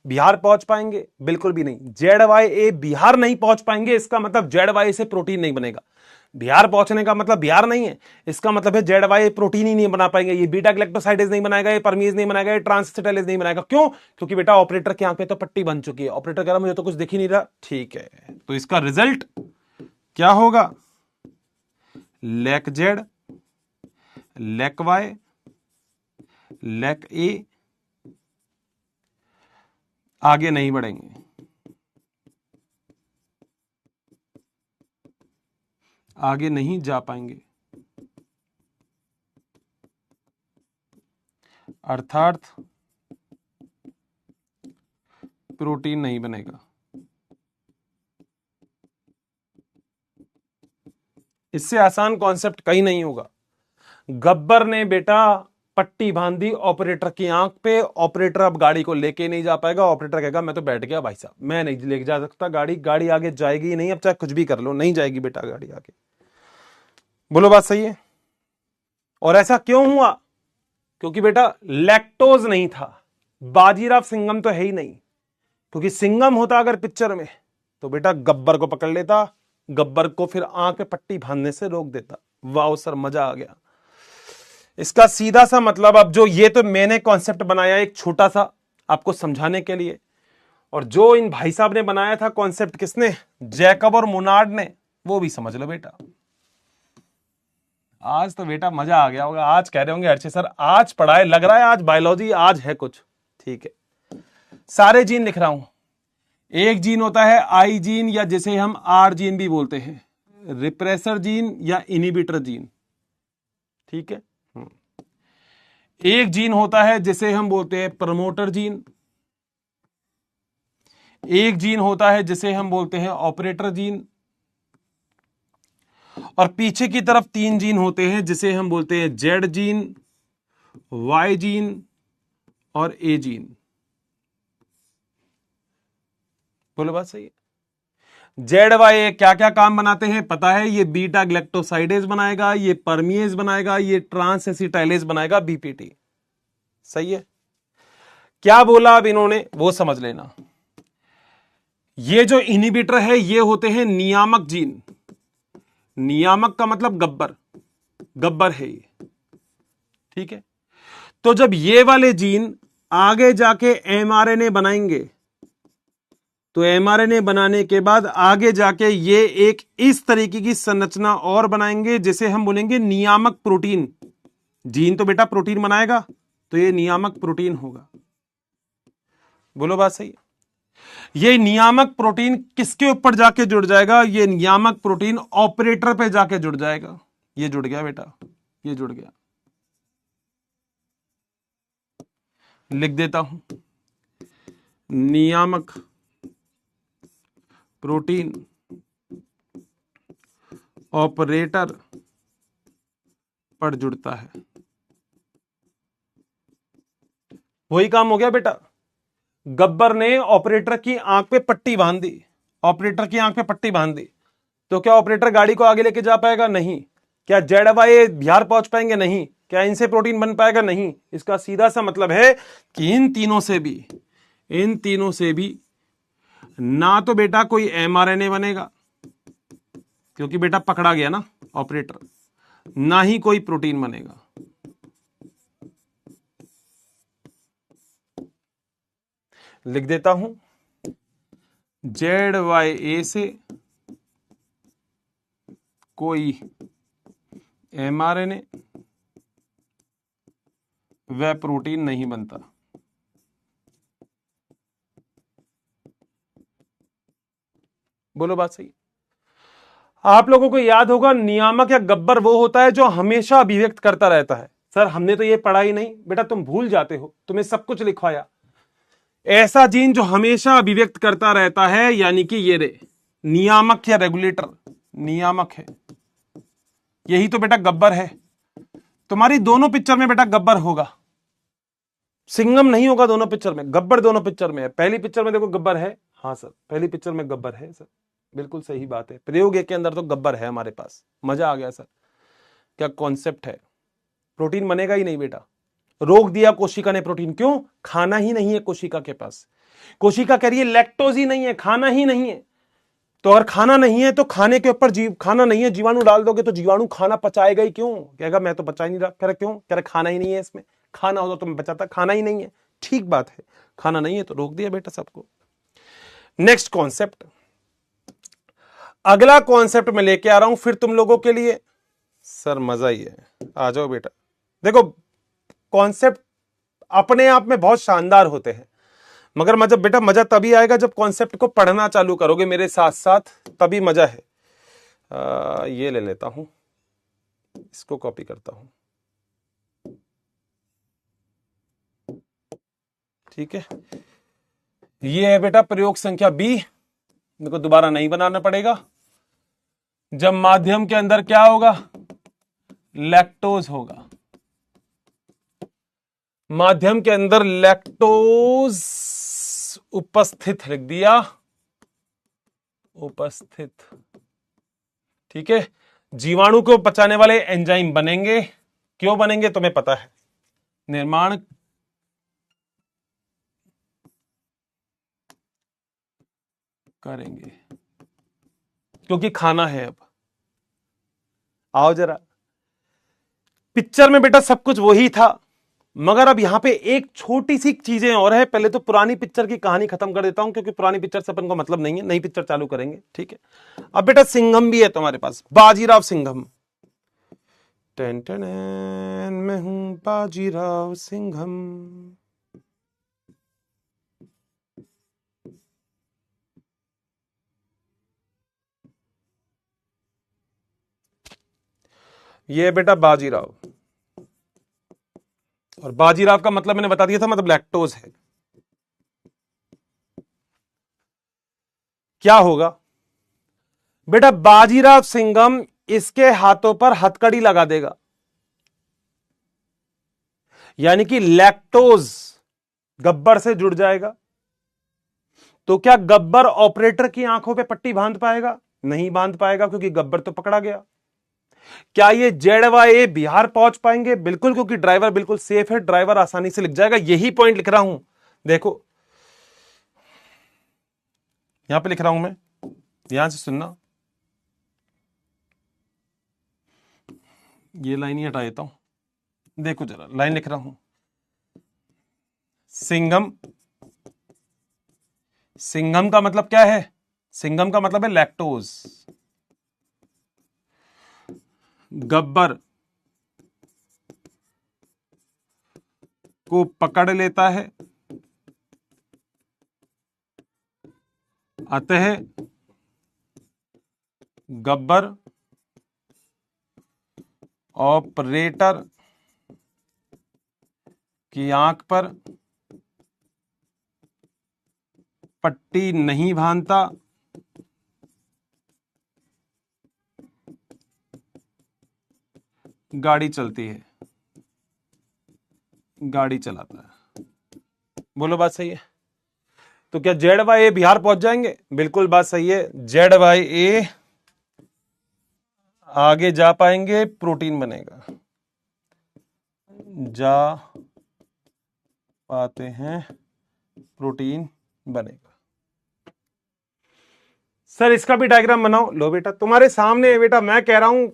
बिहार पहुंच पाएंगे? बिल्कुल भी नहीं। जेड वाई ए बिहार नहीं पहुंच पाएंगे, इसका मतलब जेड वाई से प्रोटीन नहीं बनेगा। बिहार पहुंचने का मतलब बिहार नहीं है, इसका मतलब है जेड वाई प्रोटीन ही नहीं बना पाएंगे। ये बीटा ग्लैक्टोसाइडेज नहीं बनाएगा, ये परमीज नहीं बनाएगा, ये ट्रांसएसिटाइलेज नहीं बनाएगा। क्यों? क्योंकि बेटा ऑपरेटर की आंख पे तो पट्टी बन चुकी है। ऑपरेटर कह रहा मुझे तो कुछ दिख ही नहीं रहा। ठीक है, तो इसका रिजल्ट क्या होगा? Lac Z, lac Y, lac A, आगे नहीं बढ़ेंगे। आगे नहीं जा पाएंगे, अर्थात प्रोटीन नहीं बनेगा। इससे आसान कॉन्सेप्ट कहीं नहीं होगा। गब्बर ने बेटा पट्टी बांधी ऑपरेटर की आंख पे, ऑपरेटर अब गाड़ी को लेके नहीं जा पाएगा। ऑपरेटर कहेगा मैं तो बैठ गया भाई साहब, मैं नहीं लेके जा सकता गाड़ी, गाड़ी आगे जाएगी नहीं, अब चाहे कुछ भी कर लो नहीं जाएगी बेटा गाड़ी आगे। बोलो बात सही है। और ऐसा क्यों हुआ? क्योंकि बेटा लैक्टोज नहीं था। बाजीराव सिंघम तो है ही नहीं, क्योंकि सिंघम होता अगर पिक्चर में तो बेटा गब्बर को पकड़ लेता, गब्बर को फिर आंख पे पट्टी बांधने से रोक देता। वाह सर, मजा आ गया। इसका सीधा सा मतलब, अब जो ये तो मैंने कॉन्सेप्ट बनाया एक छोटा सा आपको समझाने के लिए, और जो इन भाई साहब ने बनाया था कॉन्सेप्ट, किसने? जैकब और मोनार्ड ने, वो भी समझ लो बेटा। आज तो बेटा मजा आ गया होगा। आज कह रहे होंगे अर्चे सर आज पढ़ाए, लग रहा है आज बायोलॉजी आज है कुछ। ठीक है, सारे जीन लिख रहा हूं। एक जीन होता है आई जीन, या जिसे हम आर जीन भी बोलते हैं, रिप्रेसर जीन या इनिबिटर जीन। ठीक है, एक जीन होता है जिसे हम बोलते हैं प्रमोटर जीन, एक जीन होता है जिसे हम बोलते हैं ऑपरेटर जीन, और पीछे की तरफ 3 जीन होते हैं जिसे हम बोलते हैं जेड जीन, वाई जीन और ए जीन। बोलो बात सही है। जेड वाई क्या क्या काम बनाते हैं पता है? ये बीटा ग्लैक्टोसाइडेज बनाएगा, ये परमिएज बनाएगा, ये ट्रांसएसिटाइलेज बनाएगा, बीपीटी। सही है। क्या बोला अब इन्होंने वो समझ लेना। ये जो इनिबिटर है ये होते हैं नियामक जीन, नियामक का मतलब गब्बर, गब्बर है ये, ठीक है। तो जब ये वाले जीन आगे जाके एमआरएनए बनाएंगे, तो एमआरएनए बनाने के बाद आगे जाके ये एक इस तरीके की संरचना और बनाएंगे जिसे हम बोलेंगे नियामक प्रोटीन। जीन तो बेटा प्रोटीन बनाएगा, तो ये नियामक प्रोटीन होगा। बोलो बात सही है? ये नियामक प्रोटीन किसके ऊपर जाके जुड़ जाएगा? ये नियामक प्रोटीन ऑपरेटर पे जाके जुड़ जाएगा। ये जुड़ गया बेटा, ये जुड़ गया। लिख देता हूं, नियामक प्रोटीन ऑपरेटर पर जुड़ता है। वही काम हो गया बेटा। गब्बर ने ऑपरेटर की आंख पे पट्टी बांध दी, ऑपरेटर की आंख पे पट्टी बांध दी, तो क्या ऑपरेटर गाड़ी को आगे लेके जा पाएगा? नहीं। क्या जेड वाई बिहार पहुंच पाएंगे? नहीं। क्या इनसे प्रोटीन बन पाएगा? नहीं। इसका सीधा सा मतलब है कि इन तीनों से भी ना तो बेटा कोई एमआरएनए बनेगा, क्योंकि बेटा पकड़ा गया ना ऑपरेटर, ना ही कोई प्रोटीन बनेगा। लिख देता हूं, जेड वाई ए से कोई एमआरएनए व प्रोटीन नहीं बनता। बोलो बात सही? आप लोगों को याद होगा, नियामक या गब्बर वो होता है जो हमेशा अभिव्यक्त करता रहता है। सर हमने तो ये पढ़ा ही नहीं। बेटा तुम भूल जाते हो, तुम्हें सब कुछ लिखवाया। ऐसा जीन जो हमेशा अभिव्यक्त करता रहता है, यानी कि ये रे नियामक या रेगुलेटर, नियामक है। यही तो बेटा गब्बर है। तुम्हारी दोनों पिक्चर में बेटा गब्बर होगा, सिंघम नहीं होगा दोनों पिक्चर में, गब्बर दोनों पिक्चर में है। पहली पिक्चर में देखो गब्बर है, हाँ सर पहली पिक्चर में गब्बर है सर, बिल्कुल सही बात है। प्रयोग एक के अंदर तो गब्बर है हमारे पास। मजा आ गया सर, क्या कॉन्सेप्ट है। प्रोटीन बनेगा ही नहीं बेटा, रोक दिया कोशिका ने प्रोटीन। क्यों? खाना ही नहीं है कोशिका के पास। कोशिका कह रही है लैक्टोज ही नहीं है, खाना ही नहीं है। तो अगर खाना नहीं है तो खाने के ऊपर खाना नहीं है, जीवाणु डाल दोगे तो जीवाणु खाना पचाएगा ही क्यों? कहेगा मैं तो पचा ही नहीं रहा। कह रहा क्यों? कह रहा खाना ही नहीं है इसमें, खाना होता तो मैं बचाता, खाना ही नहीं है। ठीक बात है, खाना नहीं है तो रोक दिया बेटा सबको। नेक्स्ट कॉन्सेप्ट, अगला कॉन्सेप्ट मैं लेके आ रहा हूं फिर तुम लोगों के लिए। सर मजा ही है, आ जाओ बेटा। देखो कॉन्सेप्ट अपने आप में बहुत शानदार होते हैं, मगर मजा तभी आएगा जब कॉन्सेप्ट को पढ़ना चालू करोगे मेरे साथ साथ, तभी मजा है। ये ले लेता हूं, इसको कॉपी करता हूं, ठीक है। ये है बेटा प्रयोग संख्या बी, मेरे को दोबारा नहीं बनाना पड़ेगा। जब माध्यम के अंदर क्या होगा? लैक्टोज होगा। माध्यम के अंदर लैक्टोज उपस्थित, लिख दिया उपस्थित, ठीक है। जीवाणु को पचाने वाले एंजाइम बनेंगे। क्यों बनेंगे तुम्हें पता है, निर्माण करेंगे, क्योंकि खाना है। अब आओ जरा, पिक्चर में बेटा सब कुछ वही था, मगर अब यहां पे एक छोटी सी चीजें और है। पहले तो पुरानी पिक्चर की कहानी खत्म कर देता हूं, क्योंकि पुरानी पिक्चर से अपन को मतलब नहीं है, नई पिक्चर चालू करेंगे, ठीक है। अब बेटा सिंघम भी है तुम्हारे पास, बाजीराव सिंघम। टेन टेन मैं हूं बाजीराव सिंघम। ये बेटा बाजीराव, और बाजीराव का मतलब मैंने बता दिया था, मतलब लैक्टोज है। क्या होगा बेटा? बाजीराव सिंघम इसके हाथों पर हथकड़ी लगा देगा, यानी कि लैक्टोज गब्बर से जुड़ जाएगा। तो क्या गब्बर ऑपरेटर की आंखों पे पट्टी बांध पाएगा? नहीं बांध पाएगा, क्योंकि गब्बर तो पकड़ा गया। क्या ये जेडवाई बिहार पहुंच पाएंगे? बिल्कुल, क्योंकि ड्राइवर बिल्कुल सेफ है, ड्राइवर आसानी से लिख जाएगा। यही पॉइंट लिख रहा हूं, देखो यहां पे लिख रहा हूं मैं, ध्यान से सुनना। ये लाइन ही हटा देता हूं, देखो जरा लाइन लिख रहा हूं। सिंघम, सिंघम का मतलब क्या है? सिंघम का मतलब है लैक्टोज। गब्बर को पकड़ लेता है, अतः गब्बर ऑपरेटर की आंख पर पट्टी नहीं बांधता, गाड़ी चलती है, गाड़ी चलाता है। बोलो बात सही है? तो क्या जेड बाई ए बिहार पहुंच जाएंगे? बिल्कुल बात सही है, जेड बाई ए आगे जा पाएंगे, प्रोटीन बनेगा, जा पाते हैं, प्रोटीन बनेगा। सर इसका भी डायग्राम बनाओ। लो बेटा तुम्हारे सामने है बेटा, मैं कह रहा हूं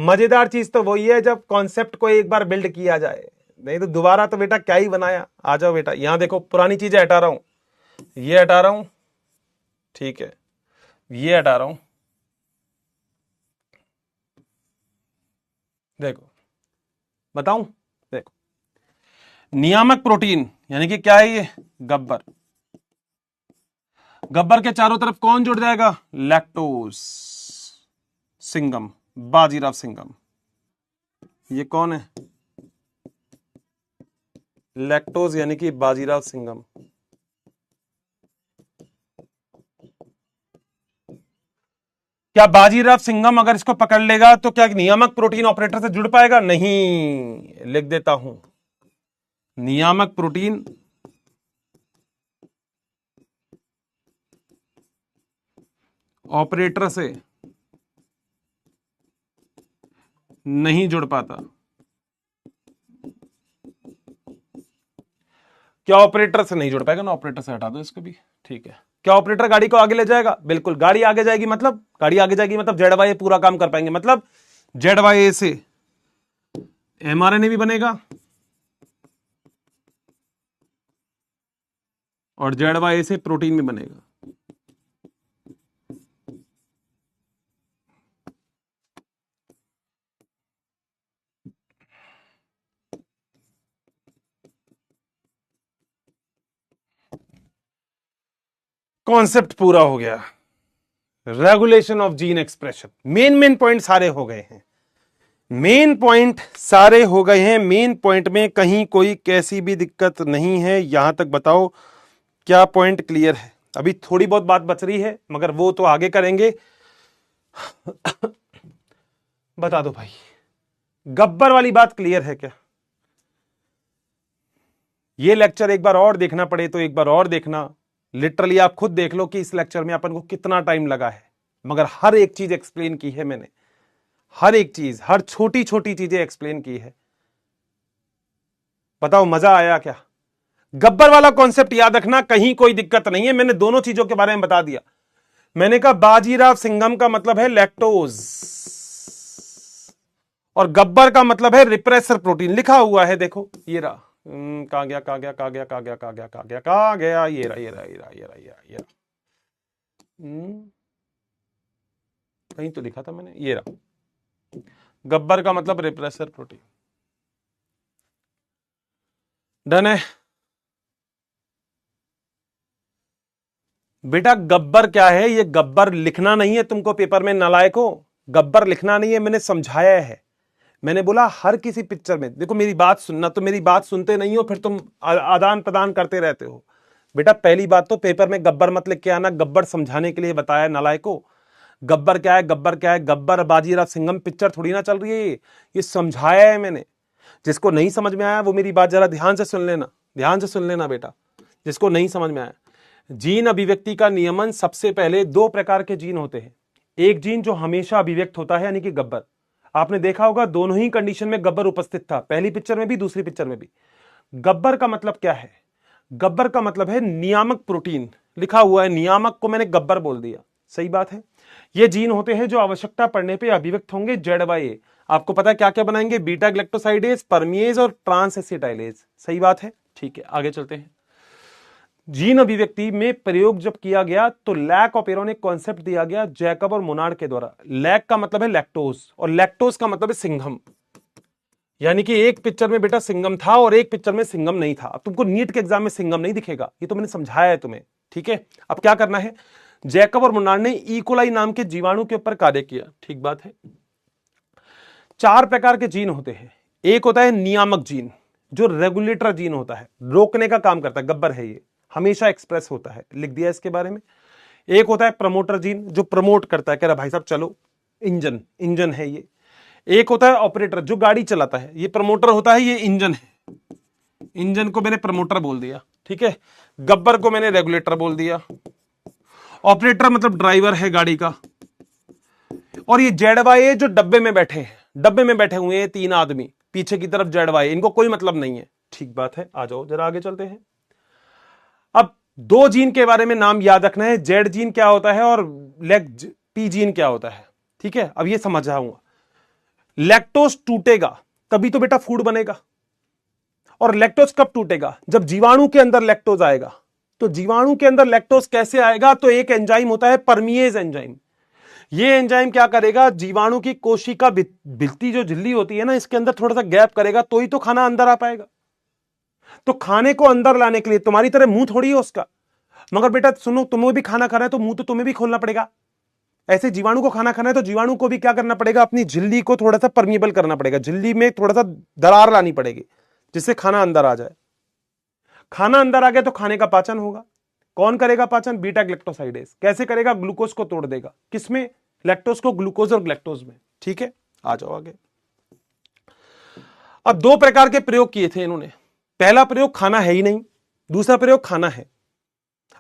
मजेदार चीज तो वही है जब कॉन्सेप्ट को एक बार बिल्ड किया जाए, नहीं तो दोबारा तो बेटा क्या ही बनाया। आ जाओ बेटा, यहां देखो पुरानी चीजें हटा रहा हूं, ये हटा रहा हूं, ठीक है, ये हटा रहा हूं, देखो बताऊं, देखो नियामक प्रोटीन यानी कि क्या है ये? गब्बर। गब्बर के चारों तरफ कौन जुड़ जाएगा? लैक्टोज। सिंघम, बाजीराव सिंघम, ये कौन है? लैक्टोज यानी कि बाजीराव सिंघम। क्या बाजीराव सिंघम अगर इसको पकड़ लेगा तो क्या नियामक प्रोटीन ऑपरेटर से जुड़ पाएगा? नहीं, लिख देता हूं, नियामक प्रोटीन ऑपरेटर से नहीं जुड़ पाता। क्या ऑपरेटर से नहीं जुड़ पाएगा ना? ऑपरेटर से हटा दो इसको भी, ठीक है। क्या ऑपरेटर गाड़ी को आगे ले जाएगा? बिल्कुल, गाड़ी आगे जाएगी मतलब, गाड़ी आगे जाएगी मतलब जेड वाई पूरा काम कर पाएंगे, मतलब जेड वाई से एमआरएनए भी बनेगा और जेड वाई से प्रोटीन भी बनेगा। कॉन्सेप्ट पूरा हो गया। Regulation of gene expression, main point सारे हो गए हैं, मेन पॉइंट सारे हो गए हैं। मेन पॉइंट में कहीं कोई कैसी भी दिक्कत नहीं है। यहां तक बताओ क्या पॉइंट क्लियर है? अभी थोड़ी बहुत बात बच रही है मगर वो तो आगे करेंगे। बता दो भाई, गब्बर वाली बात क्लियर है क्या? ये लेक्चर एक बार और देखना पड़े तो एक बार और देखना, लिटरली आप खुद देख लो कि इस लेक्चर में अपन को कितना टाइम लगा है, मगर हर एक चीज एक्सप्लेन की है मैंने, हर एक चीज, हर छोटी छोटी चीजें एक्सप्लेन की है। बताओ मजा आया क्या? गब्बर वाला कॉन्सेप्ट याद रखना, कहीं कोई दिक्कत नहीं है, मैंने दोनों चीजों के बारे में बता दिया। मैंने कहा बाजीराव सिंघम का मतलब है लैक्टोज और गब्बर का मतलब है रिप्रेसर प्रोटीन, लिखा हुआ है देखो, ये रहा। कहां गया, कहां गया, कहां गया, कहां गया, कहां गया, कहां गया, कहां गया, ये रहा, ये रहा, ये रहा, ये रहा, ये रहा, ये रहा। कहीं तो लिखा था मैंने, ये रहा, गब्बर का मतलब रिप्रेसर प्रोटीन। डन है बेटा? गब्बर क्या है? ये गब्बर लिखना नहीं है तुमको पेपर में, नालायको, गब्बर लिखना नहीं है, मैंने समझाया है। मैंने बोला हर किसी पिक्चर में, देखो मेरी बात सुनना, तो मेरी बात सुनते नहीं हो फिर तुम आदान प्रदान करते रहते हो। बेटा पहली बात तो पेपर में गब्बर मत लिख के आना, गब्बर समझाने के लिए बताया नालायको। गब्बर क्या है? गब्बर क्या है? गब्बर बाजीराव सिंघम पिक्चर थोड़ी ना चल रही है, ये समझाया है मैंने। जिसको नहीं समझ में आया वो मेरी बात जरा ध्यान से सुन लेना, ध्यान से सुन लेना बेटा, जिसको नहीं समझ में आया। जीन अभिव्यक्ति का नियमन, सबसे पहले दो प्रकार के जीन होते हैं। एक जीन जो हमेशा अभिव्यक्त होता है यानी कि गब्बर, आपने देखा होगा दोनों ही कंडीशन में गब्बर उपस्थित था, पहली पिक्चर में भी दूसरी पिक्चर में भी। गब्बर का मतलब क्या है? गब्बर का मतलब है नियामक प्रोटीन, लिखा हुआ है, नियामक को मैंने गब्बर बोल दिया, सही बात है। ये जीन होते हैं जो आवश्यकता पड़ने पे अभिव्यक्त होंगे जेड वाई ए। आपको पता है क्या क्या बनाएंगे, बीटा ग्लैक्टोसाइडेज, परमिएज और ट्रांस एसिटाइलेज। सही बात है, ठीक है आगे चलते हैं। जीन अभिव्यक्ति में प्रयोग जब किया गया तो लैक ऑफ एरोनिक कॉन्सेप्ट दिया गया जैकब और मोनार्ड के द्वारा। लैक का मतलब है लैक्टोज और लैक्टोज का मतलब है सिंघम, यानी कि एक पिक्चर में बेटा सिंघम था और एक पिक्चर में सिंघम नहीं था। अब तुमको नीट के एग्जाम में सिंघम नहीं दिखेगा, ये तो मैंने समझाया है तुम्हें, ठीक है। अब क्या करना है, जैकब और मोनार्ड ने इकोलाई नाम के जीवाणु के ऊपर कार्य किया, ठीक बात है। 4 प्रकार के जीन होते हैं। एक होता है नियामक जीन, जो रेगुलेटर जीन होता है, रोकने का काम करता है, गब्बर है ये, हमेशा एक्सप्रेस होता है, लिख दिया इसके बारे में। एक होता है प्रमोटर जीन, जो प्रमोट करता है, कह रहा भाई साहब चलो, इंजन है ये। एक होता है ऑपरेटर, जो गाड़ी चलाता है, ये प्रमोटर होता है, ये इंजन है, इंजन को मैंने प्रमोटर बोल दिया, ठीक है। गब्बर को मैंने रेगुलेटर बोल दिया। ऑपरेटर मतलब ड्राइवर है गाड़ी का। और ये जेडवाई जो डब्बे में बैठे हैं, डब्बे में बैठे हुए हैं 3 आदमी, पीछे की तरफ जेडवाई, इनको कोई मतलब नहीं है, ठीक बात है। आ जाओ जरा आगे चलते हैं। अब 2 जीन के बारे में नाम याद रखना है, जेड जीन क्या होता है और पी जीन क्या होता है, ठीक है। अब ये समझ आऊंगा, लैक्टोज टूटेगा तभी तो बेटा फूड बनेगा। और लैक्टोज कब टूटेगा, जब जीवाणु के अंदर लैक्टोज आएगा। तो जीवाणु के अंदर लैक्टोज कैसे आएगा, तो एक एंजाइम होता है परमिएज एंजाइम। ये एंजाइम क्या करेगा, जीवाणु की कोशिका भित्ति जो झिल्ली होती है ना, इसके अंदर थोड़ा सा गैप करेगा, तो ही तो खाना अंदर आ पाएगा। तो खाने को अंदर लाने के लिए तुम्हारी तरह मुंह थोड़ी है उसका, मगर बेटा सुनो, तुम्हें भी खाना खाना है तो मुंह तो तुम्हें भी खोलना पड़ेगा। ऐसे जीवाणु को खाना खाना है तो जीवाणु को भी क्या करना पड़ेगा, अपनी झिल्ली को थोड़ा सा परमिएबल करना पड़ेगा, झिल्ली में थोड़ा सा दरार लानी पड़ेगी, जिससे खाना अंदर आ जाए। खाना अंदर आ गया तो खाने का पाचन होगा। कौन करेगा पाचन, बीटा ग्लैक्टोसाइडेज। कैसे करेगा, ग्लूकोज को तोड़ देगा, किसमें, लैक्टोज को ग्लूकोज और ग्लैक्टोज में, ठीक है। आ जाओ आगे। अब 2 प्रकार के प्रयोग किए थे इन्होंने। पहला प्रयोग खाना है ही नहीं, दूसरा प्रयोग खाना है।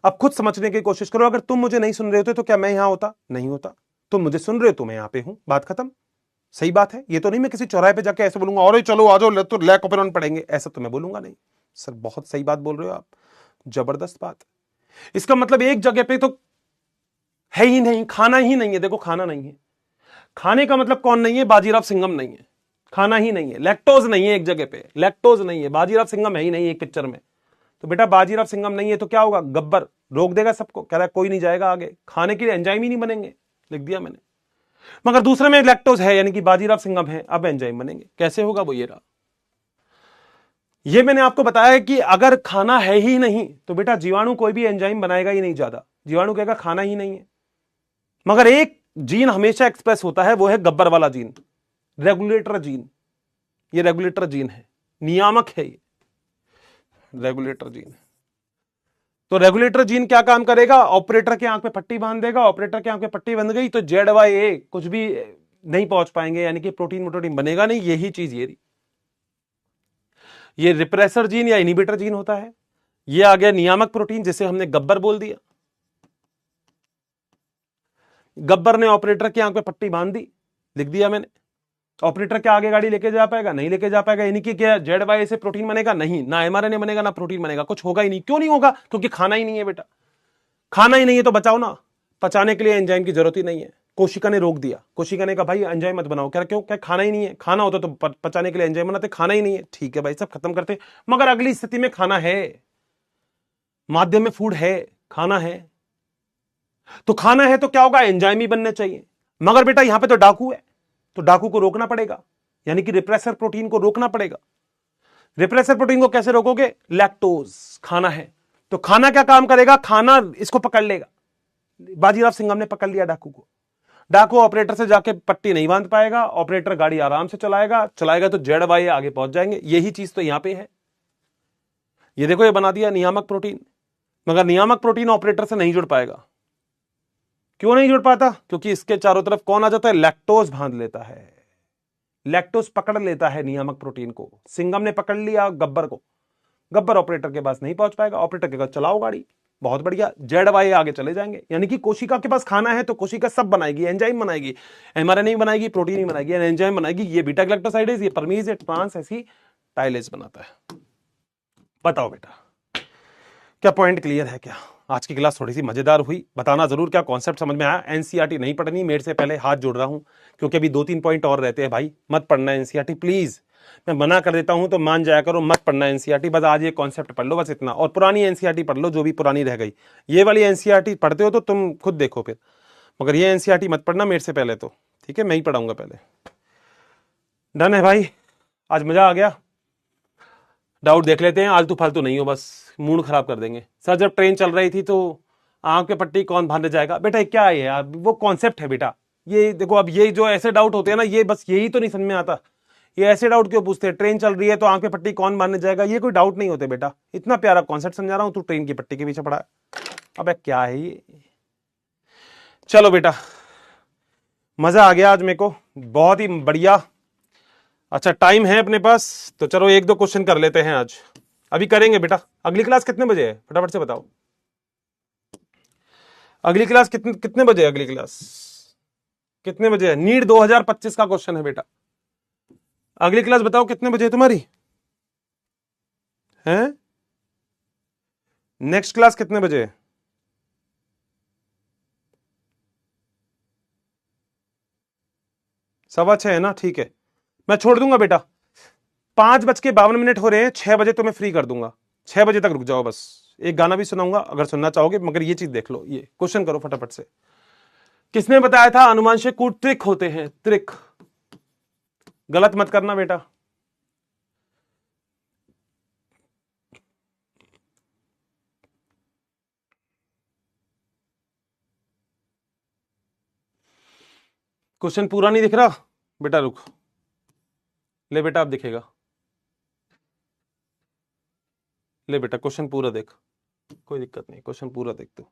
अब खुद समझने की कोशिश करो, अगर तुम मुझे नहीं सुन रहे होते तो क्या मैं यहां होता, नहीं होता। तुम मुझे सुन रहे हो तो मैं यहां पे हूं, बात खत्म। सही बात है, ये तो नहीं मैं किसी चौराहे पे जाके ऐसे बोलूंगा और चलो आ जाओ तो लैक ऑफ एरोन पढ़ेंगे, ऐसा तो मैं बोलूंगा नहीं। सर बहुत सही बात बोल रहे हो आप, जबरदस्त बात। इसका मतलब एक जगह पे तो है ही नहीं, खाना ही नहीं है। देखो खाना नहीं है, खाने का मतलब कौन नहीं है, बाजीराव सिंघम नहीं है, खाना ही नहीं है। लैक्टोज नहीं है एक जगह पे, लैक्टोज नहीं है, बाजीराव सिंघम है ही नहीं एक पिक्चर में। तो बेटा बाजीराव सिंघम नहीं है तो क्या होगा, गब्बर रोक देगा सबको, कह रहा है कोई नहीं जाएगा आगे, खाने के लिए एंजाइम ही नहीं बनेंगे, लिख दिया मैंने। मगर दूसरे में लैक्टोज है, यानी कि बाजीराव सिंघम है, अब एंजाइम बनेंगे। कैसे होगा, वो ये रहा। ये मैंने आपको बताया कि अगर खाना है ही नहीं तो बेटा जीवाणु कोई भी एंजाइम बनाएगा ही नहीं, ज्यादा जीवाणु कहेगा खाना ही नहीं है। मगर एक जीन हमेशा एक्सप्रेस होता है, वो है गब्बर वाला जीन, रेगुलेटर जीन। ये रेगुलेटर जीन है, नियामक है ये, रेगुलेटर जीन। तो रेगुलेटर जीन क्या काम करेगा, ऑपरेटर के आंख पे पट्टी बांध देगा। ऑपरेटर के आंख पे पट्टी बंध गई तो जेड-वाई-ए कुछ भी नहीं पहुंच पाएंगे, यानी कि प्रोटीन बनेगा नहीं। यही चीज ये रिप्रेसर जीन या इनहिबिटर जीन होता है। ये आ गया नियामक प्रोटीन, जिसे हमने गब्बर बोल दिया। गब्बर ने ऑपरेटर की आंख पे पट्टी बांध दी, लिख दिया मैंने। ऑपरेटर क्या आगे गाड़ी लेके जा पाएगा, नहीं लेके जा पाएगा। यानी कि क्या जेड-वाई से प्रोटीन बनेगा, नहीं, ना एमआरएनए बनेगा ना प्रोटीन बनेगा, कुछ होगा ही नहीं। क्यों नहीं होगा, क्योंकि खाना ही नहीं है बेटा। खाना ही नहीं है तो बचाओ ना, पचाने के लिए एंजाइम की जरूरत ही नहीं है। कोशिका ने रोक दिया, कोशिका ने कहा भाई एंजाइम मत बनाओ। क्या क्यों, क्या खाना ही नहीं है। खाना होता तो पचाने के लिए एंजाइम बनाते, खाना ही नहीं है, ठीक है भाई सब खत्म करते। मगर अगली स्थिति में खाना है, माध्यम में फूड है, खाना है। तो खाना है तो क्या होगा, एंजाइम ही बनने चाहिए। मगर बेटा यहां पे तो डाकू है, तो डाकू को रोकना पड़ेगा, यानी कि रिप्रेसर प्रोटीन को रोकना पड़ेगा। रिप्रेसर प्रोटीन को कैसे रोकोगे, लैक्टोज। खाना है तो खाना क्या काम करेगा, खाना इसको पकड़ लेगा। बाजीराव सिंघम ने पकड़ लिया डाकू को। डाकू ऑपरेटर से जाके पट्टी नहीं बांध पाएगा, ऑपरेटर गाड़ी आराम से चलाएगा तो जेड-वाई आगे पहुंच जाएंगे। यही चीज तो यहां पे है। ये देखो, ये बना दिया नियामक प्रोटीन, मगर नियामक प्रोटीन ऑपरेटर से नहीं जुड़ पाएगा। क्यों नहीं जुड़ पाता, क्योंकि इसके चारों तरफ कौन आ जाता है, लैक्टोज बांध लेता है। लैक्टोज पकड़ लेता है नियामक प्रोटीन को। सिंघम ने पकड़ लिया गब्बर को, गब्बर ऑपरेटर के पास नहीं पहुंच पाएगा। ऑपरेटर के पास चलाओ गाड़ी, बहुत बढ़िया, जेड-वाई आगे चले जाएंगे। यानी कि कोशिका के पास खाना है तो कोशिका सब बनाएगी, एंजाइम बनाएगी, एमआरएनए बनाएगी, प्रोटीन ही बनाएगी, एंजाइम बनाएगी। ये बीटा ग्लैक्टोसाइडेज, ये परमीज, ये ट्रांस एसिटाइलेज बनाता है। बताओ बेटा क्या पॉइंट क्लियर है क्या। आज की क्लास थोड़ी सी मजेदार हुई, बताना जरूर क्या कॉन्सेप्ट समझ में आया। एनसीईआरटी नहीं पढ़नी मेरे से पहले हाथ जोड़ रहा हूं, क्योंकि अभी 2-3 पॉइंट और रहते हैं भाई। मत पढ़ना एनसीईआरटी प्लीज, मैं मना कर देता हूं तो मान जाया करो, मत पढ़ना एनसीईआरटी। बस आज ये कॉन्सेप्ट पढ़ लो, बस इतना। और पुरानी एनसीईआरटी पढ़ लो जो भी पुरानी रह गई। ये वाली एनसीईआरटी पढ़ते हो तो तुम खुद देखो फिर, मगर ये एनसीईआरटी मत पढ़ना मेरे से पहले तो, ठीक है? मैं ही पढ़ाऊंगा पहले। डन है भाई, आज मजा आ गया। डाउट देख लेते हैं, आलतू फालतू नहीं हो, बस मूड खराब कर देंगे। सर जब ट्रेन चल रही थी तो आंख पे पट्टी कौन बांधने जाएगा? बेटा ये क्या है यार, वो कॉन्सेप्ट है बेटा। ये देखो, अब ये जो ऐसे डाउट होते हैं ना, ये बस यही तो नहीं समझ में आता। ये ऐसे डाउट क्यों पूछते हैं? ट्रेन चल रही है तो आंख पे पट्टी कौन बांधने जाएगा, ये कोई डाउट नहीं होते बेटा। इतना प्यारा कॉन्सेप्ट समझा रहा हूं, तू ट्रेन की पट्टी के पीछे पड़ा है। अबे क्या है ये? चलो बेटा, मजा आ गया आज मेरे को, बहुत ही बढ़िया। अच्छा टाइम है अपने पास तो चलो 1-2 क्वेश्चन कर लेते हैं आज। अभी करेंगे बेटा। अगली क्लास कितने बजे है फटाफट से बताओ। अगली क्लास कितने कितने बजे है? अगली क्लास कितने बजे है? नीट 2025 का क्वेश्चन है बेटा। अगली क्लास बताओ कितने बजे है तुम्हारी? हैं? नेक्स्ट क्लास कितने बजे है? 6:15 है ना? ठीक है, मैं छोड़ दूंगा बेटा। 5:52 हो रहे हैं, 6 बजे तो मैं फ्री कर दूंगा। 6 बजे तक रुक जाओ बस। एक गाना भी सुनाऊंगा अगर सुनना चाहोगे, मगर ये चीज देख लो। ये क्वेश्चन करो फटाफट से। किसने बताया था अनुमानशिक कूट त्रिक होते हैं? त्रिक। गलत मत करना बेटा। क्वेश्चन पूरा नहीं दिख रहा बेटा, रुक। ले बेटा अब दिखेगा। ले बेटा क्वेश्चन पूरा देख, कोई दिक्कत नहीं, क्वेश्चन पूरा देख तू।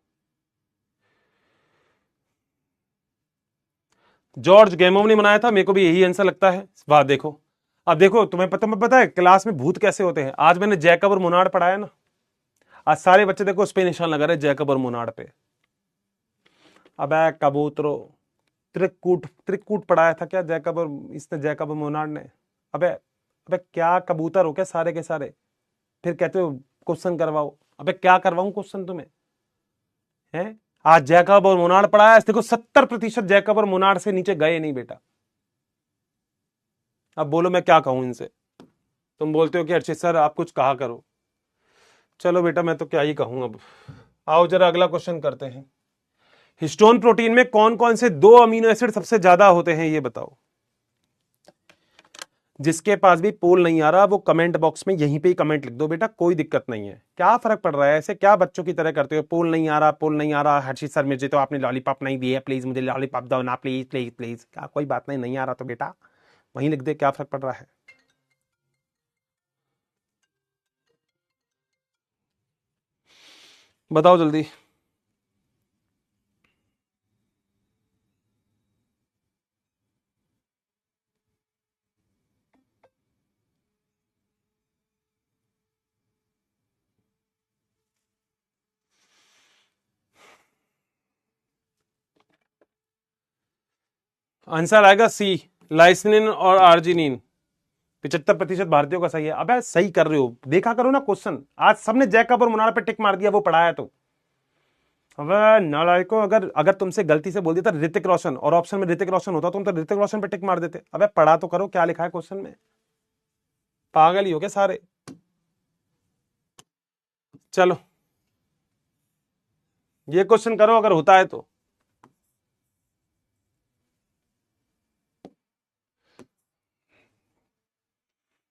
जॉर्ज गैमोव ने बनाया था, मेरे को भी यही आंसर लगता है। वाह देखो, अब देखो तुम्हें पता है क्लास में भूत कैसे होते हैं। आज मैंने जैकब और मोनार्ड पढ़ाया ना, आज सारे बच्चे देखो उस पे निशान लगा रहे जैकब और मोनार्ड पे। अब कबूतरो, त्रिकूट त्रिकूट पढ़ाया था क्या जैकब और इसने, जैकब और मोनार्ड ने? अबे अबे क्या कबूतर हो क्या सारे के सारे? फिर कहते हो क्वेश्चन करवाओ। अबे क्या करवाऊं क्वेश्चन तुम्हें? हैं? आज जैकब और मोनार्ड पढ़ाया, देखो 70% जैकब और मोनार्ड से नीचे गए नहीं बेटा। अब बोलो मैं क्या कहूं इनसे? तुम बोलते हो कि अर्चित सर आप कुछ कहा करो। चलो बेटा मैं तो क्या ही कहूं अब। आओ जरा अगला क्वेश्चन करते हैं। हिस्टोन प्रोटीन में कौन कौन से 2 अमीनो एसिड सबसे ज्यादा होते हैं ये बताओ। जिसके पास भी पोल नहीं आ रहा वो कमेंट बॉक्स में यहीं पे ही कमेंट लिख दो बेटा, कोई दिक्कत नहीं है। क्या फर्क पड़ रहा है? ऐसे क्या बच्चों की तरह करते हो? पोल नहीं आ रहा, पोल नहीं आ रहा। हर्षित सर मुझे तो आपने लॉलीपॉप नहीं दिया, प्लीज मुझे लॉलीपॉप दो ना, प्लीज प्लीज प्लीज। क्या कोई बात नहीं, नहीं आ रहा तो बेटा वहीं लिख दे, क्या फर्क पड़ रहा है? बताओ जल्दी। आंसर आएगा सी, लाइसिनिन और आर्जिनिन। 75% भारतीयों का सही है। अबे सही कर रहे हो, देखा करो ना क्वेश्चन। आज सबने जैकब और मोनार्ड पे टिक मार दिया, वो पढ़ाया तो। अबे नालायकों, अगर अगर तुमसे गलती से बोल दिया था ऋतिक रोशन और ऑप्शन में ऋतिक रोशन होता, तुम तो ऋतिक रोशन पे टिक मार देते। अबे पढ़ा तो करो क्या लिखा है क्वेश्चन में, पागल ही हो क्या सारे? चलो ये क्वेश्चन करो अगर होता है तो।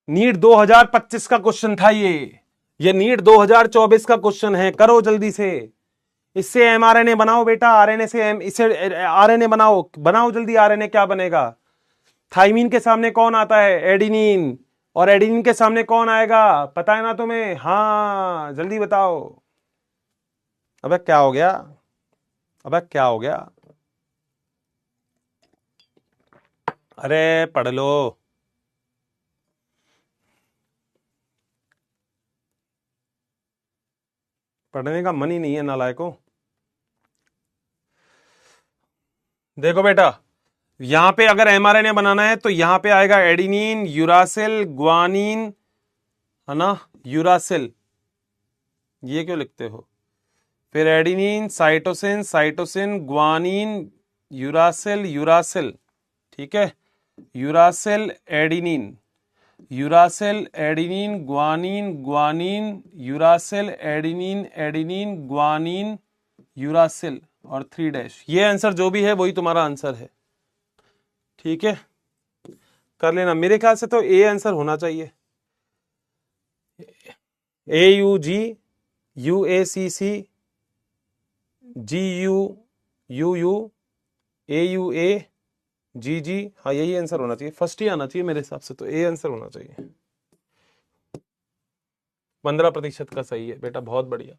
नीट 2025 का क्वेश्चन था ये नीट 2024 का क्वेश्चन है। करो जल्दी से, इससे एमआरएनए बनाओ बेटा, आरएनए से इसे आरएनए बनाओ, बनाओ जल्दी आरएनए। क्या बनेगा? थाइमीन के सामने कौन आता है? एडिनिन। और एडिनिन के सामने कौन आएगा? पता है ना तुम्हें? हाँ जल्दी बताओ। अबे क्या हो गया? अबे क्या हो गया? अरे पढ़ लो। पढ़ने का मन ही नहीं है नालायकों। देखो बेटा, यहां पे अगर एमआरएनए बनाना है तो यहां पे आएगा एडिनिन, यूरासिल, ग्वानिन, है ना, यूरासिल। ये क्यों लिखते हो? फिर adenine, cytosine, cytosine, guanine, uracil, uracil, ठीक है, uracil, adenine, uracil, adenine, guanine, guanine, uracil, adenine, adenine, guanine, uracil और 3 ये आंसर जो भी है वही तुम्हारा आंसर है, ठीक है, कर लेना। मेरे ख्याल से तो ए आंसर होना चाहिए, AUG, UACC, GU, AUA, GG, हाँ यही आंसर होना चाहिए, फर्स्ट ही आना चाहिए मेरे हिसाब से, तो ए आंसर होना चाहिए। 15% का सही है बेटा, बहुत बढ़िया।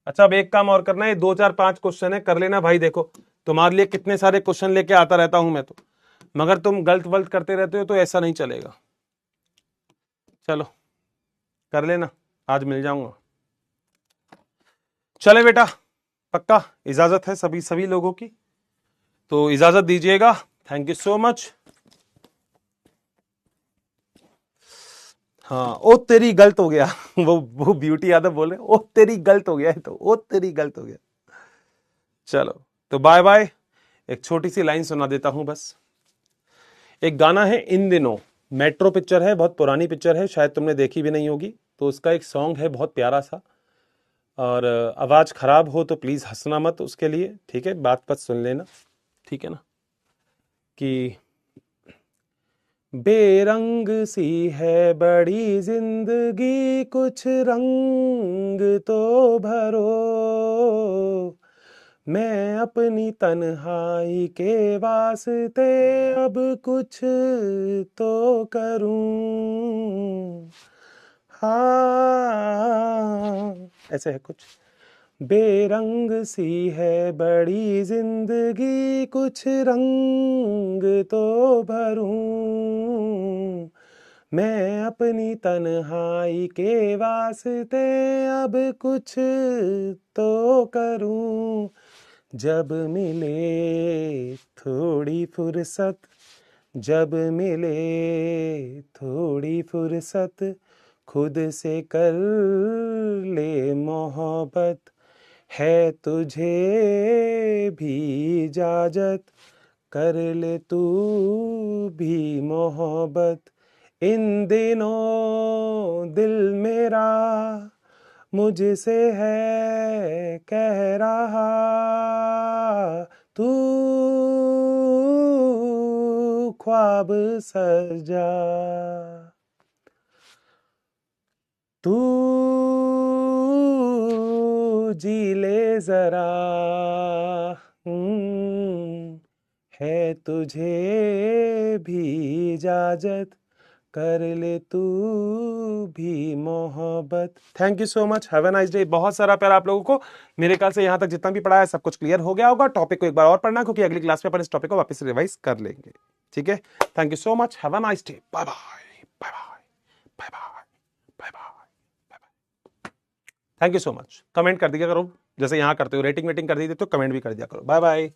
अच्छा अब एक काम और करना है, 2 4 5 क्वेश्चन है, कर लेना भाई। देखो तुम्हारे लिए कितने सारे क्वेश्चन लेके आता रहता हूं मैं तो, मगर तुम गलत वलत करते रहते हो तो ऐसा नहीं चलेगा। चलो कर लेना, आज मिल जाऊंगा। चले बेटा, पक्का इजाजत है सभी लोगों की, तो इजाजत दीजिएगा। Thank you so much. हाँ ओ तेरी गलत हो गया वो ब्यूटी यादव बोल रहे, ओ तेरी गलत हो गया है, तो ओ तेरी गलत हो गया। चलो तो बाय बाय। एक छोटी सी लाइन सुना देता हूं बस। एक गाना है इन दिनों, मेट्रो पिक्चर है, बहुत पुरानी पिक्चर है, शायद तुमने देखी भी नहीं होगी, तो उसका एक सॉन्ग है बहुत प्यारा सा, और आवाज खराब हो तो प्लीज हंसना मत उसके लिए, ठीक है, बात बात सुन लेना, ठीक है ना। कि बेरंग सी है बड़ी जिंदगी, कुछ रंग तो भरो, मैं अपनी तन्हाई के वास्ते अब कुछ तो करूं। हाँ ऐसे है कुछ। बेरंग सी है बड़ी जिंदगी, कुछ रंग तो भरूं, मैं अपनी तन्हाई के वास्ते अब कुछ तो करूं। जब मिले थोड़ी फुर्सत, जब मिले थोड़ी फुर्सत, खुद से कर ले मोहब्बत, है तुझे भी इजाजत, कर ले तू भी मोहब्बत। इन दिनों दिल मेरा मुझसे है कह रहा, तू ख्वाब सजा, तू जी ले जरा, है तुझे भी इजाजत, कर ले तू भी मोहब्बत। Thank you so much, have a nice day. बहुत सारा प्यार आप लोगों को। मेरे ख्याल से यहां तक जितना भी पढ़ा है सब कुछ क्लियर हो गया होगा। टॉपिक को एक बार और पढ़ना, क्योंकि अगली क्लास में अपन इस टॉपिक को वापस रिवाइज कर लेंगे, ठीक है। Thank you so much, have a nice day, bye bye bye bye bye bye bye bye. Thank you so much. Comment कर दिया करो, जैसे यहां करते हो, रेटिंग वेटिंग कर दी तो कमेंट भी कर दिया करो। Bye bye.